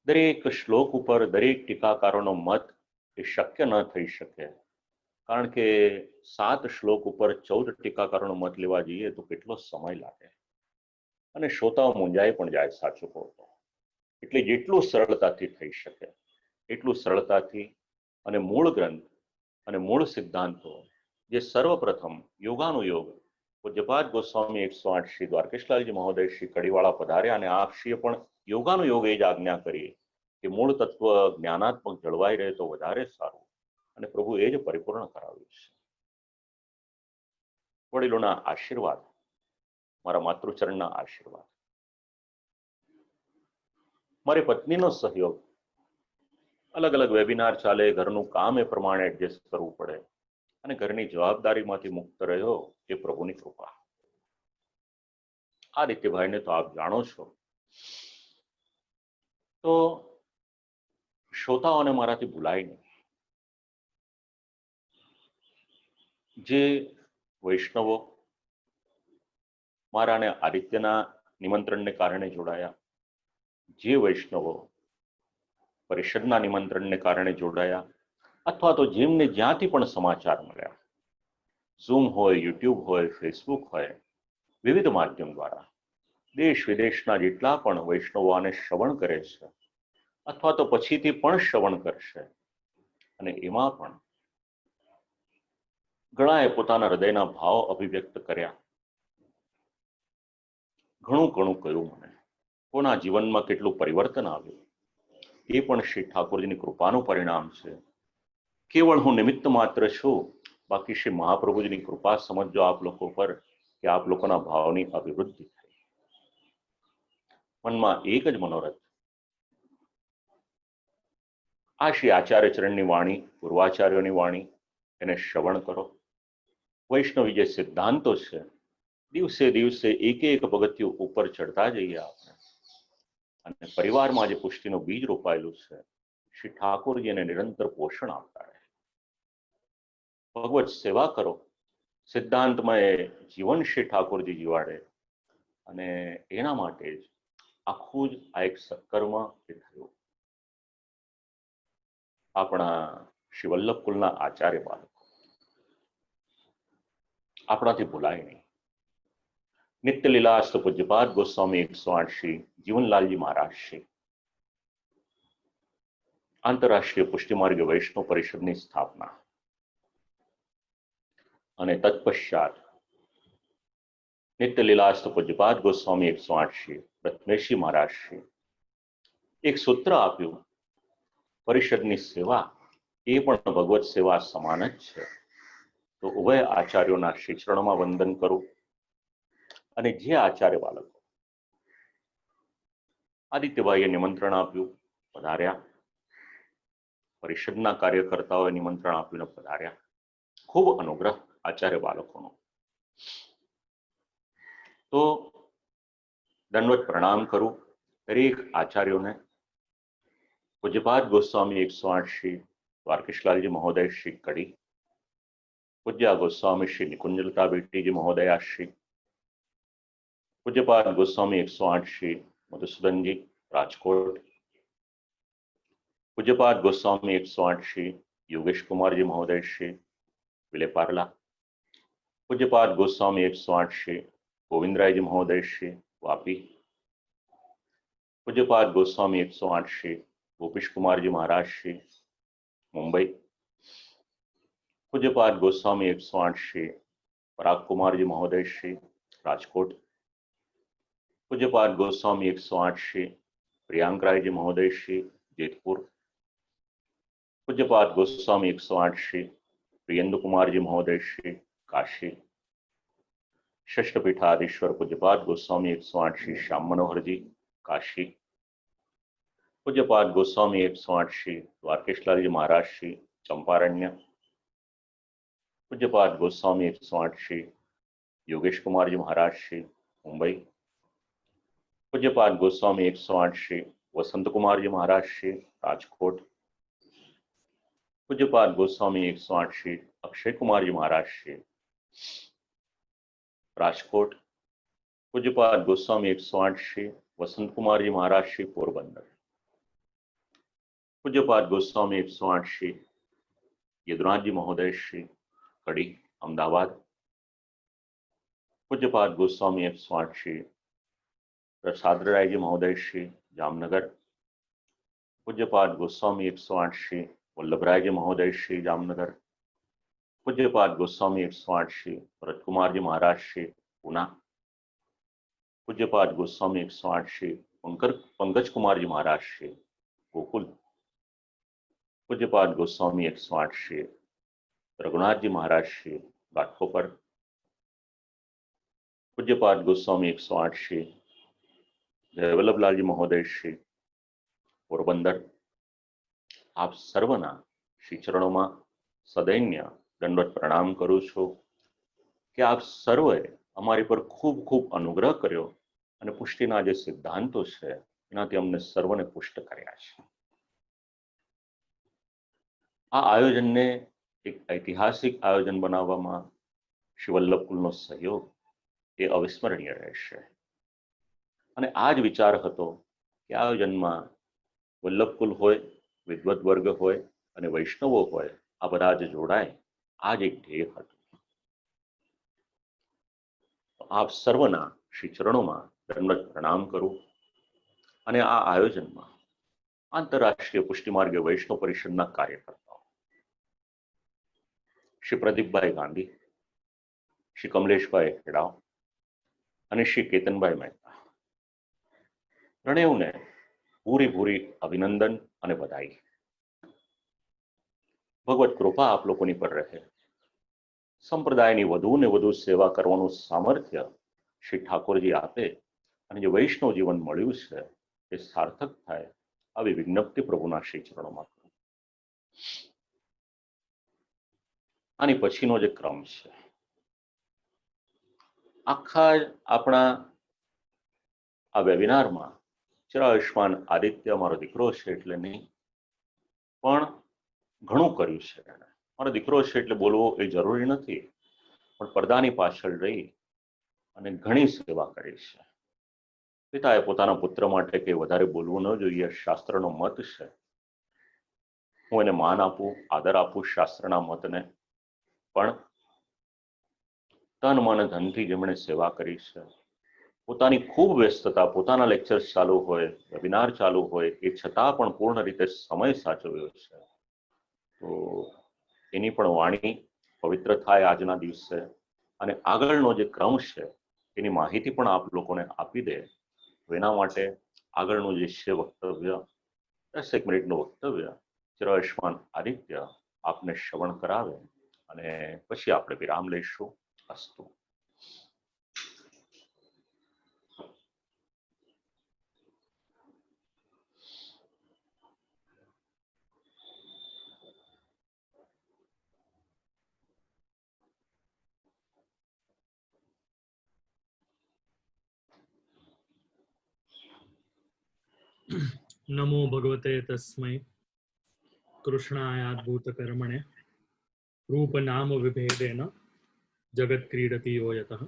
દરેક શ્લોક ઉપર દરેક ટીકાકારોનો મત એ શક્ય ન થઈ શકે, કારણ કે 7 શ્લોક ઉપર 14 ટીકાકારોનો મત લેવા જઈએ તો કેટલો સમય લાગે અને શ્રોતાઓ મૂંઝાઈ પણ જાય, સાચું કહો તો. એટલે જેટલું સરળતાથી થઈ શકે એટલું સરળતાથી અને મૂળ ગ્રંથ અને મૂળ સિદ્ધાંતો જે સર્વપ્રથમ યોગાનુયોગ પૂજ્યપાદ ગોસ્વામી 108 શ્રી દ્વારકેશલાલજી મહોદય શ્રી કડીવાળા પધાર્યા અને આપશ્રીએ પણ યોગાનુયોગ એ જ આજ્ઞા કરી કે મૂળ તત્વ જ્ઞાનાત્મક જળવાઈ રહે તો વધારે સારું અને પ્રભુ એ જ પરિપૂર્ણ કરાવ્યું છે. વડીલોના આશીર્વાદ, મારા માતૃચરણના આશીર્વાદ, મારી પત્નીનો સહયોગ, અલગ અલગ વેબિનાર ચાલે, ઘરનું કામ એ પ્રમાણે એડજસ્ટ કરવું પડે અને ઘરની જવાબદારીમાંથી મુક્ત રહ્યો એ પ્રભુની કૃપા. આ રીતે ભાઈને તો આપ જાણો છો. તો શ્રોતાઓને મારાથી ભૂલાય નહીં. જે વૈષ્ણવો મારા અને આદિત્યના નિમંત્રણને કારણે જોડાયા, જે વૈષ્ણવો પરિષદના નિમંત્રણને કારણે જોડાયા, અથવા તો જેમને જ્યાંથી પણ સમાચાર મળ્યા, ઝૂમ હોય, યુટ્યુબ હોય, ફેસબુક હોય, વિવિધ માધ્યમ દ્વારા દેશ વિદેશના જેટલા પણ વૈષ્ણવો આને શ્રવણ કરે છે અથવા તો પછીથી પણ શ્રવણ કરશે, અને એમાં પણ ઘણાએ પોતાના હૃદયના ભાવ અભિવ્યક્ત કર્યા. ઘણું ઘણું કહ્યું મને, કોના જીવનમાં કેટલું પરિવર્તન આવ્યું એ પણ શ્રી ઠાકોરજીની કૃપાનું પરિણામ છે. કેવળ હું નિમિત્ત માત્ર છું, બાકી શ્રી મહાપ્રભુજીની કૃપા સમજો આપ લોકો પર કે આપ લોકોના ભાવની અભિવૃદ્ધિ થઈ. મનમાં એક જ મનોરથ, આ શ્રી આચાર્ય ચરણની વાણી, પૂર્વાચાર્યોની વાણી, એને શ્રવણ કરો. વૈષ્ણવી જે સિદ્ધાંતો છે, દિવસે દિવસે એક એક પગથિયું ઉપર ચડતા જઈએ આપણે, અને પરિવારમાં જે પુષ્ટિનું બીજ રોપાયેલું છે, શ્રી ઠાકોરજી એને નિરંતર પોષણ આપતા રહે. ભગવત સેવા કરો, સિદ્ધાંતમય જીવન શ્રી ઠાકોરજી જીવાડે, અને એના માટે જ આખું જ આ એક સત્કર્મ એ થયું. આપણા શ્રી વલ્લભ કુલના આચાર્ય બાળકો આપણાથી ભૂલાય નહીં. નિત્ય લીલાસ્ત પૂજ્યપાદ ગોસ્વામી 108 શ્રી જીવનલાલજી મહારાજ શ્રી આંતરરાષ્ટ્રીય પુષ્ટિમાર્ગ વૈષ્ણવ પરિષદની સ્થાપના, અને તત્પશ્ચાત નિત્ય લીલાસ્ત પૂજ્યપાદ ગોસ્વામી 108 શ્રી રત્નેશજી મહારાજ શ્રી એક સૂત્ર આપ્યું, પરિષદની સેવા એ પણ ભગવત સેવા સમાન જ છે. તો ઉભય આચાર્યોના શ્રી ચરણોમાં વંદન કરું. અને જે આચાર્ય બાળકો આદિત્યભાઈએ નિમંત્રણ આપ્યું, પધાર્યા. પરિષદના કાર્યકર્તાઓએ નિમંત્રણ આપ્યું, પધાર્યા. ખૂબ અનુગ્રહ આચાર્ય બાળકોનો. તો દંડવત પ્રણામ કરું દરેક આચાર્યોને. પૂજ્યપાદ ગોસ્વામી 108 શ્રી દ્વારકેશલાલજી મહોદય શ્રી કડી, પૂજ્ય ગોસ્વામી શ્રી નિકુંજલતા બેટીજી મહોદયા શ્રી, પૂજ્યપાદ ગોસ્વામી 108 શ્રી મધુસૂદનજી રાજકોટ, પૂજ્યપાદ ગોસ્વામી 108 શ્રી યોગેશ કુમારજી મહોદય શ્રી વિલેપાર્લા, પૂજ્યપાદ ગોસ્વામી 108 શ્રી ગોવિંદરાયજી મહોદય શ્રી વાપી, પૂજ્યપાદ ગોસ્વામી 108 શ્રી ગોપીશ કુમારજી મહારાજ શ્રી મુંબઈ, પૂજ્યપાદ ગોસ્વામી 108 શ્રી પરાગ કુમારજી મહોદય શ્રી રાજકોટ, પૂજ્યપાદ ગોસ્વામી 108 શ્રી પ્રિಯಾಂકરાયજી મહોદય શ્રી જેતપુર, પૂજ્યપાદ ગોસ્વામી 108 શ્રી પ્રિયેન્દુ કુમારજી મહોદય શ્રી કાશી, ષષ્ઠપીઠાધીશ્વર પૂજ્યપાદ ગોસ્વામી 108 શ્રી શ્યામ મનોહરજી કાશી, પૂજ્યપાદ ગોસ્વામી 108 શ્રી દ્વારકેશલાલજી મહારાજ શ્રી ચંપારણ્ય, પૂજ્યપાદ ગોસ્વામી 108 શ્રી યોગેશ કુમારજી મહારાજ શ્રી મુંબઈ, પૂજ્યપાદ ગોસ્વામી 108 શ્રી વસંત કુમારજી મહારાજ શ્રી રાજકોટ, પૂજ્યપાદ ગોસ્વામી 108 શ્રી અક્ષય કુમારજી મહારાજ શ્રી રાજકોટ, પૂજ્યપાદ ગોસ્વામી 108 શ્રી વસંત કુમારજી મહારાજ શ્રી પોરબંદર, પૂજ્યપાદ ગોસ્વામી 108 શ્રી યદુનાથજી મહોદય શ્રી કડી અમદાવાદ, પૂજ્યપાદ ગોસ્વામી 108 શ્રી પ્રસાદરાયજી મહોદય શ્રી જામનગર, પૂજ્યપાદ ગોસ્વામી 108 શ્રી વલ્લભરાયજી મહોદય શ્રી જામનગર, પૂજ્યપાદ ગોસ્વામી 108 શ્રી ભરતકુમારજી મહારાજ શ્રી પૂના, પૂજ્યપાદ ગોસ્વામી 108 શ્રી પંકજ કુમારજી મહારાજ શ્રી ગોકુલ, પૂજ્યપાદ ગોસ્વામી 108 શ્રી રઘુનાથજી મહારાજ શ્રી ગાઠો પર, પૂજ્યપાદ ગોસ્વામી 108 શ્રી જય વલ્લભલાલજી મહોદય શ્રી પોરબંદર, આપ સર્વના શ્રી ચરણોમાં સદૈન્ય દંડવત પ્રણામ કરું છું કે આપ સર્વે અમારી પર ખૂબ ખૂબ અનુગ્રહ કર્યો અને પુષ્ટિના જે સિદ્ધાંતો છે એનાથી અમને સર્વને પુષ્ટ કર્યા છે. આ આયોજનને એક ઐતિહાસિક આયોજન બનાવવામાં શ્રી વલ્લભકુલનો સહયોગ એ અવિસ્મરણીય રહેશે. અને આ જ વિચાર હતો કે આયોજનમાં વલ્લભકુલ હોય, વિદ્વત વર્ગ હોય અને વૈષ્ણવો હોય, આ બધા જ જોડાય, આ જ એક ધ્યેય હતું. આપ સર્વના શ્રી ચરણોમાં દંડવત પ્રણામ કરું અને આ આયોજનમાં આંતરરાષ્ટ્રીય પુષ્ટિમાર્ગે વૈષ્ણવ પરિષદના કાર્યકર્તાઓ શ્રી પ્રદીપભાઈ ગાંધી, શ્રી કમલેશભાઈ હેડાવ અને શ્રી કેતનભાઈ મહેતા ત્રણેયને પૂરી પૂરી અભિનંદન અને બધાઈ. ભગવત કૃપા આપ લોકોની પર રહે. સંપ્રદાયની વધુ ને વધુ સેવા કરવાનું સામર્થ્ય શ્રી ઠાકોરજી આપે અને જે વૈષ્ણવ જીવન મળ્યું છે એ સાર્થક થાય, આવી વિજ્ઞપ્તિ પ્રભુના શ્રી ચરણોમાં કરું. આની પછીનો જે ક્રમ છે, આખા આપણા આ વેબિનારમાં ચિરાયુષ્માન આદિત્ય મારો દીકરો છે એટલે નહીં, પણ ઘણું કર્યું છે એણે. મારો દીકરો છે એટલે બોલવો એ જરૂરી નથી, પણ પડદાની પાછળ રહી અને ઘણી સેવા કરી છે. પિતાએ પોતાના પુત્ર માટે કે વધારે બોલવું ન જોઈએ, શાસ્ત્રનો મત છે. હું એને માન આપું, આદર આપું શાસ્ત્રના મતને, પણ તન મન ધનથી જેમણે સેવા કરી છે, પોતાની ખૂબ વ્યસ્તતા, પોતાના લેક્ચર્સ ચાલુ હોય, વેબિનાર ચાલુ હોય, એ છતાં પણ પૂર્ણ રીતે સમય સાચવ્યો છે. તો એની પણ વાણી પવિત્ર થાય આજના દિવસે, અને આગળનો જે ક્રમ છે એની માહિતી પણ આપ લોકોને આપી દે. એના માટે આગળનું જે છે વક્તવ્ય, 10 મિનિટનું વક્તવ્ય ચિરાયુષ્માન આદિત્ય આપને શ્રવણ કરાવે અને પછી આપણે વિરામ લઈશું. અસ્તુ. नमो भगवते तस्मै कृष्णायाद्भूत कर्मणे रूप नाम विभेदेन जगत क्रीडति यो यतः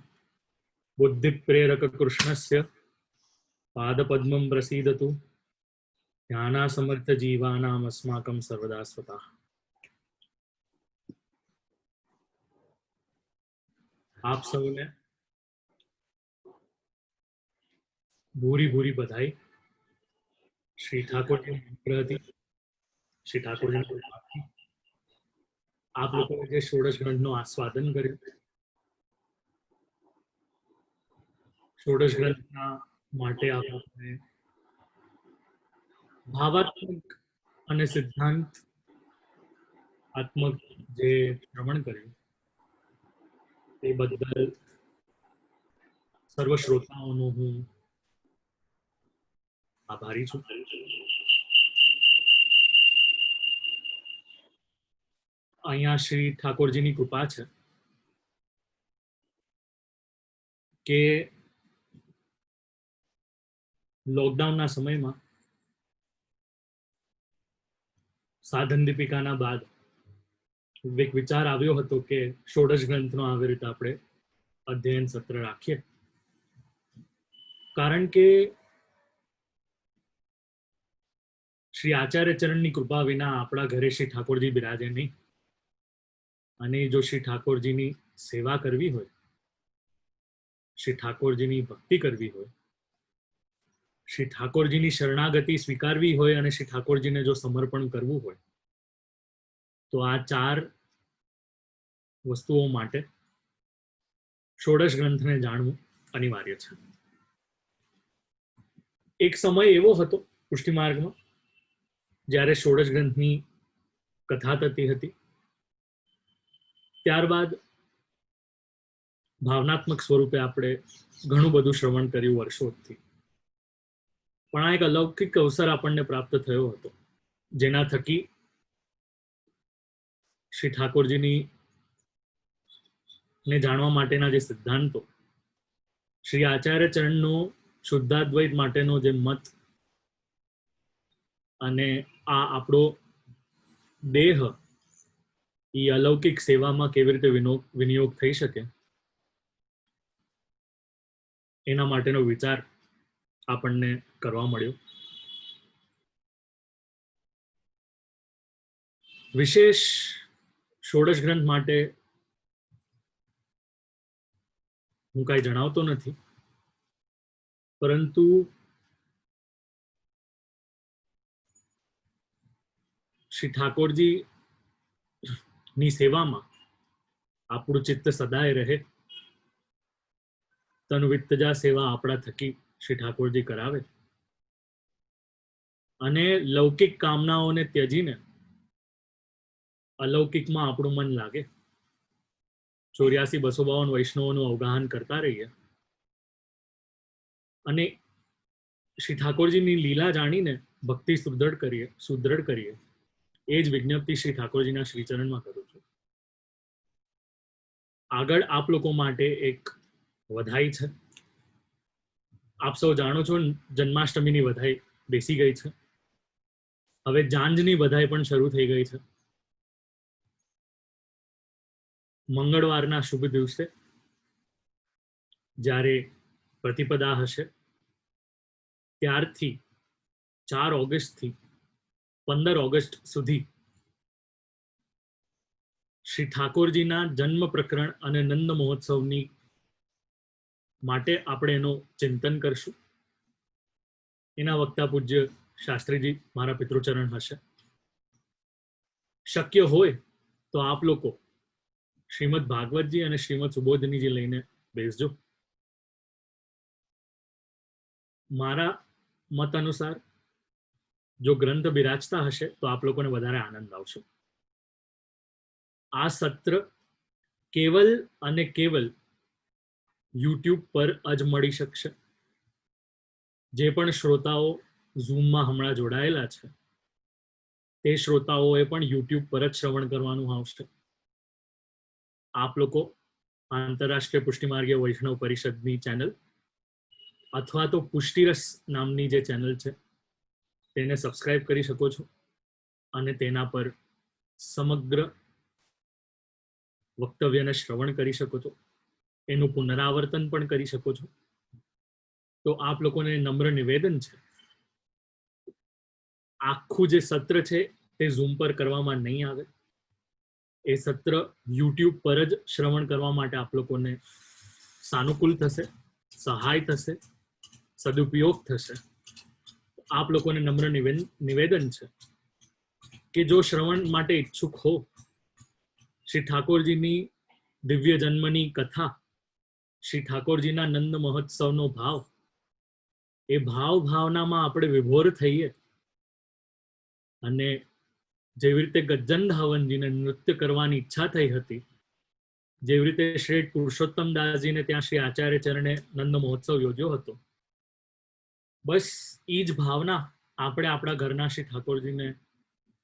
बुद्धि प्रेरक कृष्णस्य पादपद्मं प्रसीदतु ध्यानासमर्थ जीवानाम् अस्माकं सर्वदा स्वतः. आप સૌને ભૂરી ભૂરી બધાઈ. શ્રી ઠાકોરજી પ્રતિ શ્રી ઠાકોરજી આપ લોકોએ જે ષોડશ ગ્રંથનું આસ્વાદન કર્યું, ષોડશ ગ્રંથના માટે આપણે ભાવાત્મક અને સિદ્ધાંત આત્મક જે શ્રવણ કર્યું એ બદલ સર્વ શ્રોતાઓનો હું આભારી છું. અહીંયા શ્રી ઠાકોરજીની કૃપા છે કે લોકડાઉનના સમયમાં સાધન દીપિકાના બાદ એક વિચાર આવ્યો હતો કે ષોડશ ગ્રંથનો આવી રીતે આપણે અધ્યયન સત્ર રાખીએ, કારણ કે શ્રી આચાર્ય ચરણની કૃપા વિના આપણા ઘરે શ્રી ઠાકોરજી બિરાજે નહીં. અને જો શ્રી ઠાકોરજીની સેવા કરવી હોય, શ્રી ઠાકોરજીની ભક્તિ કરવી હોય, શ્રી ઠાકોરજીની શરણાગતિ સ્વીકારવી હોય અને શ્રી ઠાકોરજીને જો સમર્પણ કરવું હોય, તો આ 4 વસ્તુઓ માટે ષોડશ ગ્રંથને જાણવું અનિવાર્ય છે. એક સમય એવો હતો પુષ્ટિ માર્ગમાં જ્યારે ષોડશ ગ્રંથની કથા થતી હતી. ત્યારબાદ ભાવનાત્મક સ્વરૂપે આપણે ઘણું બધું શ્રવણ કર્યું વર્ષોથી. પણ આ એક અલૌકિક અવસર આપણને પ્રાપ્ત થયો હતો, જેના થકી શ્રી ઠાકોરજીની ને જાણવા માટેના જે સિદ્ધાંતો, શ્રી આચાર્ય ચરણનો શુદ્ધાદ્વૈત માટેનો જે મત, અને આ આપણો દેહ એ અલૌકિક સેવામાં કેવી રીતે વિનિયોગ થઈ શકે, એના માટેનો વિચાર આપણને કરવા મળ્યો. વિશેષ ષોડશ ગ્રંથ માટે હું કાંઈ જણાવતો નથી, પરંતુ શ્રી ઠાકોરજી ની સેવામાં આપણું ચિત્ત સદાય રહે, તનવિત્તજા સેવા આપણા થકી શ્રી ઠાકોરજી કરાવે, અને લૌકિક કામનાઓને ત્યજીને અલૌકિકમાં આપણું મન લાગે. 84-252 વૈષ્ણવોનું અવગાહન કરતા રહીએ, અને શ્રી ઠાકોરજીની લીલા જાણીને ભક્તિ સુદૃઢ કરીએ. એ જ વિજ્ઞપ્તિ શ્રી ઠાકોરજીના શ્રીચરણમાં કરું છું. આગળ આપ લોકો માટે એક વધાઈ છે. આપ સૌ જાણો છો, જન્માષ્ટમીની વધાઈ બેસી ગઈ છે. હવે જાંજની વધાઈ પણ શરૂ થઈ ગઈ છે. મંગળવારના શુભ દિવસે જ્યારે પ્રતિપદા હશે, ત્યારથી 4 ઓગસ્ટથી 15 ઓગસ્ટ સુધી શ્રી ઠાકોરજીના જન્મ પ્રકરણ અને નંદ મહોત્સવની માટે આપણે એનું ચિંતન કરશું. એના વક્તા પૂજ્ય શાસ્ત્રીજી મારા પિતૃચરણ હશે. શક્ય હોય તો આપ લોકો શ્રીમદ ભાગવતજી અને શ્રીમદ સુબોધનીજી લઈને બેસજો. મારા મત અનુસાર જો ગ્રંથ બિરાજતા હશે તો આપ લોકોને વધારે આનંદ આવશે. આ સત્ર કેવલ અને કેવલ યુટ્યુબ પર જ મળી શકશે. જે પણ શ્રોતાઓ ઝૂમમાં હમણાં જોડાયેલા છે, તે શ્રોતાઓએ પણ યુટ્યુબ પર જ શ્રવણ કરવાનું આવશે. આપ લોકો આંતરરાષ્ટ્રીય પુષ્ટિમાર્ગીય વૈષ્ણવ પરિષદની ચેનલ અથવા તો પુષ્ટિરસ નામની જે ચેનલ છે તેને સબસ્ક્રાઇબ કરી શકો છો, અને તેના પર સમગ્ર વક્તવ્યને શ્રવણ કરી શકો છો. એનું પુનરાવર્તન પણ કરી શકો છો. તો આપ લોકોને નમ્ર નિવેદન છે, આખું જે સત્ર છે તે ઝૂમ પર કરવામાં નહીં આવે. એ સત્ર યુટ્યુબ પર જ શ્રવણ કરવા માટે આપ લોકોને સાનુકૂળ થશે, સહાય થશે, સદુપયોગ થશે. આપ લોકોને નમ્ર નિવેદન છે કે જો શ્રવણ માટે ઈચ્છુક હો, શ્રી ઠાકોરજીની દિવ્ય જન્મની કથા, શ્રી ઠાકોરજીના નંદ મહોત્સવનો ભાવ, એ ભાવનામાં આપણે વિભોર થઈએ, અને જેવી રીતે ગજ્જન ધાવનજીને નૃત્ય કરવાની ઈચ્છા થઈ હતી, જેવી રીતે શ્રેષ્ઠ પુરુષોત્તમ દાસજીને ત્યાં શ્રી આચાર્ય ચરણે નંદ મહોત્સવ યોજ્યો હતો, બસ એ જ ભાવના આપણે આપણા ઘરના શ્રી ઠાકોરજીને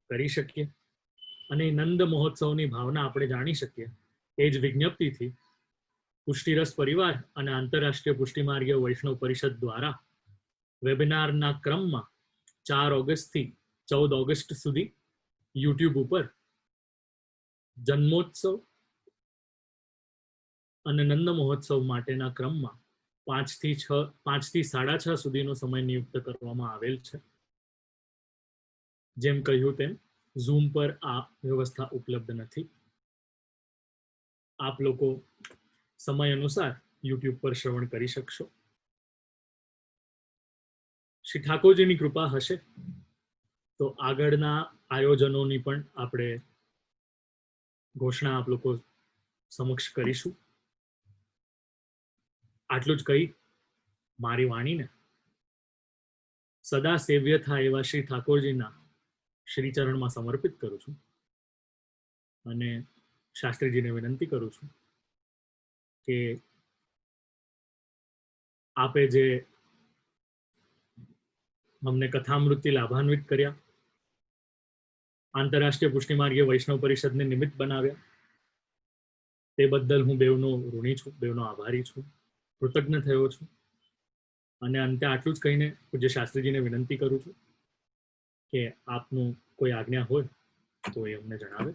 કરી શકીએ, અને નંદ મહોત્સવની ભાવના આપણે જાણી શકીએ. એ જ વિજ્ઞપ્તિથી પુષ્ટિરસ પરિવાર અને આંતરરાષ્ટ્રીય પુષ્ટિમાર્ગીય વૈષ્ણવ પરિષદ દ્વારા વેબિનારના ક્રમમાં 4 ઓગસ્ટથી 14 ઓગસ્ટ સુધી યુટ્યુબ ઉપર જન્મોત્સવ અને નંદ મહોત્સવ માટેના ક્રમમાં 5 થી 6:30 સુધીનો સમય નિયુક્ત કરવામાં આવેલ છે. જેમ કહ્યું તેમ ઝૂમ પર આ વ્યવસ્થા ઉપલબ્ધ નથી. આપ લોકો સમય અનુસાર યુટ્યુબ પર શ્રવણ કરી શકશો. શ્રી ઠાકોરજીની કૃપા હશે તો આગળના આયોજનોની પણ આપણે ઘોષણા આપ લોકો સમક્ષ કરીશું. આટલું જ કહી મારી વાણીને સદા સેવ્ય થાય એવા શ્રી ઠાકોરજીના શ્રીચરણમાં સમર્પિત કરું છું. અને શાસ્ત્રીજીને વિનંતી કરું છું કે આપે જે અમને કથામૃતથી લાભાન્વિત કર્યા, આંતરરાષ્ટ્રીય પુષ્ટિમાર્ગીય વૈષ્ણવ પરિષદને નિમિત્ત બનાવ્યા, તે બદલ હું બેવનો ઋણી છું, બેવનો આભારી છું, કૃતજ્ઞ થયો છું. અને અંતે આટલું જ કહીને પૂજ્ય શાસ્ત્રીજીને વિનંતી કરું છું કે આપનું કોઈ આજ્ઞા હોય તો એ અમને જણાવે.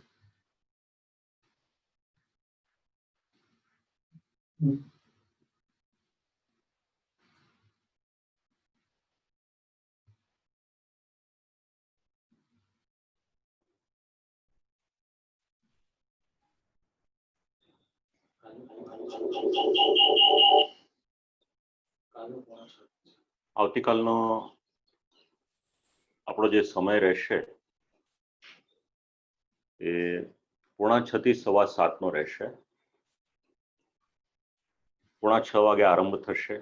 આવતીકાલનો આપણો જે સમય રહેશે એ 6:45 થી 7:15 રહેશે. 5:45 વાગે આરંભ થશે.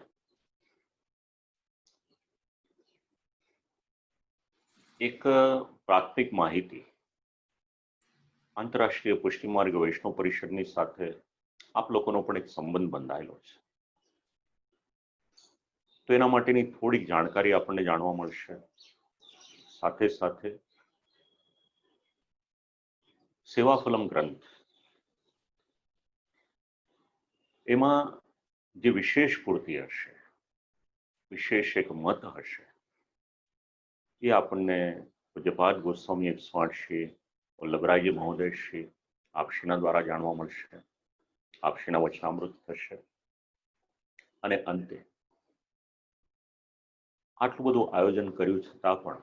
એક પ્રાથમિક માહિતી આંતરરાષ્ટ્રીય પુષ્ટિમાર્ગ વૈષ્ણવ પરિષદની સાથે આપ લોકોનો પણ એક સંબંધ બંધાયેલો છે, તો એના માટેની થોડીક જાણકારી આપણને જાણવા મળશે. સાથે સાથે સેવાફલમ ગ્રંથ, એમાં જે વિશેષ પૂર્તિ હશે, વિશેષ એક મત હશે, એ આપણને પૂજ્યપાદ ગોસ્વામી 108 શ્રી વલ્લભરાયજી મહોદય શ્રી આપશ્રીના દ્વારા જાણવા મળશે. આપશ્રીના વચનામૃત થશે. અને અંતે આટલું બધું આયોજન કર્યું છતાં પણ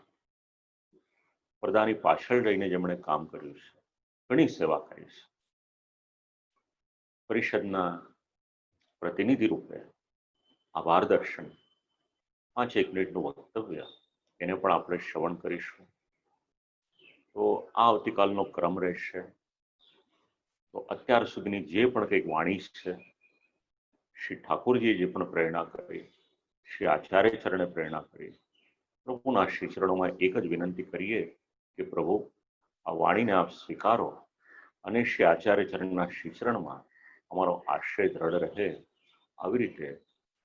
પડદાની પાછળ રહીને જેમણે કામ કર્યું છે, ઘણી સેવા કરી છે, પરિષદના પ્રતિનિધિ રૂપે આભાર દર્શન 5 મિનિટનું વક્તવ્ય એને પણ આપણે શ્રવણ કરીશું. તો આ આવતીકાલનો ક્રમ રહેશે. તો અત્યાર સુધીની જે પણ કંઈક વાણી છે, શ્રી ઠાકોરજીએ જે પણ પ્રેરણા કરી, શ્રી આચાર્ય ચરણે પ્રેરણા કરી, પ્રભુના શ્રી ચરણોમાં એક જ વિનંતી કરીએ કે પ્રભુ આ વાણીને આપ સ્વીકારો અને શ્રી આચાર્ય ચરણના શ્રી ચરણમાં અમારો આશ્રય દ્રઢ રહે. આવી રીતે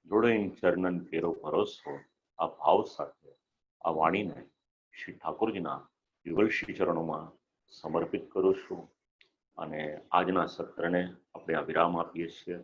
જોડેન ચરણન કેરો ભરોસો આ ભાવ સાથે આ વાણીને શ્રી ઠાકોરજીના યુગલ શ્રી ચરણોમાં સમર્પિત કરું છું. અને આજના સત્રને આપણે આ વિરામ આપીએ છીએ.